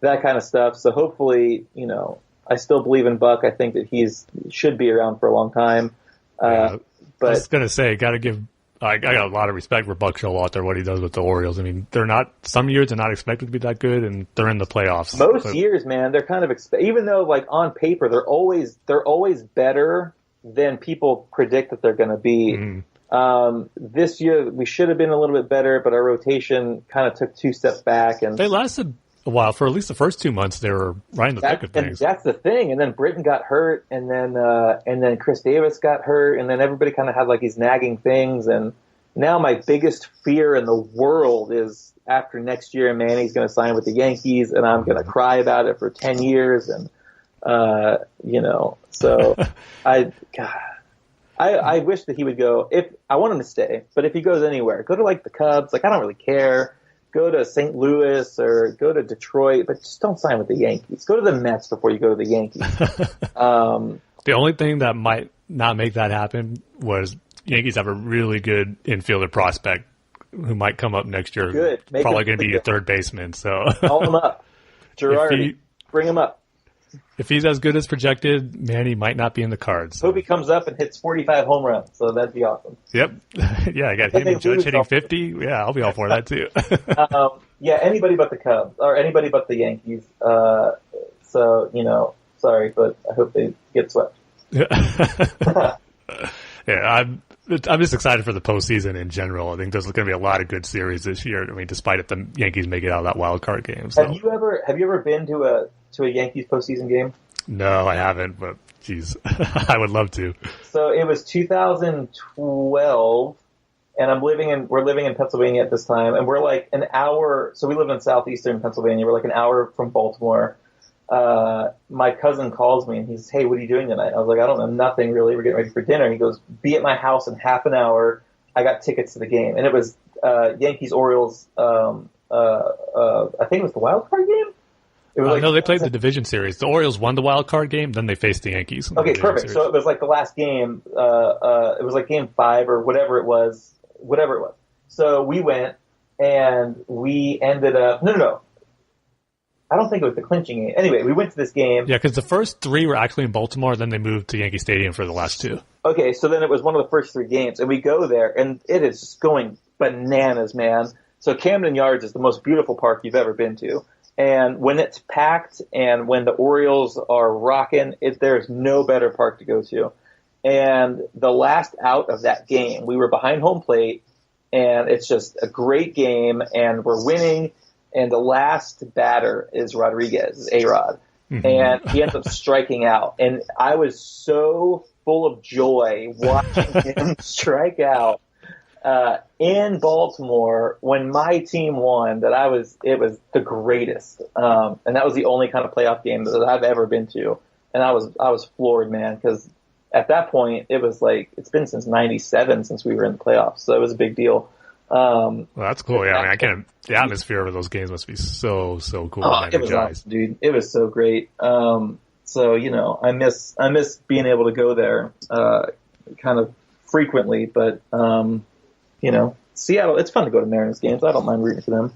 that kind of stuff. So hopefully, I still believe in Buck. I think that should be around for a long time. But I was but gonna say, I got a lot of respect for Buck Showalter, what he does with the Orioles. I mean, some years they're not expected to be that good, and they're in the playoffs. Most years, man, they're kind of even though, like, on paper they're always better than people predict that they're going to be. This year we should have been a little bit better, but our rotation kind of took 2 steps back, and they lasted a while. For at least the first 2 months, they were right in the thick of things. That's the thing. And then Britton got hurt, and then Chris Davis got hurt, and then everybody kind of had like these nagging things. And now my biggest fear in the world is after next year, Manny's going to sign with the Yankees, and I'm going to cry about it for 10 years. And so I wish that he would go. If I want him to stay, but if he goes anywhere, go to like the Cubs. Like, I don't really care. Go to St. Louis or go to Detroit, but just don't sign with the Yankees. Go to the Mets before you go to the Yankees. The only thing that might not make that happen was Yankees have a really good infielder prospect who might come up next year. Good. Probably going to be your third baseman. So call him up. Girardi, bring him up. If he's as good as projected, Manny might not be in the cards. Hope he comes up and hits 45 home runs, so that'd be awesome. Yep. Yeah, I got him and Judge hitting 50. Yeah, I'll be all for that too. Yeah, anybody but the Cubs, or anybody but the Yankees. So, sorry, but I hope they get swept. Yeah, I'm just excited for the postseason in general. I think there's going to be a lot of good series this year. I mean, despite if the Yankees make it out of that wild card game. So. Have you ever been to a Yankees postseason game? No, I haven't, but geez, I would love to. So it was 2012, and we're living in Pennsylvania at this time, and we're like an hour. So we live in southeastern Pennsylvania. We're like an hour from Baltimore. My cousin calls me and he says, "Hey, what are you doing tonight?" I was like, "I don't know, nothing really. We're getting ready for dinner." And he goes, "Be at my house in half an hour. I got tickets to the game." And it was Yankees Orioles. I think it was the wild card game. It was no, they played the division series. The Orioles won the wild card game, then they faced the Yankees. Okay, perfect. Series. So it was like the last game. It was like game 5 or whatever it was. So we went and we ended up. No. I don't think it was the clinching game. Anyway, we went to this game. Yeah, because the first 3 were actually in Baltimore, then they moved to Yankee Stadium for the last 2. Okay, so then it was one of the first 3 games, and we go there, and it is just going bananas, man. So Camden Yards is the most beautiful park you've ever been to. And when it's packed and when the Orioles are rocking, there's no better park to go to. And the last out of that game, we were behind home plate, and it's just a great game, and we're winning. And the last batter is Rodriguez, A-Rod. Mm-hmm. And he ends up striking out. And I was so full of joy watching him strike out in Baltimore when my team won that it was the greatest. And that was the only kind of playoff game that I've ever been to. And I was floored, man, because at that point it was like it's been since '97 since we were in the playoffs. So it was a big deal. Well, that's cool. Yeah, I mean, the atmosphere of those games must be so cool. And it was awesome, dude. It was so great. So I miss being able to go there kind of frequently, but Seattle. It's fun to go to Mariners games. I don't mind rooting for them.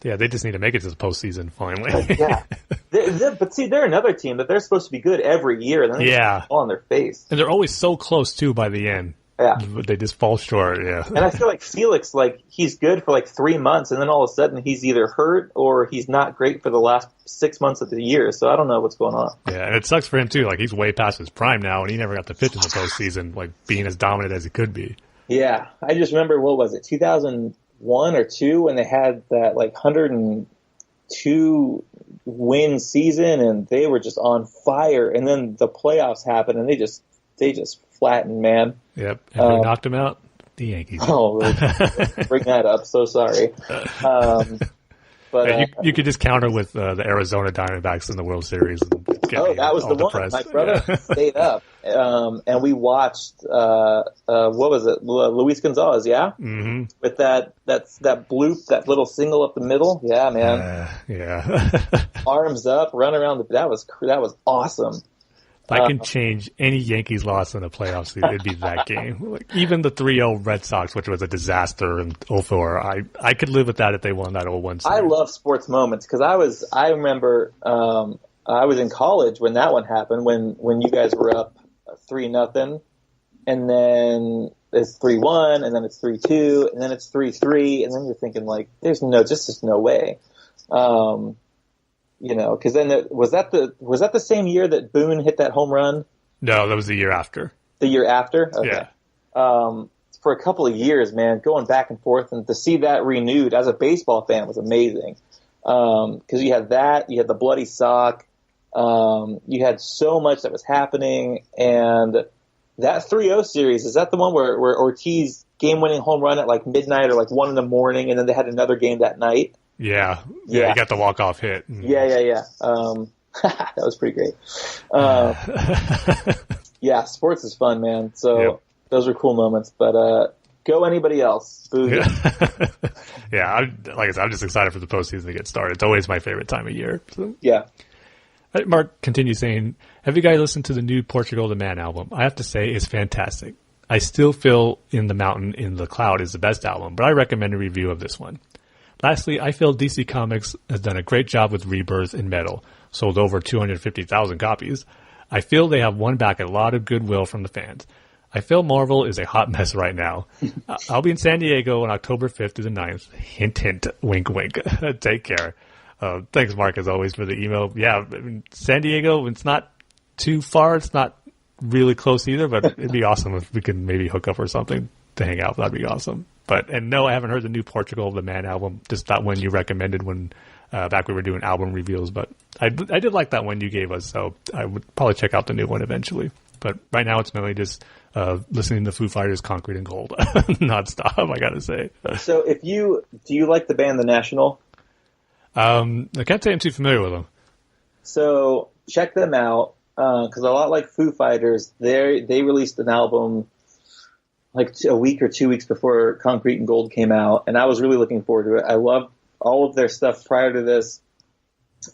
Yeah, they just need to make it to the postseason finally. Yeah, but see, they're another team that they're supposed to be good every year. And then they just fall on their face, and they're always so close too by the end. Yeah. But they just fall short, yeah. And I feel like Felix, he's good for 3 months, and then all of a sudden he's either hurt or he's not great for the last 6 months of the year, so I don't know what's going on. Yeah, and it sucks for him, too. He's way past his prime now, and he never got to pitch in the postseason, being as dominant as he could be. Yeah, I just remember, 2001 or 2, when they had that, 102 win season, and they were just on fire, and then the playoffs happened, and they just flattened, man. Yep. And who knocked him out? The Yankees. Oh, bring that up. So sorry. But you could just counter with the Arizona Diamondbacks in the World Series. And that was the one. Depressed. My brother stayed up, and we watched. What was it? Luis Gonzalez, yeah, Mm-hmm. with that bloop, that little single up the middle. Yeah, man. Yeah. Arms up, run around. That was awesome. If I can change any Yankees loss in a playoff series, it'd be that game. Like, even the 3-0 Red Sox, which was a disaster in 04, I could live with that if they won that 0-1 series. I love sports moments because I remember I was in college when that one happened, when you guys were up 3-0, and then it's 3-1, and then it's 3-2, and then it's 3-3, and then you're thinking like, there's just no way. Because then was that the same year that Boone hit that home run? No, that was the year after. The year after? Okay. Yeah. For a couple of years, man, going back and forth, and to see that renewed as a baseball fan was amazing. Because you had that, you had the bloody sock, you had so much that was happening, and that 3-0 series, is that the one where Ortiz game-winning home run at like midnight or like 1 in the morning, and then they had another game that night? Yeah, he got the walk-off hit. Yeah. That was pretty great. Yeah, sports is fun, man. So those are cool moments. But go anybody else. Boo. Yeah, like I said, I'm just excited for the postseason to get started. It's always my favorite time of year. So. Yeah. Mark continues saying, have you guys listened to the new Portugal the Man album? I have to say it's fantastic. I still feel In the Mountain in the Cloud is the best album, but I recommend a review of this one. Lastly, I feel DC Comics has done a great job with Rebirth in metal, sold over 250,000 copies. I feel they have won back a lot of goodwill from the fans. I feel Marvel is a hot mess right now. I'll be in San Diego on October 5th to the 9th. Hint, hint, wink, wink. Take care. Thanks, Mark, as always, for the email. Yeah, I mean, San Diego, it's not too far. It's not really close either, but it'd be awesome if we could maybe hook up or something to hang out. That'd be awesome. And no, I haven't heard the new Portugal the Man album. Just that one you recommended when back we were doing album reveals. But I did like that one you gave us, so I would probably check out the new one eventually. But right now it's mainly just listening to Foo Fighters' Concrete and Gold nonstop, I gotta say. So do you like the band The National? I can't say I'm too familiar with them. So check them out because a lot like Foo Fighters, they released an album like a week or 2 weeks before Concrete and Gold came out, and I was really looking forward to it. I loved all of their stuff prior to this.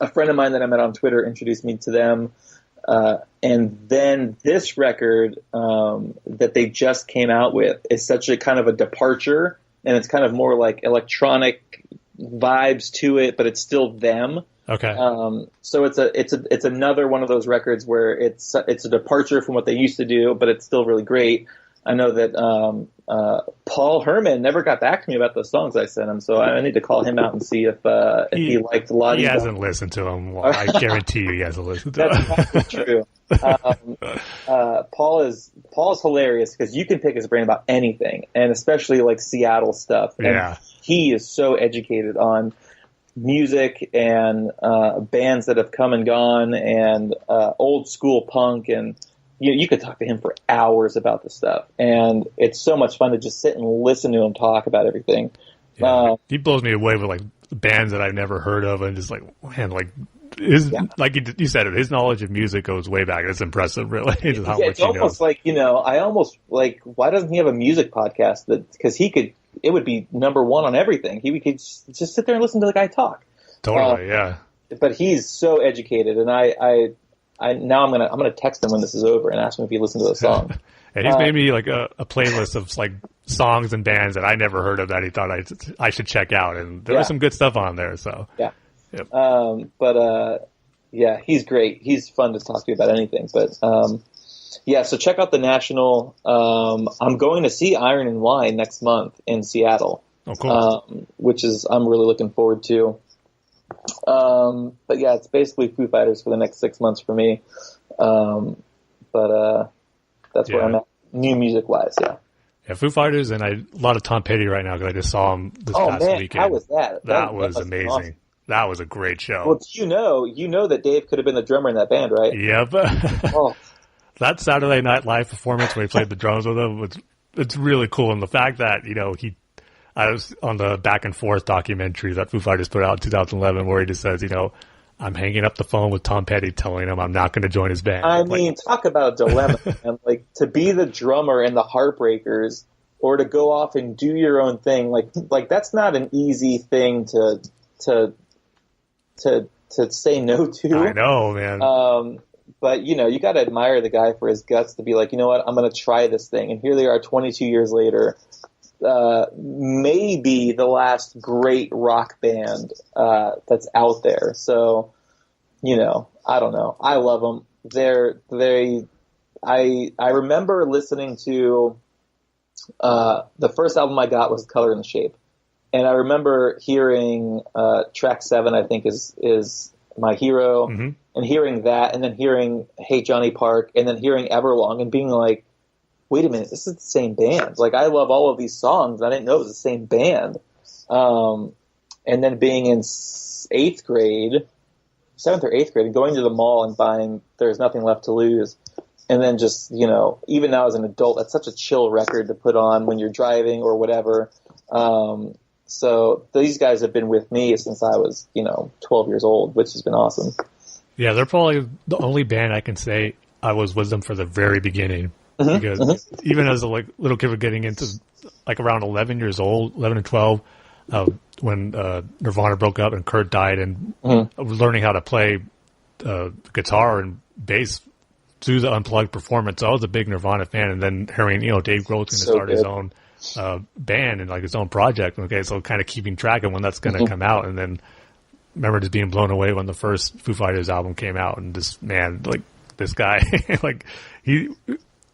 A friend of mine that I met on Twitter introduced me to them, and then this record that they just came out with is such a kind of a departure, and it's kind of more like electronic vibes to it, but it's still them. Okay. So it's another one of those records where it's a departure from what they used to do, but it's still really great. I know that Paul Herman never got back to me about those songs I sent him, so I need to call him out and see if he liked a lot of He these. hasn't listened to them. Well, I guarantee you he hasn't listened to them. That's true. Paul's hilarious because you can pick his brain about anything, and especially like Seattle stuff. Yeah. And he is so educated on music and bands that have come and gone and old school punk, and you could talk to him for hours about this stuff, and it's so much fun to just sit and listen to him talk about everything. Yeah, he blows me away with like bands that I've never heard of, and just like, man, like like you said, his knowledge of music goes way back. It's impressive, really. Just how much it's almost like I almost like, why doesn't he have a music podcast? Because it would be number one on everything. He could just sit there and listen to the guy talk. Totally, yeah. But he's so educated, and now I'm gonna text him when this is over and ask him if he listened to those songs. And he's made me like a playlist of like songs and bands that I never heard of that he thought I should check out, and there was some good stuff on there. So yeah, yep. Yeah, he's great. He's fun to talk to about anything. But so check out The National. I'm going to see Iron and Wine next month in Seattle. Oh, cool. Which I'm really looking forward to. But yeah, it's basically Foo Fighters for the next 6 months for me. That's where I'm at, new music wise. Yeah. Yeah, Foo Fighters, and a lot of Tom Petty right now because I just saw him this past weekend. How was that? That was amazing. Awesome. That was a great show. Well, you know that Dave could have been the drummer in that band, right? Yep. That Saturday Night Live performance when he played the drums with him it's really cool, and the fact that I was on the Back and Forth documentary that Foo Fighters put out in 2011 where he just says, I'm hanging up the phone with Tom Petty telling him I'm not going to join his band. I mean, talk about a dilemma, man. Like, to be the drummer in the Heartbreakers or to go off and do your own thing, like that's not an easy thing to say no to. I know, man. But, you got to admire the guy for his guts to be like, you know what, I'm going to try this thing. And here they are 22 years later, maybe the last great rock band that's out there. So, I don't know. I love them. I remember listening to the first album I got was Color and the Shape. And I remember hearing track 7, I think, is My Hero, and hearing that, and then hearing Hey Johnny Park, and then hearing Everlong, and being like, wait a minute, this is the same band. Like, I love all of these songs, and I didn't know it was the same band. And then being in 7th or 8th grade, and going to the mall and buying There's Nothing Left to Lose. And then just, even now as an adult, that's such a chill record to put on when you're driving or whatever. So these guys have been with me since I was, 12 years old, which has been awesome. Yeah, they're probably the only band I can say I was with them for the very beginning. Because even as a little kid, getting into around 11 years old, 11 and 12, when Nirvana broke up and Kurt died, and learning how to play guitar and bass through the Unplugged performance. I was a big Nirvana fan, and then hearing Dave Grohl's going to start his own band and his own project. Okay, so kind of keeping track of when that's going to come out, and then remember just being blown away when the first Foo Fighters album came out, and just this guy,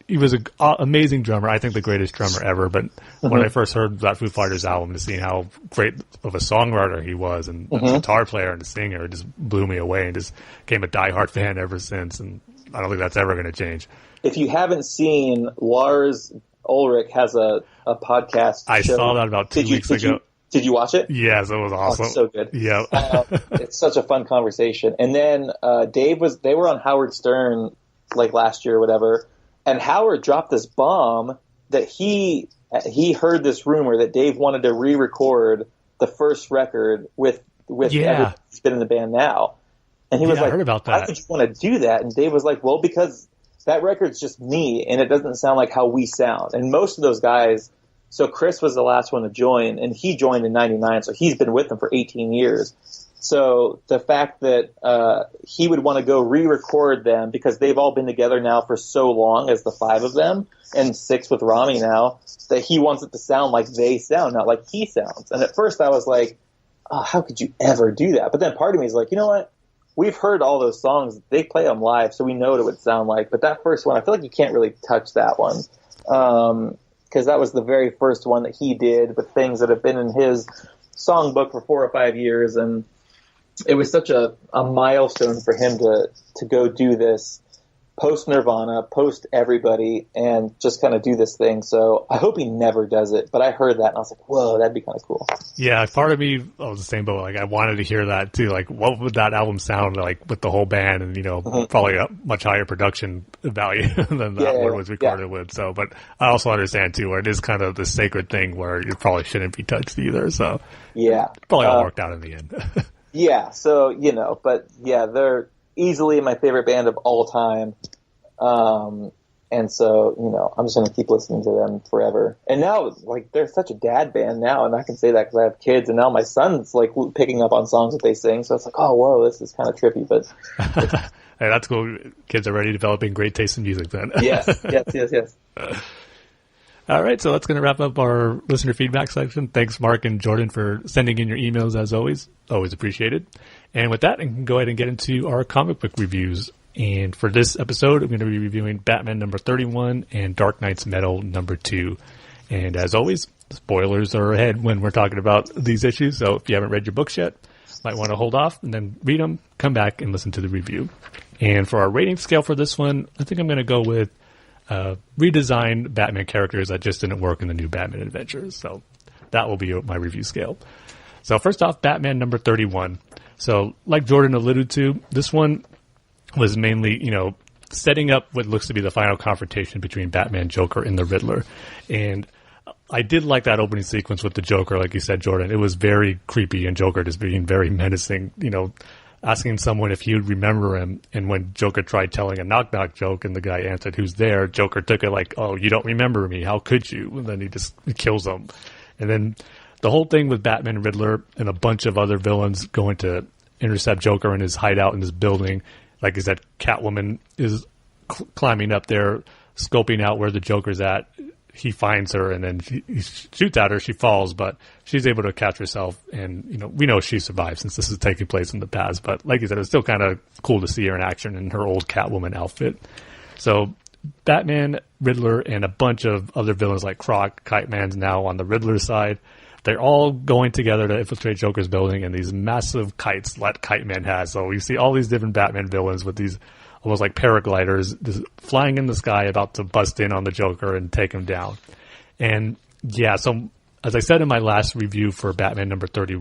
he was an amazing drummer. I think the greatest drummer ever. But when I first heard that Foo Fighters album, to see how great of a songwriter he was, and a guitar player and a singer, it just blew me away, and just became a diehard fan ever since. And I don't think that's ever going to change. If you haven't seen, Lars Ulrich has a podcast. I saw that about 2 weeks ago. Did you watch it? Yes, it was awesome. Oh, it's so good. Yeah. It's such a fun conversation. And then they were on Howard Stern last year or whatever, and Howard dropped this bomb that he heard this rumor that Dave wanted to re-record the first record with everybody who's been in the band now. And he was like, I heard about that. Why would you want to do that? And Dave was like, well, because that record's just me, and it doesn't sound like how we sound. And most of those guys, so Chris was the last one to join, and he joined in 99, so he's been with them for 18 years. So the fact that he would want to go re-record them, because they've all been together now for so long as the 5 of them, and 6 with Rami now, that he wants it to sound like they sound, not like he sounds. And at first I was like, oh, how could you ever do that? But then part of me is like, you know what? We've heard all those songs. They play them live, so we know what it would sound like. But that first one, I feel like you can't really touch that one. Because that was the very first one that he did with things that have been in his songbook for 4 or 5 years. And it was such a milestone for him to go do this post Nirvana, post everybody, and just kind of do this thing. So I hope he never does it. But I heard that and I was like, whoa, that'd be kind of cool. Yeah, part of me was the same boat. I wanted to hear that too. What would that album sound like with the whole band, and probably a much higher production value than that one was recorded with. So, but I also understand too where it is kind of the sacred thing where it probably shouldn't be touched either. So probably all worked out in the end. Yeah, so, but yeah, they're easily my favorite band of all time. And so, I'm just going to keep listening to them forever. And now, they're such a dad band now, and I can say that because I have kids, and now my son's, picking up on songs that they sing, so it's like, oh, whoa, this is kind of trippy, but... Hey, that's cool. Kids are already developing great taste in music then. Yes. All right, so that's going to wrap up our listener feedback section. Thanks, Mark and Jordan, for sending in your emails, as always. Always appreciated. And with that, I can go ahead and get into our comic book reviews. And for this episode, I'm going to be reviewing Batman number 31 and Dark Knight's Metal number 2. And as always, spoilers are ahead when we're talking about these issues. So if you haven't read your books yet, might want to hold off and then read them, come back and listen to the review. And for our rating scale for this one, I think I'm going to go with redesigned Batman characters that just didn't work in the new Batman Adventures. So that will be my review scale. So first off, Batman number 31. So like Jordan alluded to, this one was mainly, setting up what looks to be the final confrontation between Batman, Joker, and the Riddler. And I did like that opening sequence with the Joker, like you said, Jordan. It was very creepy, and Joker just being very menacing, asking someone if he would remember him. And when Joker tried telling a knock-knock joke and the guy answered, "Who's there?" Joker took it like, "Oh, you don't remember me. How could you?" And then he kills him. And then the whole thing with Batman and Riddler and a bunch of other villains going to intercept Joker in his hideout in this building. Like I said, Catwoman is climbing up there, scoping out where the Joker's at. He finds her, and then he shoots at her. She falls, but she's able to catch herself, and we know she survives since this is taking place in the past. But like you said, it's still kind of cool to see her in action in her old Catwoman outfit. So Batman, Riddler, and a bunch of other villains like Croc, Kite Man's now on the Riddler side. They're all going together to infiltrate Joker's building, and these massive kites that Kite Man has. So you see all these different Batman villains with these almost like paragliders just flying in the sky, about to bust in on the Joker and take him down. And yeah, so as I said in my last review for Batman number 30,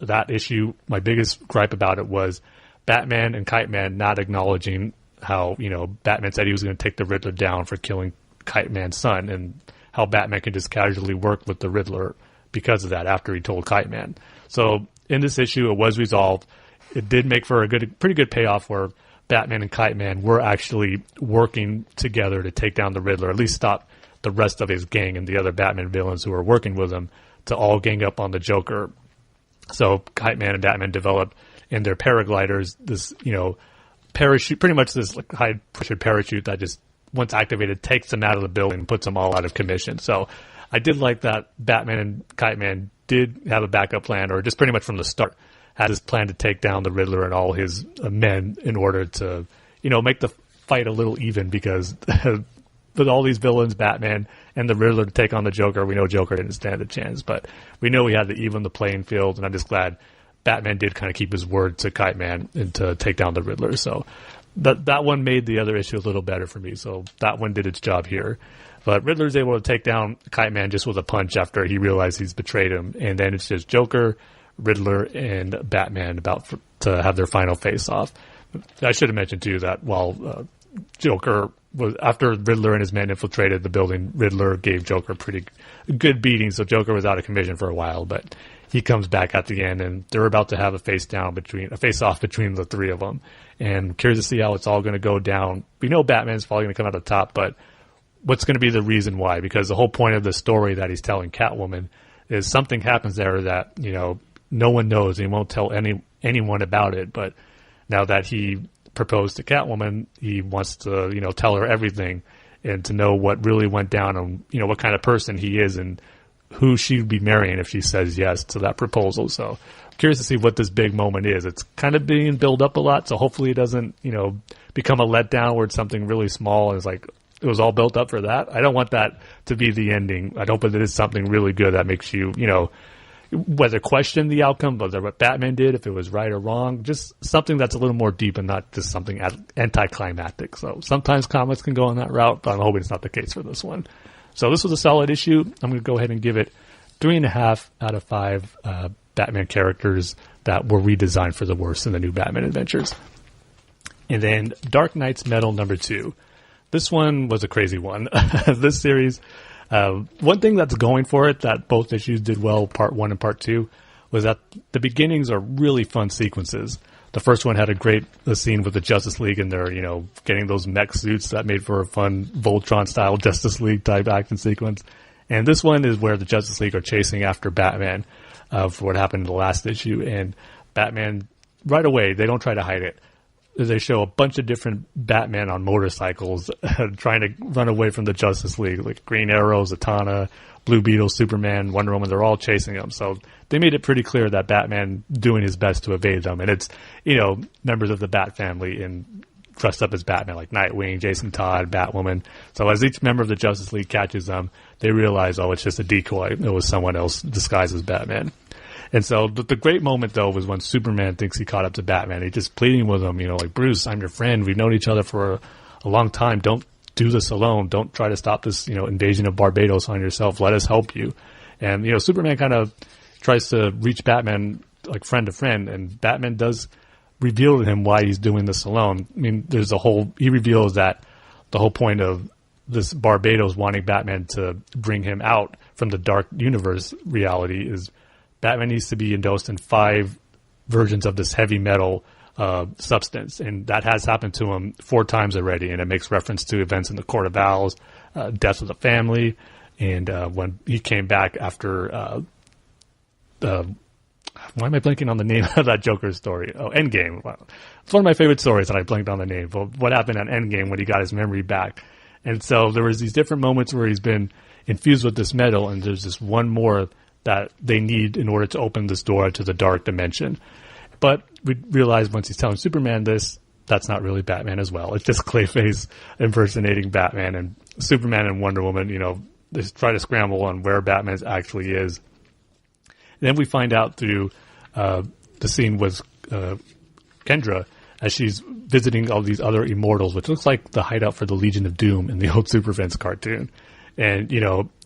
that issue, my biggest gripe about it was Batman and Kite Man not acknowledging how, Batman said he was going to take the Riddler down for killing Kite Man's son, and how Batman can just casually work with the Riddler because of that after he told Kite Man. So in this issue, it was resolved. It did make for a pretty good payoff where Batman and Kite Man were actually working together to take down the Riddler, at least stop the rest of his gang and the other Batman villains who were working with him to all gang up on the Joker. So Kite Man and Batman developed in their paragliders this, parachute, pretty much this like high pressure parachute that just once activated takes them out of the building and puts them all out of commission. So I did like that Batman and Kite Man did have a backup plan, or just pretty much from the start had his plan to take down the Riddler and all his men in order to, make the fight a little even, because with all these villains, Batman and the Riddler to take on the Joker, we know Joker didn't stand a chance, but we know we had to even the playing field, and I'm just glad Batman did kind of keep his word to Kite Man and to take down the Riddler. So that one made the other issue a little better for me. So that one did its job here. But Riddler's able to take down Kite Man just with a punch after he realized he's betrayed him. And then it's just Joker, Riddler, and Batman about to have their final face-off. I should have mentioned, too, that while Joker was, after Riddler and his men infiltrated the building, Riddler gave Joker a pretty good beating. So Joker was out of commission for a while, but he comes back at the end, and they're about to have a face-off between the three of them. And curious to see how it's all going to go down. We know Batman's probably going to come out on top, but what's going to be the reason why? Because the whole point of the story that he's telling Catwoman is something happens there that, no one knows, and he won't tell anyone about it. But now that he proposed to Catwoman, he wants to, tell her everything and to know what really went down and, what kind of person he is and who she'd be marrying if she says yes to that proposal. So curious to see what this big moment is. It's kind of being built up a lot, so hopefully it doesn't, become a letdown where it's something really small and it's like it was all built up for that. I don't want that to be the ending. I hope that it is something really good that makes you, whether question the outcome, whether what Batman did, if it was right or wrong, just something that's a little more deep and not just something anticlimactic. So sometimes comics can go on that route, but I'm hoping it's not the case for this one. So this was a solid issue. I'm going to go ahead and give it 3.5 out of 5 Batman characters that were redesigned for the worse in the new Batman adventures. And then Dark Knight's Metal number 2. This one was a crazy one. This series, one thing that's going for it that both issues did well, part 1 and part 2, was that the beginnings are really fun sequences. The first one had a great scene with the Justice League and they're, getting those mech suits that made for a fun Voltron-style Justice League type action sequence. And this one is where the Justice League are chasing after Batman for what happened in the last issue. And Batman, right away, they don't try to hide it. They show a bunch of different Batman on motorcycles trying to run away from the Justice League, like Green Arrow, Zatanna, Blue Beetle, Superman, Wonder Woman. They're all chasing them. So they made it pretty clear that Batman doing his best to evade them. And it's, members of the Bat family and dressed up as Batman, like Nightwing, Jason Todd, Batwoman. So as each member of the Justice League catches them, they realize, it's just a decoy. It was someone else disguised as Batman. And so the great moment, though, was when Superman thinks he caught up to Batman. He's just pleading with him, like, Bruce, I'm your friend. We've known each other for a long time. Don't do this alone. Don't try to stop this, invasion of Barbados on yourself. Let us help you. And, Superman kind of tries to reach Batman, like, friend to friend. And Batman does reveal to him why he's doing this alone. I mean, he reveals that the whole point of this Barbados wanting Batman to bring him out from the Dark Universe reality is Batman needs to be endorsed in 5 versions of this heavy metal substance, and that has happened to him 4 times already, and it makes reference to events in the Court of Owls, death of the family, and when he came back after why am I blanking on the name of that Joker story? Oh, Endgame. Wow. It's one of my favorite stories, and I blanked on the name. But what happened at Endgame when he got his memory back? And so there was these different moments where he's been infused with this metal, and there's this one more that they need in order to open this door to the dark dimension. But we realize once he's telling Superman this, that's not really Batman as well. It's just Clayface impersonating Batman, and Superman and Wonder Woman, they try to scramble on where Batman actually is. And then we find out through the scene with Kendra as she's visiting all these other immortals, which looks like the hideout for the Legion of Doom in the old Super Friends cartoon. And,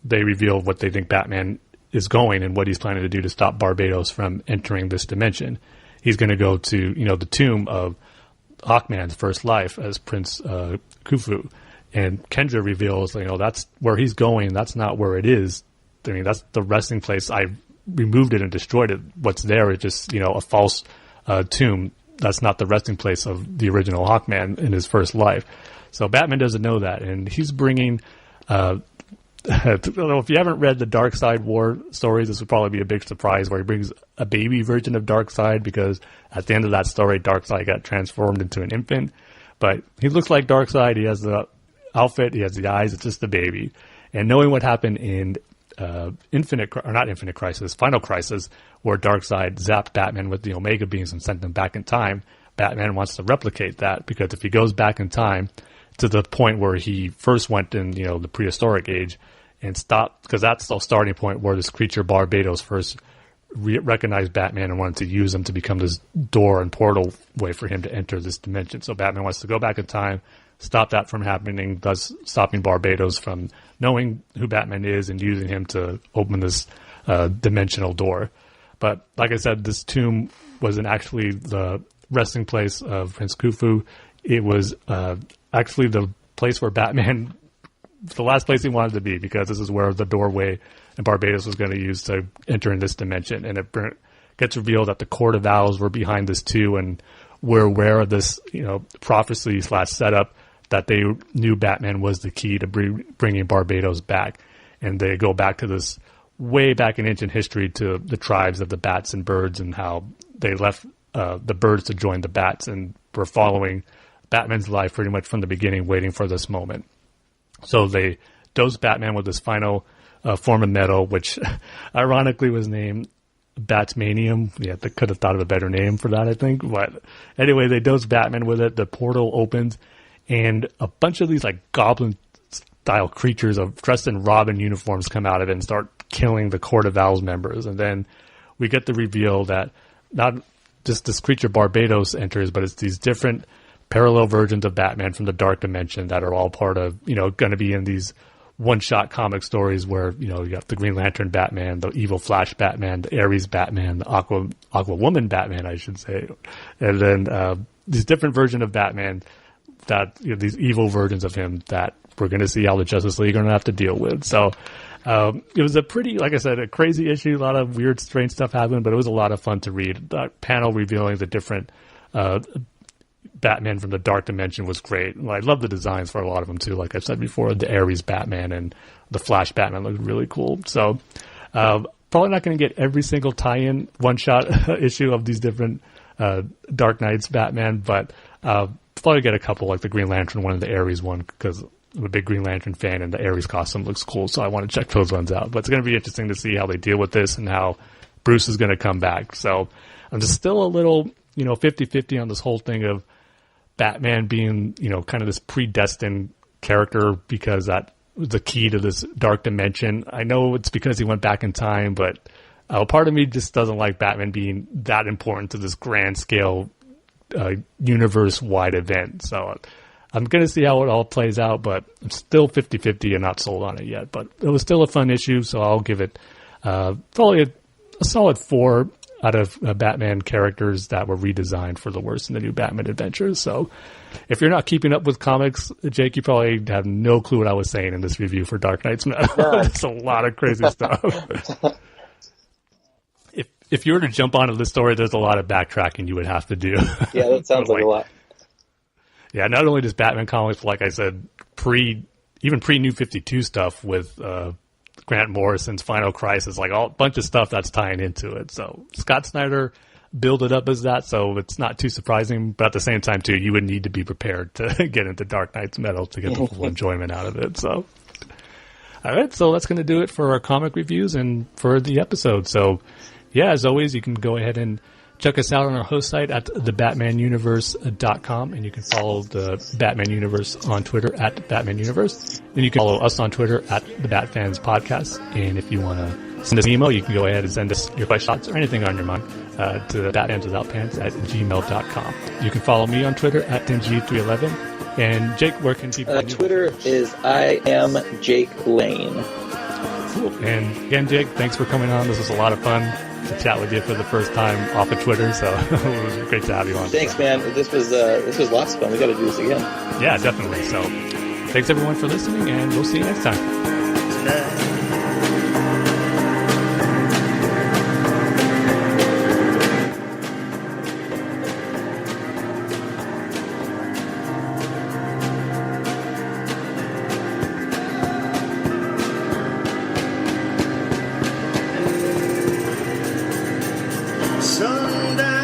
they reveal what they think Batman is going and what he's planning to do to stop Barbados from entering this dimension. He's going to go to, the tomb of Hawkman's first life as Prince Khufu. And Kendra reveals, that's where he's going. That's not where it is. I mean, that's the resting place. I removed it and destroyed it. What's there is just, a false tomb. That's not the resting place of the original Hawkman in his first life. So Batman doesn't know that. And he's bringing, I don't know, if you haven't read the Darkseid War stories, this would probably be a big surprise where he brings a baby version of Darkseid, because at the end of that story, Darkseid got transformed into an infant. But he looks like Darkseid. He has the outfit. He has the eyes. It's just a baby. And knowing what happened in Final Crisis, where Darkseid zapped Batman with the Omega Beams and sent them back in time, Batman wants to replicate that, because if he goes back in time to the point where he first went in, the prehistoric age, and stopped, because that's the starting point where this creature Barbados first recognized Batman and wanted to use him to become this door and portal way for him to enter this dimension. So Batman wants to go back in time, stop that from happening, thus stopping Barbados from knowing who Batman is and using him to open this dimensional door. But like I said, this tomb wasn't actually the resting place of Prince Khufu. It was actually the place where Batman, the last place he wanted to be, because this is where the doorway in Barbados was going to use to enter in this dimension. And it gets revealed that the Court of Owls were behind this too, and we're aware of this, prophecy / setup that they knew Batman was the key to bringing Barbados back. And they go back to this way back in ancient history to the tribes of the bats and birds, and how they left the birds to join the bats, and were following Batman's life pretty much from the beginning, waiting for this moment. So they dose Batman with this final form of metal, which ironically was named Batmanium. Yeah, they could have thought of a better name for that, I think. But anyway, they dose Batman with it. The portal opens, and a bunch of these goblin-style creatures dressed in Robin uniforms come out of it and start killing the Court of Owls members. And then we get the reveal that not just this creature Barbados enters, but it's these different parallel versions of Batman from the Dark Dimension that are all part of, going to be in these one-shot comic stories where, you got the Green Lantern Batman, the Evil Flash Batman, the Ares Batman, the Aqua Woman Batman, I should say. And then these different versions of Batman that, these evil versions of him that we're going to see how the Justice League are going to have to deal with. So it was a pretty, like I said, a crazy issue. A lot of weird, strange stuff happened, but it was a lot of fun to read. The panel revealing the different Batman from the Dark Dimension was great. I love the designs for a lot of them too. Like I've said before, the Ares Batman and the Flash Batman looked really cool. So probably not going to get every single tie-in one-shot issue of these different Dark Knights Batman, but probably get a couple, like the Green Lantern one and the Ares one, because I'm a big Green Lantern fan and the Ares costume looks cool, so I want to check those ones out. But it's going to be interesting to see how they deal with this and how Bruce is going to come back. So I'm just still a little, 50-50 on this whole thing of Batman being, kind of this predestined character, because that was the key to this dark dimension. I know it's because he went back in time, but part of me just doesn't like Batman being that important to this grand scale universe-wide event. So I'm going to see how it all plays out, but I'm still 50-50 and not sold on it yet. But it was still a fun issue, so I'll give it probably a solid 4. out of Batman characters that were redesigned for the worse in the new Batman Adventures. So if you're not keeping up with comics, Jake, you probably have no clue what I was saying in this review for Dark Knight's Metal. There's a lot of crazy stuff. If you were to jump onto the story, there's a lot of backtracking you would have to do. Yeah, that sounds like a lot. Yeah, not only does Batman comics, but like I said, even pre-New 52 stuff with Grant Morrison's Final Crisis, like a bunch of stuff that's tying into it. So Scott Snyder build it up as that, so it's not too surprising. But at the same time, too, you would need to be prepared to get into Dark Knight's Metal to get the full enjoyment out of it. So, all right, so that's going to do it for our comic reviews and for the episode. So, yeah, as always, you can go ahead and check us out on our host site at thebatmanuniverse.com, and you can follow the Batman Universe on Twitter at Batman Universe. And you can follow us on Twitter at the Bat-Fans Podcast. And if you want to send us an email, you can go ahead and send us your questions or anything on your mind to batmanswithoutpants@gmail.com. You can follow me on Twitter at TimG311. And Jake, where can people find you? Twitter is I am Jake Lane. Cool. And again, Jake, thanks for coming on. This was a lot of fun to chat with you for the first time off of Twitter, so it was great to have you on. Thanks, man. This was lots of fun. We got to do this again. Yeah, definitely. So, thanks everyone for listening, and we'll see you next time. Sundown.